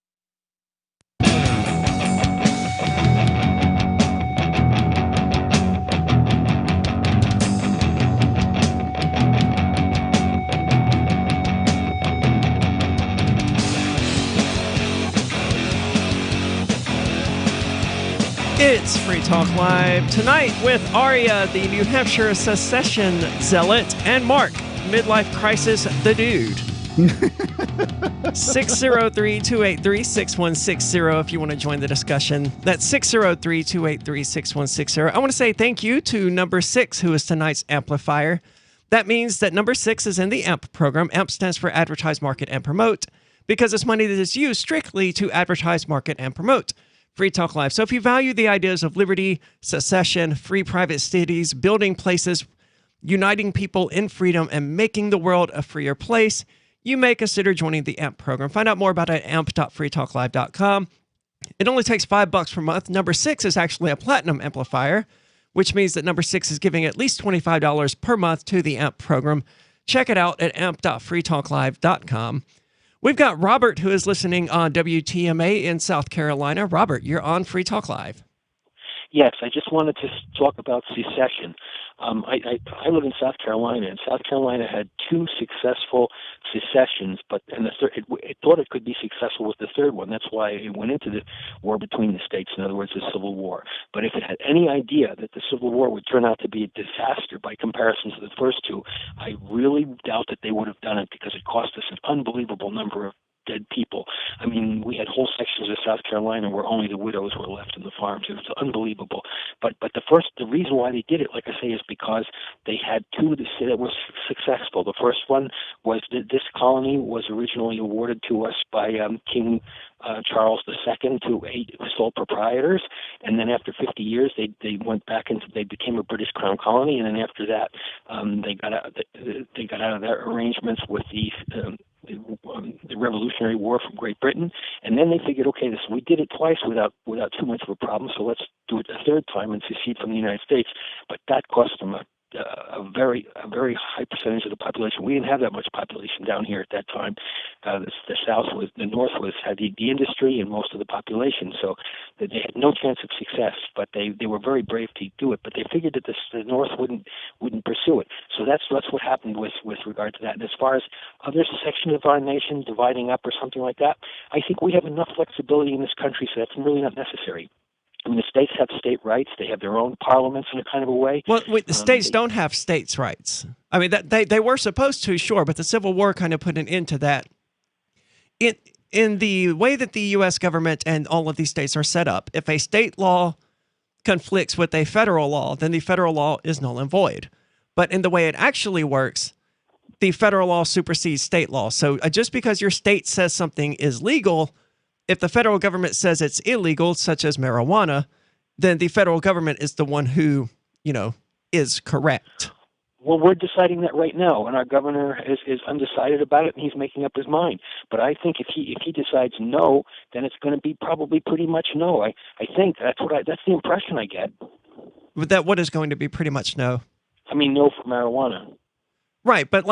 It's Free Talk Live tonight with Aria, the New Hampshire secession zealot, and Mark, midlife crisis, the dude. 603-283-6160 if you want to join the discussion. That's 603-283-6160. I want to say thank you to number 6, who is tonight's amplifier. That means that number 6 is in the AMP program. AMP stands for Advertise, Market, and Promote, because it's money that is used strictly to advertise, market, and promote Free Talk Live. So if you value the ideas of liberty, secession, free private cities, building places, uniting people in freedom, and making the world a freer place, you may consider joining the AMP program. Find out more about it at amp.freetalklive.com. It only takes $5 per month. Number 6 is actually a platinum amplifier, which means that number 6 is giving at least $25 per month to the AMP program. Check it out at amp.freetalklive.com. We've got Robert, who is listening on WTMA in South Carolina. Robert, you're on Free Talk Live. Yes, I just wanted to talk about secession. I live in South Carolina, and South Carolina had 2 successful secessions, but and the third, it thought it could be successful with the third one. That's why it went into the war between the states. In other words, the Civil War. But if it had any idea that the Civil War would turn out to be a disaster by comparison to the first 2, I really doubt that they would have done it, because it cost us an unbelievable number of dead people. I mean, we had whole sections of South Carolina where only the widows were left in the farms. It was unbelievable. But the reason why they did it, like I say, is because they had 2 that were successful. The first one was that this colony was originally awarded to us by King Charles II to 8 sole proprietors, and then after 50 years, they went back into, they became a British Crown colony, and then after that, they got out of their arrangements with the Revolutionary War from Great Britain, and then they figured, okay, we did it twice without too much of a problem, so let's do it a third time and secede from the United States. But that cost them a very high percentage of the population. We didn't have that much population down here at that time. The North had the industry and most of the population, so they had no chance of success. But they were very brave to do it. But they figured that the North wouldn't pursue it. So that's what happened with regard to that. And as far as other sections of our nation dividing up or something like that, I think we have enough flexibility in this country, so that's really not necessary. I mean, the states have state rights. They have their own parliaments in a kind of a way. Well, the states don't have states' rights. I mean, they were supposed to, sure, but the Civil War kind of put an end to that. In the way that the U.S. government and all of these states are set up, if a state law conflicts with a federal law, then the federal law is null and void. But in the way it actually works, the federal law supersedes state law. So just because your state says something is legal, if the federal government says it's illegal, such as marijuana, then the federal government is the one who, is correct. Well, we're deciding that right now, and our governor is undecided about it, and he's making up his mind. But I think if he decides no, then it's going to be probably pretty much no. I think that's the impression I get. But what is going to be pretty much no? I mean, no for marijuana. Right, but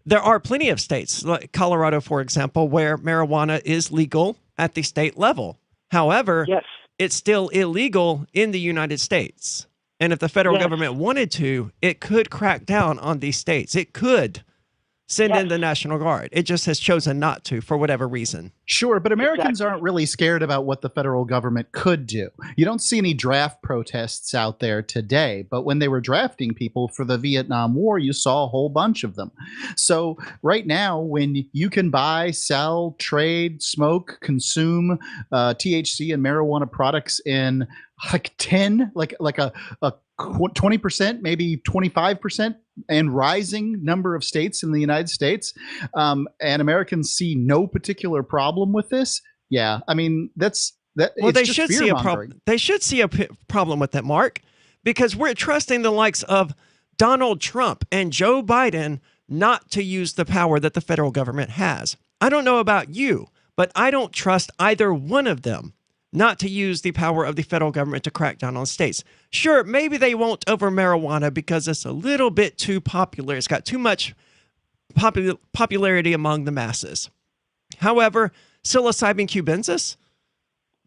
there are plenty of states, like Colorado, for example, where marijuana is legal at the state level. However, yes, it's still illegal in the United States. And if the federal government wanted to, it could crack down on these states. It could send in the National Guard. It just has chosen not to for whatever reason. Sure, but Americans aren't really scared about what the federal government could do. You don't see any draft protests out there today, but when they were drafting people for the Vietnam War, you saw a whole bunch of them. So right now, when you can buy, sell, trade, smoke, consume THC and marijuana products in like 20%, maybe 25%, and rising number of states in the United States, and Americans see no particular problem with this. Yeah, I mean that's that. Well, they should see a problem. They should see a problem with that, Mark, because we're trusting the likes of Donald Trump and Joe Biden not to use the power that the federal government has. I don't know about you, but I don't trust either one of them not to use the power of the federal government to crack down on states. Sure, maybe they won't over marijuana because it's a little bit too popular. It's got too much popularity among the masses. However, psilocybin cubensis,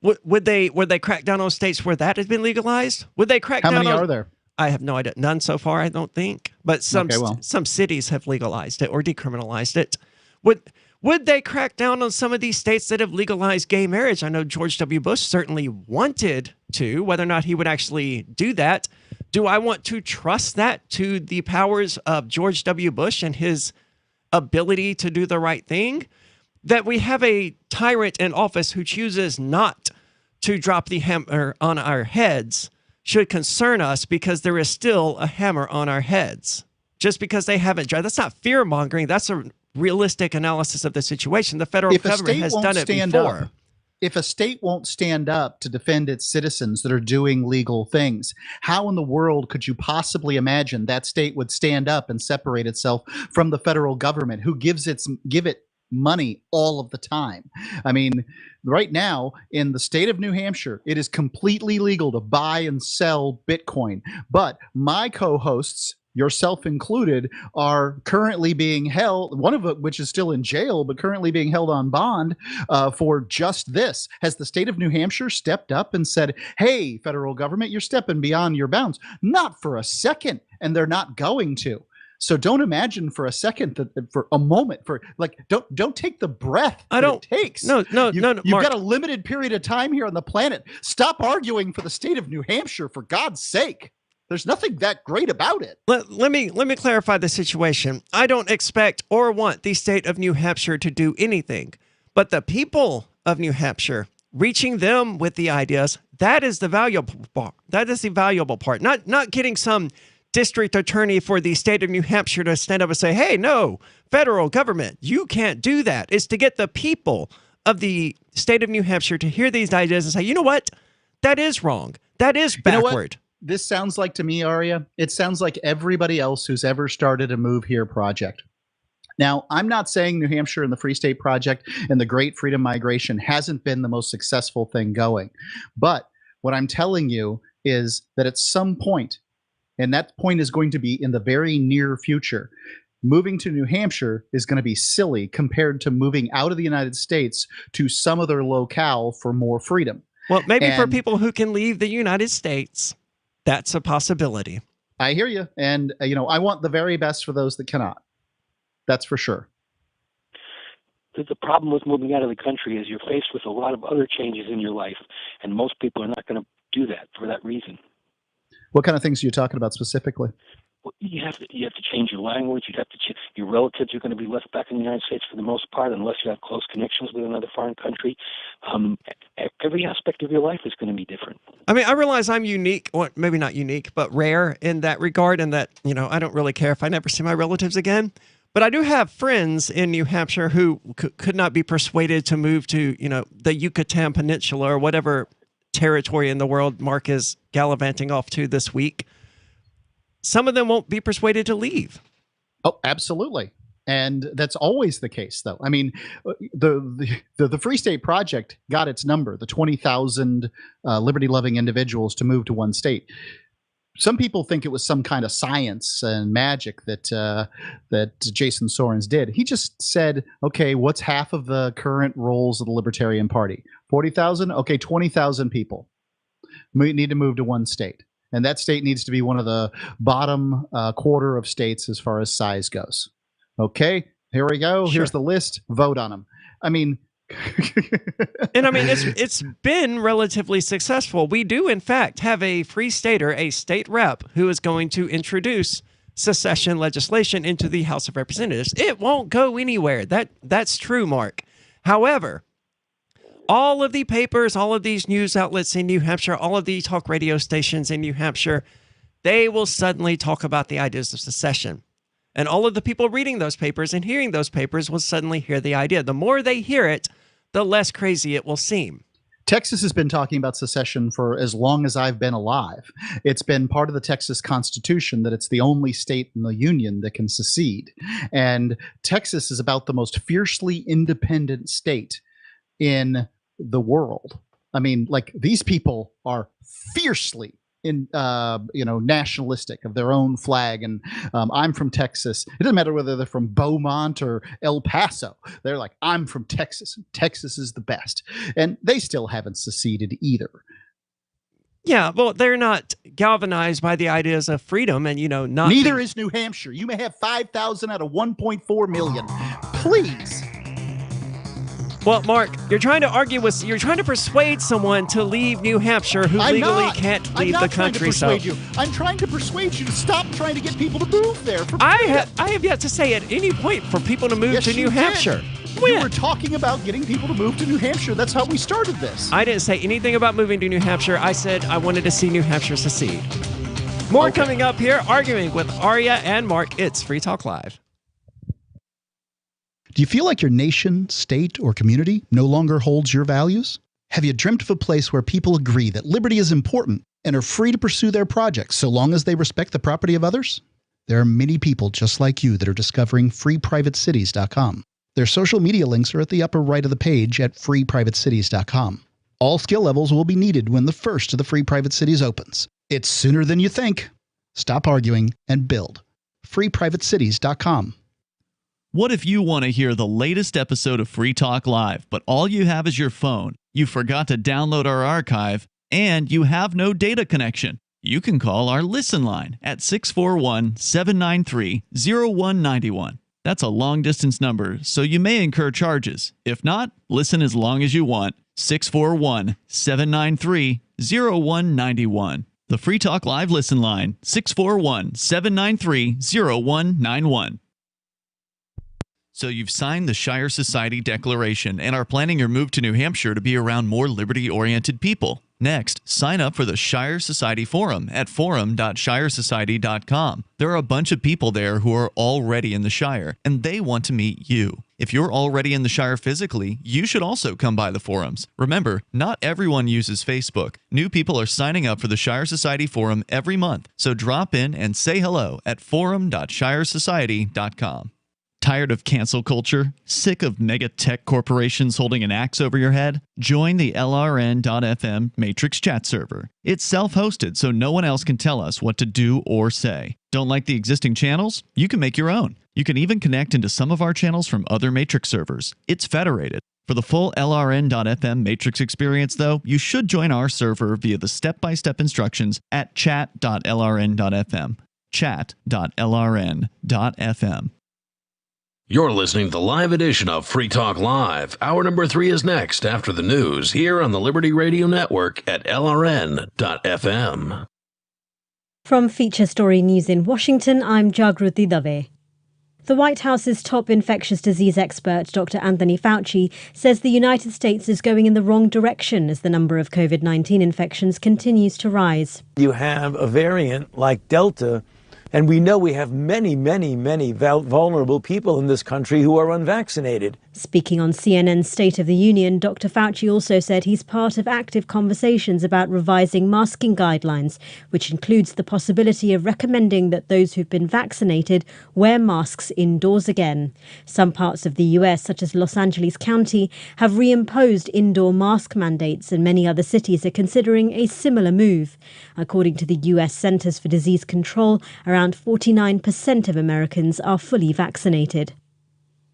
would they crack down on states where that has been legalized? Would they crack down on... How many are there? I have no idea. None so far, I don't think. But some cities have legalized it or decriminalized it. Would they crack down on some of these states that have legalized gay marriage? I know George W. Bush certainly wanted to. Whether or not he would actually do that, do I want to trust that to the powers of George W. Bush and his ability to do the right thing? That we have a tyrant in office who chooses not to drop the hammer on our heads should concern us, because there is still a hammer on our heads. Just because they haven't tried. That's not fear-mongering. That's a realistic analysis of the situation. The federal government has done it before. If a state won't stand up to defend its citizens that are doing legal things, how in the world could you possibly imagine that state would stand up and separate itself from the federal government, who give it money all of the time? I mean, right now in the state of New Hampshire, it is completely legal to buy and sell Bitcoin. But my co-hosts, yourself included, are currently being held, one of which is still in jail, but currently being held on bond for just this. Has the state of New Hampshire stepped up and said, hey, federal government, you're stepping beyond your bounds? Not for a second, and they're not going to. So don't imagine for a second that for a moment, for like, don't take the breath it takes. No, You've Mark, got a limited period of time here on the planet. Stop arguing for the state of New Hampshire, for God's sake. There's nothing that great about it. Let me clarify the situation. I don't expect or want the state of New Hampshire to do anything, but the people of New Hampshire, reaching them with the ideas, that is the valuable part. That is the valuable part. Not getting some district attorney for the state of New Hampshire to stand up and say, hey, no, federal government, you can't do that. It's to get the people of the state of New Hampshire to hear these ideas and say, you know what? That is wrong. That is backward. This sounds like, to me, Aria, it sounds like everybody else who's ever started a Move Here project. Now, I'm not saying New Hampshire and the Free State Project and the Great Freedom Migration hasn't been the most successful thing going. But what I'm telling you is that at some point, and that point is going to be in the very near future, moving to New Hampshire is going to be silly compared to moving out of the United States to some other locale for more freedom. Well, maybe for people who can leave the United States, that's a possibility. I hear you. And, I want the very best for those that cannot. That's for sure. The problem with moving out of the country is you're faced with a lot of other changes in your life, and most people are not going to do that for that reason. What kind of things are you talking about specifically? Well, you have to change your language. You have to your relatives are going to be left back in the United States for the most part, unless you have close connections with another foreign country. Every aspect of your life is going to be different. I mean, I realize I'm unique, or maybe not unique, but rare in that regard, and that I don't really care if I never see my relatives again. But I do have friends in New Hampshire who could not be persuaded to move to the Yucatan Peninsula or whatever territory in the world Mark is gallivanting off to this week. Some of them won't be persuaded to leave. Oh, absolutely. And that's always the case, though. I mean, the Free State Project got its number, the 20,000 liberty-loving individuals to move to one state. Some people think it was some kind of science and magic that Jason Sorens did. He just said, okay, what's half of the current rolls of the Libertarian Party? 40,000? Okay, 20,000 people need to move to one state. And that state needs to be one of the bottom quarter of states as far as size goes. Okay, here we go. Sure. Here's the list. Vote on them. I mean... And I mean, it's been relatively successful. We do, in fact, have a free stater, a state rep, who is going to introduce secession legislation into the House of Representatives. It won't go anywhere. That's true, Mark. However, all of the papers, all of these news outlets in New Hampshire, all of the talk radio stations in New Hampshire, they will suddenly talk about the ideas of secession. And all of the people reading those papers and hearing those papers will suddenly hear the idea. The more they hear it, the less crazy it will seem. Texas has been talking about secession for as long as I've been alive. It's been part of the Texas Constitution that it's the only state in the Union that can secede. And Texas is about the most fiercely independent state in the world. I mean, like, these people are fiercely nationalistic of their own flag. And I'm from Texas. It doesn't matter whether they're from Beaumont or El Paso. They're like, I'm from Texas. Texas is the best. And they still haven't seceded either. Yeah, well, they're not galvanized by the ideas of freedom and, not. Neither is New Hampshire. You may have 5,000 out of 1.4 million. Please. Well, Mark, you're trying to persuade someone to leave New Hampshire who legally can't leave the country. I'm trying to persuade you to stop trying to get people to move there. I have yet to say at any point for people to move to New Hampshire. We were talking about getting people to move to New Hampshire. That's how we started this. I didn't say anything about moving to New Hampshire. I said I wanted to see New Hampshire secede. More coming up here, arguing with Aria and Mark. It's Free Talk Live. Do you feel like your nation, state, or community no longer holds your values? Have you dreamt of a place where people agree that liberty is important and are free to pursue their projects so long as they respect the property of others? There are many people just like you that are discovering freeprivatecities.com. Their social media links are at the upper right of the page at freeprivatecities.com. All skill levels will be needed when the first of the Free Private Cities opens. It's sooner than you think. Stop arguing and build. freeprivatecities.com. What if you want to hear the latest episode of Free Talk Live, but all you have is your phone, you forgot to download our archive, and you have no data connection? You can call our Listen line at 641-793-0191. That's a long-distance number, so you may incur charges. If not, listen as long as you want. 641-793-0191. The Free Talk Live Listen line, 641-793-0191. So you've signed the Shire Society Declaration and are planning your move to New Hampshire to be around more liberty-oriented people. Next, sign up for the Shire Society Forum at forum.shiresociety.com. There are a bunch of people there who are already in the Shire, and they want to meet you. If you're already in the Shire physically, you should also come by the forums. Remember, not everyone uses Facebook. New people are signing up for the Shire Society Forum every month, so drop in and say hello at forum.shiresociety.com. Tired of cancel culture? Sick of mega tech corporations holding an axe over your head? Join the LRN.FM Matrix chat server. It's self-hosted, so no one else can tell us what to do or say. Don't like the existing channels? You can make your own. You can even connect into some of our channels from other Matrix servers. It's federated. For the full LRN.FM Matrix experience, though, you should join our server via the step-by-step instructions at chat.lrn.fm. Chat.lrn.fm. You're listening to the live edition of Free Talk Live. Hour number 3 is next after the news here on the Liberty Radio Network at LRN.FM. From Feature Story News in Washington, I'm Jagruti Dave. The White House's top infectious disease expert, Dr. Anthony Fauci, says the United States is going in the wrong direction as the number of COVID-19 infections continues to rise. You have a variant like Delta, and we know we have many vulnerable people in this country who are unvaccinated. Speaking on CNN's State of the Union, Dr. Fauci also said he's part of active conversations about revising masking guidelines, which includes the possibility of recommending that those who've been vaccinated wear masks indoors again. Some parts of the US, such as Los Angeles County, have reimposed indoor mask mandates, and many other cities are considering a similar move. According to the US Centers for Disease Control, around 49% of Americans are fully vaccinated.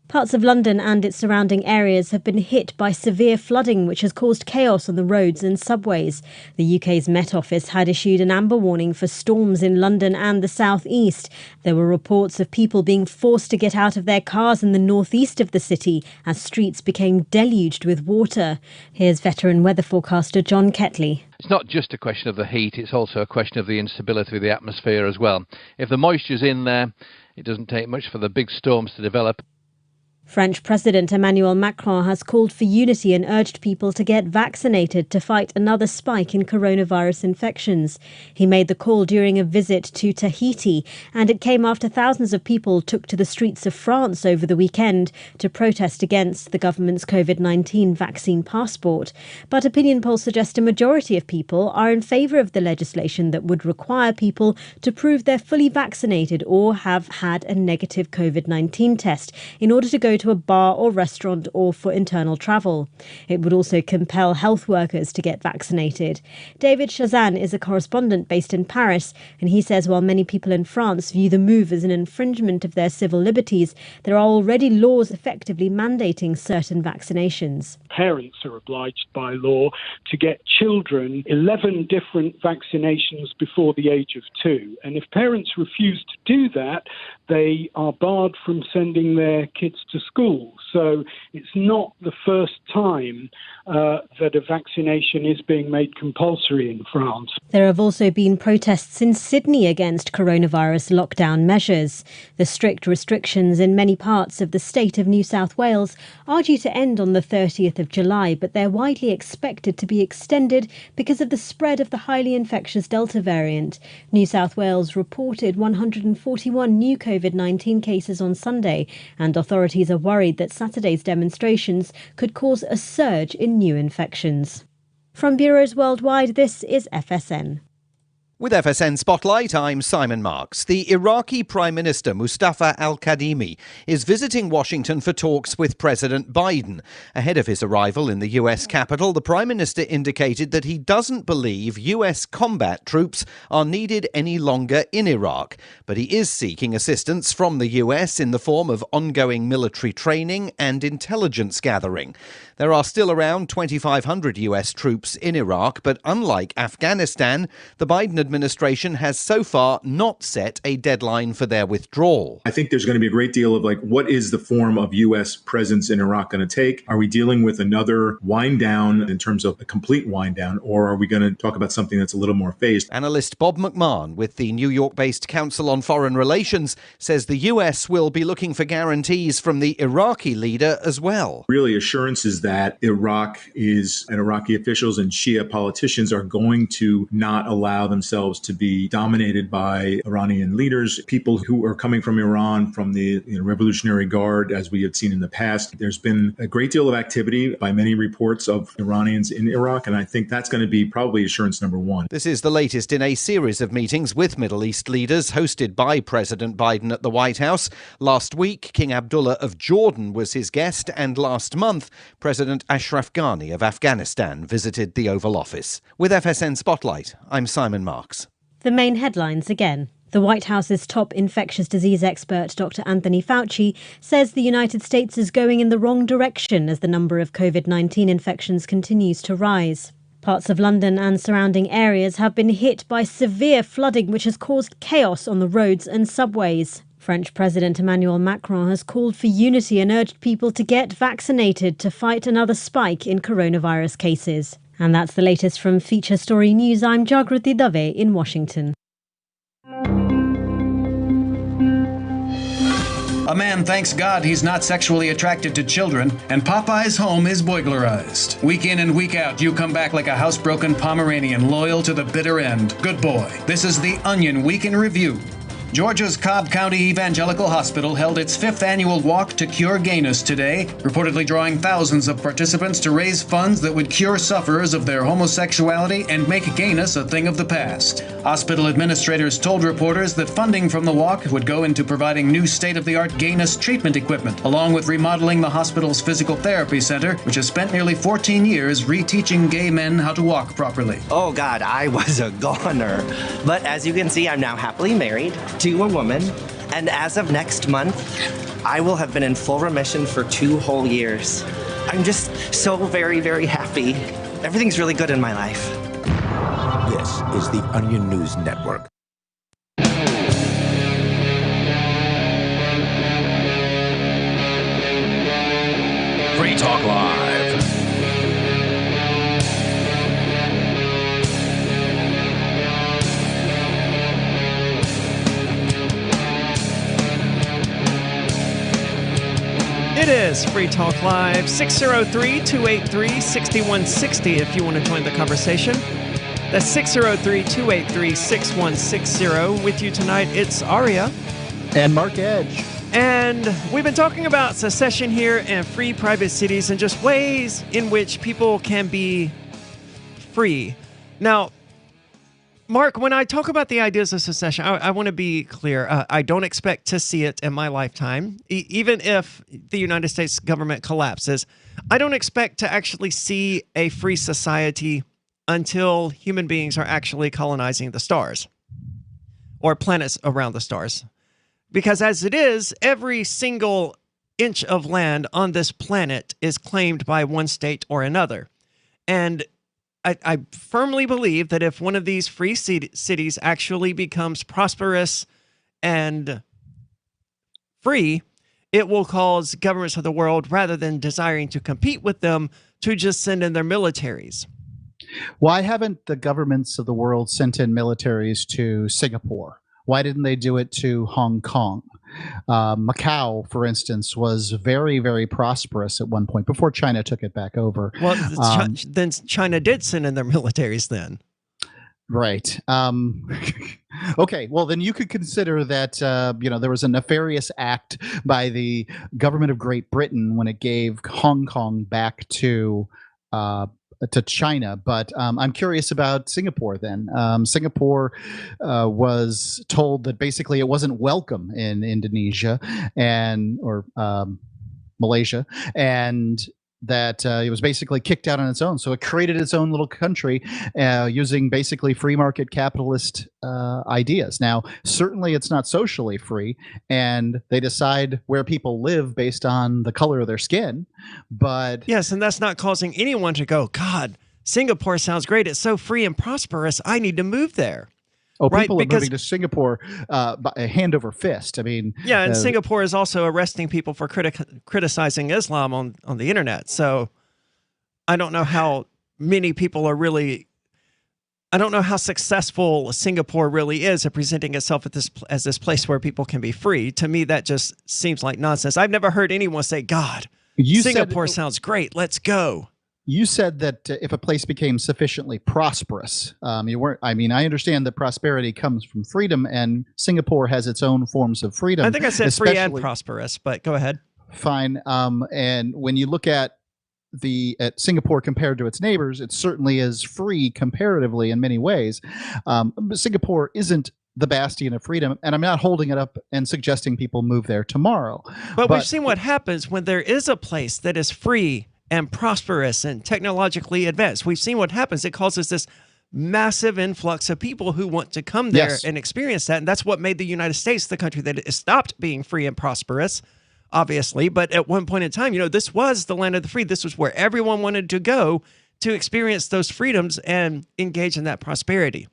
Parts of London and its surrounding areas have been hit by severe flooding, which has caused chaos on the roads and subways. The UK's Met Office had issued an amber warning for storms in London and the South East. There were reports of people being forced to get out of their cars in the northeast of the city as streets became deluged with water. Here's veteran weather forecaster John Ketley. It's not just a question of the heat, it's also a question of the instability of the atmosphere as well. If the moisture's in there, it doesn't take much for the big storms to develop. French President Emmanuel Macron has called for unity and urged people to get vaccinated to fight another spike in coronavirus infections. He made the call during a visit to Tahiti, and it came after thousands of people took to the streets of France over the weekend to protest against the government's COVID-19 vaccine passport. But opinion polls suggest a majority of people are in favour of the legislation that would require people to prove they're fully vaccinated or have had a negative COVID-19 test in order to go go to a bar or restaurant or for internal travel. It would also compel health workers to get vaccinated. David Chazan is a correspondent based in Paris, and he says while many people in France view the move as an infringement of their civil liberties, there are already laws effectively mandating certain vaccinations. Parents are obliged by law to get children 11 different vaccinations before the age of 2. And if parents refuse to do that, they are barred from sending their kids to school. So it's not the first time that a vaccination is being made compulsory in France. There have also been protests in Sydney against coronavirus lockdown measures. The strict restrictions in many parts of the state of New South Wales are due to end on the 30th of July, but they're widely expected to be extended because of the spread of the highly infectious Delta variant. New South Wales reported 141 new COVID-19 cases on Sunday, and authorities are worried that Saturday's demonstrations could cause a surge in new infections. From bureaus worldwide, this is FSN. With FSN Spotlight, I'm Simon Marks. The Iraqi Prime Minister Mustafa al-Kadhimi is visiting Washington for talks with President Biden. Ahead of his arrival in the US capital, the Prime Minister indicated that he doesn't believe US combat troops are needed any longer in Iraq. But he is seeking assistance from the US in the form of ongoing military training and intelligence gathering. There are still around 2,500 US troops in Iraq, but unlike Afghanistan, the Biden administration has so far not set a deadline for their withdrawal. I think there's going to be a great deal of what is the form of U.S. presence in Iraq going to take? Are we dealing with another wind down in terms of a complete wind down, or are we going to talk about something that's a little more phased? Analyst Bob McMahon with the New York-based Council on Foreign Relations says the U.S. will be looking for guarantees from the Iraqi leader as well. Really assurances that Iraq is, and Iraqi officials and Shia politicians are going to not allow themselves to be dominated by Iranian leaders, people who are coming from Iran, from the Revolutionary Guard, as we have seen in the past. There's been a great deal of activity by many reports of Iranians in Iraq, and I think that's going to be probably assurance number one. This is the latest in a series of meetings with Middle East leaders hosted by President Biden at the White House. Last week, King Abdullah of Jordan was his guest, and last month, President Ashraf Ghani of Afghanistan visited the Oval Office. With FSN Spotlight, I'm Simon Marks. The main headlines again. The White House's top infectious disease expert, Dr. Anthony Fauci, says the United States is going in the wrong direction as the number of COVID-19 infections continues to rise. Parts of London and surrounding areas have been hit by severe flooding, which has caused chaos on the roads and subways. French President Emmanuel Macron has called for unity and urged people to get vaccinated to fight another spike in coronavirus cases. And that's the latest from Feature Story News. I'm Jagrati Dave in Washington. A man thanks God he's not sexually attracted to children, and Popeye's home is burglarized. Week in and week out, you come back like a housebroken Pomeranian, loyal to the bitter end. Good boy. This is the Onion Week in Review. Georgia's Cobb County Evangelical Hospital held its 5th annual Walk to Cure Gayness today, reportedly drawing thousands of participants to raise funds that would cure sufferers of their homosexuality and make gayness a thing of the past. Hospital administrators told reporters that funding from the walk would go into providing new state-of-the-art gayness treatment equipment, along with remodeling the hospital's physical therapy center, which has spent nearly 14 years reteaching gay men how to walk properly. Oh God, I was a goner. But as you can see, I'm now happily married to a woman, and as of next month, I will have been in full remission for 2 whole years. I'm just so very, very happy. Everything's really good in my life. This is the Onion News Network. Free Talk Live. It is Free Talk Live, 603-283-6160 if you want to join the conversation. That's 603-283-6160. With you tonight, it's Aria. And Mark Edge. And we've been talking about secession here and free private cities and just ways in which people can be free. Now, Mark, when I talk about the ideas of secession, I want to be clear. I don't expect to see it in my lifetime. Even if the United States government collapses, I don't expect to actually see a free society until human beings are actually colonizing the stars or planets around the stars. Because as it is, every single inch of land on this planet is claimed by one state or another. And I firmly believe that if one of these free cities actually becomes prosperous and free, it will cause governments of the world, rather than desiring to compete with them, to just send in their militaries. Why haven't the governments of the world sent in militaries to Singapore? Why didn't they do it to Hong Kong? Macau, for instance, was very, very prosperous at one point before China took it back over. Well, then China did send in their militaries then. Right. Okay. Well, then you could consider that, there was a nefarious act by the government of Great Britain when it gave Hong Kong back to China. But I'm curious about Singapore then. Singapore was told that basically it wasn't welcome in Indonesia or Malaysia, and that it was basically kicked out on its own. So it created its own little country using basically free market capitalist ideas. Now, certainly it's not socially free, and they decide where people live based on the color of their skin. But yes, and that's not causing anyone to go, God, Singapore sounds great. It's so free and prosperous. I need to move there. Oh, people are moving to Singapore hand over fist. I mean, yeah, and Singapore is also arresting people for criticizing Islam on the internet. So I don't know how many people are really. I don't know how successful Singapore really is at presenting itself as this place where people can be free. To me, that just seems like nonsense. I've never heard anyone say, "God, Singapore sounds great. Let's go." You said that if a place became sufficiently prosperous, you weren't. I mean, I understand that prosperity comes from freedom, and Singapore has its own forms of freedom. I think I said free and prosperous, but go ahead. Fine. And when you look at Singapore compared to its neighbors, it certainly is free comparatively in many ways. But Singapore isn't the bastion of freedom, and I'm not holding it up and suggesting people move there tomorrow. But we've seen what happens when there is a place that is free and prosperous and technologically advanced. We've seen what happens. It causes this massive influx of people who want to come there and experience that. And that's what made the United States the country that stopped being free and prosperous, obviously. But at one point in time, this was the land of the free. This was where everyone wanted to go to experience those freedoms and engage in that prosperity.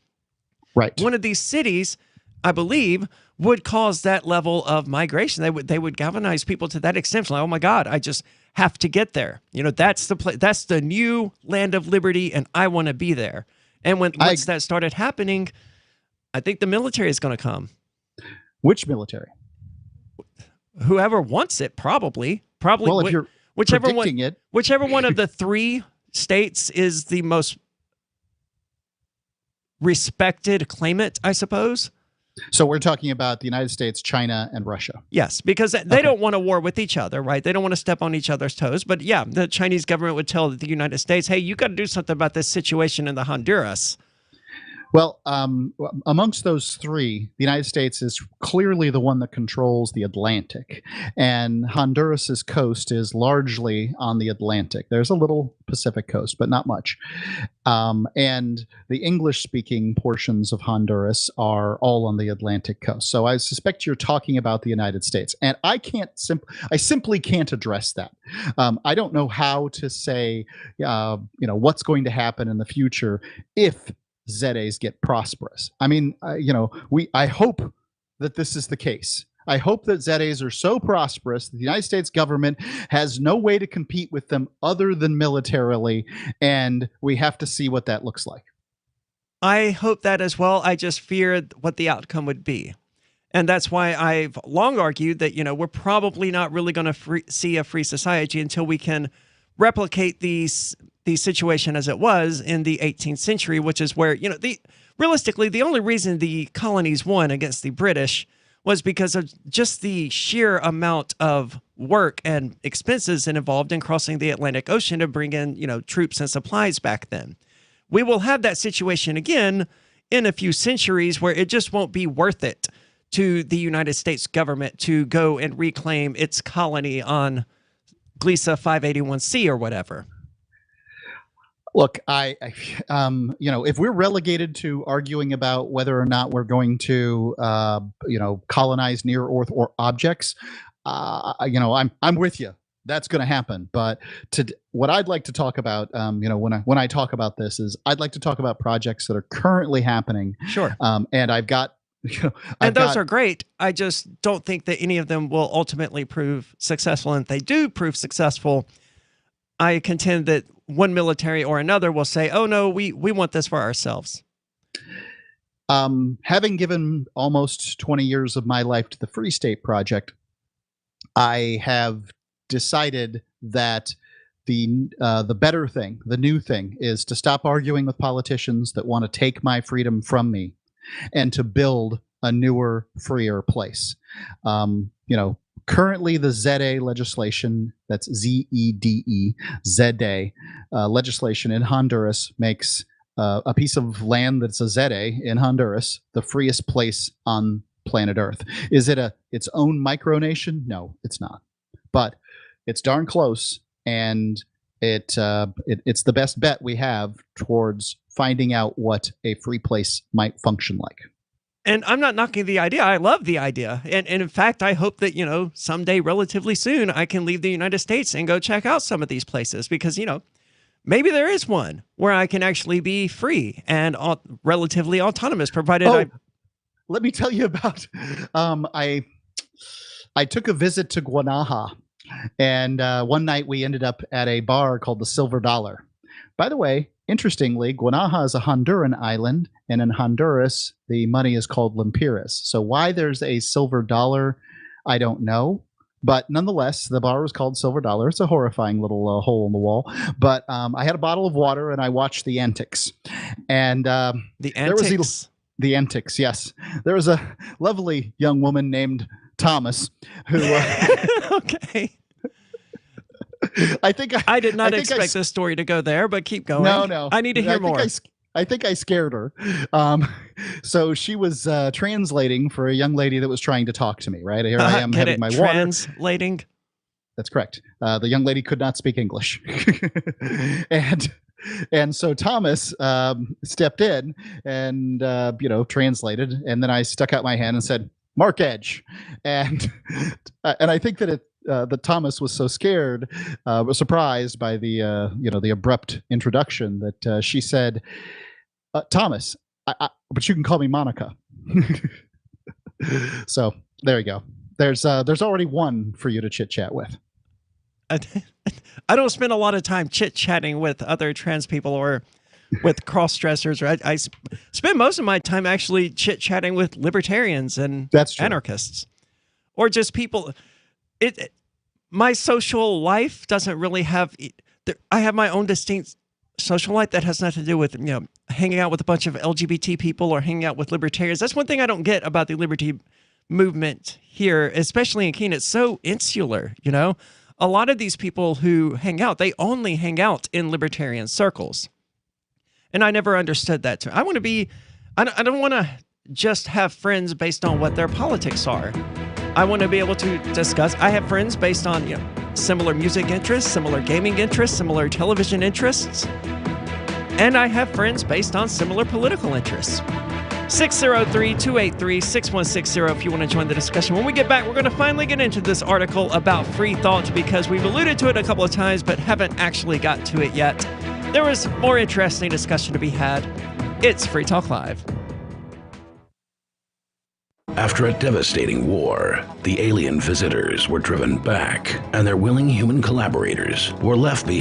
Right. One of these cities, I believe, would cause that level of migration. They would galvanize people to that extent. Like, oh my God, I just have to get there. That's the place. That's the new land of liberty, and I want to be there. And once that started happening, I think the military is going to come. Which military? Whoever wants it, probably. Well, if you're predicting it, whichever one of the three states is the most respected claimant, I suppose. So we're talking about the United States, China, and Russia. Yes, because they don't want to war with each other, right? They don't want to step on each other's toes. But yeah, the Chinese government would tell the United States, hey, you got to do something about this situation in the Honduras. Well, amongst those three, the United States is clearly the one that controls the Atlantic, and Honduras's coast is largely on the Atlantic. There's a little Pacific coast, but not much. And the English-speaking portions of Honduras are all on the Atlantic coast. So I suspect you're talking about the United States, and I simply can't address that. I don't know how to say, what's going to happen in the future if ZAs get prosperous. I mean, I hope that this is the case. I hope that ZAs are so prosperous that the United States government has no way to compete with them other than militarily, and we have to see what that looks like. I hope that as well. I just fear what the outcome would be. And that's why I've long argued that, we're probably not really going to see a free society until we can replicate the situation as it was in the 18th century, which is where, realistically, the only reason the colonies won against the British was because of just the sheer amount of work and expenses involved in crossing the Atlantic Ocean to bring in, troops and supplies back then. We will have that situation again in a few centuries where it just won't be worth it to the United States government to go and reclaim its colony on Gliesa 581c or whatever. Look, if we're relegated to arguing about whether or not we're going to, colonize near Earth or objects, I'm with you. That's going to happen. But what I'd like to talk about, when I talk about this, is I'd like to talk about projects that are currently happening. Sure. And I've got. Those are great. I just don't think that any of them will ultimately prove successful. And if they do prove successful, I contend that one military or another will say, oh, no, we want this for ourselves. Having given almost 20 years of my life to the Free State Project, I have decided that the better thing, the new thing, is to stop arguing with politicians that want to take my freedom from me and to build a newer, freer place. Currently the ZA legislation, that's Z-E-D-E, ZA legislation in Honduras makes a piece of land that's a ZA in Honduras the freest place on planet Earth. Is it its own micronation? No, it's not. But it's darn close, and it's the best bet we have towards finding out what a free place might function like. And I'm not knocking the idea. I love the idea. And in fact, I hope that, someday relatively soon, I can leave the United States and go check out some of these places because, maybe there is one where I can actually be free and relatively autonomous, provided Let me tell you about, I took a visit to Guanaja, and one night we ended up at a bar called the Silver Dollar. By the way, interestingly, Guanaja is a Honduran island, and in Honduras, the money is called lempiras. So why there's a silver dollar, I don't know. But nonetheless, the bar was called Silver Dollar. It's a horrifying little hole in the wall. But I had a bottle of water, and I watched the antics. And the antics? The antics, yes. There was a lovely young woman named Thomas who... Okay. I did not expect this story to go there, but keep going. No. I need to hear more. I think I scared her. So she was translating for a young lady that was trying to talk to me, right? Here I am having my water. Translating? That's correct. The young lady could not speak English. And so Thomas stepped in and, translated. And then I stuck out my hand and said, Mark Edge. And I think that that Thomas was so scared, was surprised by the abrupt introduction that she said, Thomas, but you can call me Monica. So there you go. There's already one for you to chit chat with. I don't spend a lot of time chit chatting with other trans people or with cross dressers. I spend most of my time actually chit chatting with libertarians and anarchists, or just people. My social life doesn't really have. I have my own distinct social life that has nothing to do with hanging out with a bunch of LGBT people or hanging out with libertarians. That's one thing I don't get about the liberty movement here, especially in Keene. It's so insular. A lot of these people who hang out, they only hang out in libertarian circles, and I never understood that. I want to be. I don't want to just have friends based on what their politics are. I want to be able to discuss. I have friends based on similar music interests, similar gaming interests, similar television interests, and I have friends based on similar political interests. 603-283-6160 if you want to join the discussion. When we get back, we're going to finally get into this article about free thought because we've alluded to it a couple of times but haven't actually got to it yet. There was more interesting discussion to be had. It's Free Talk Live. After a devastating war, the alien visitors were driven back, and their willing human collaborators were left behind.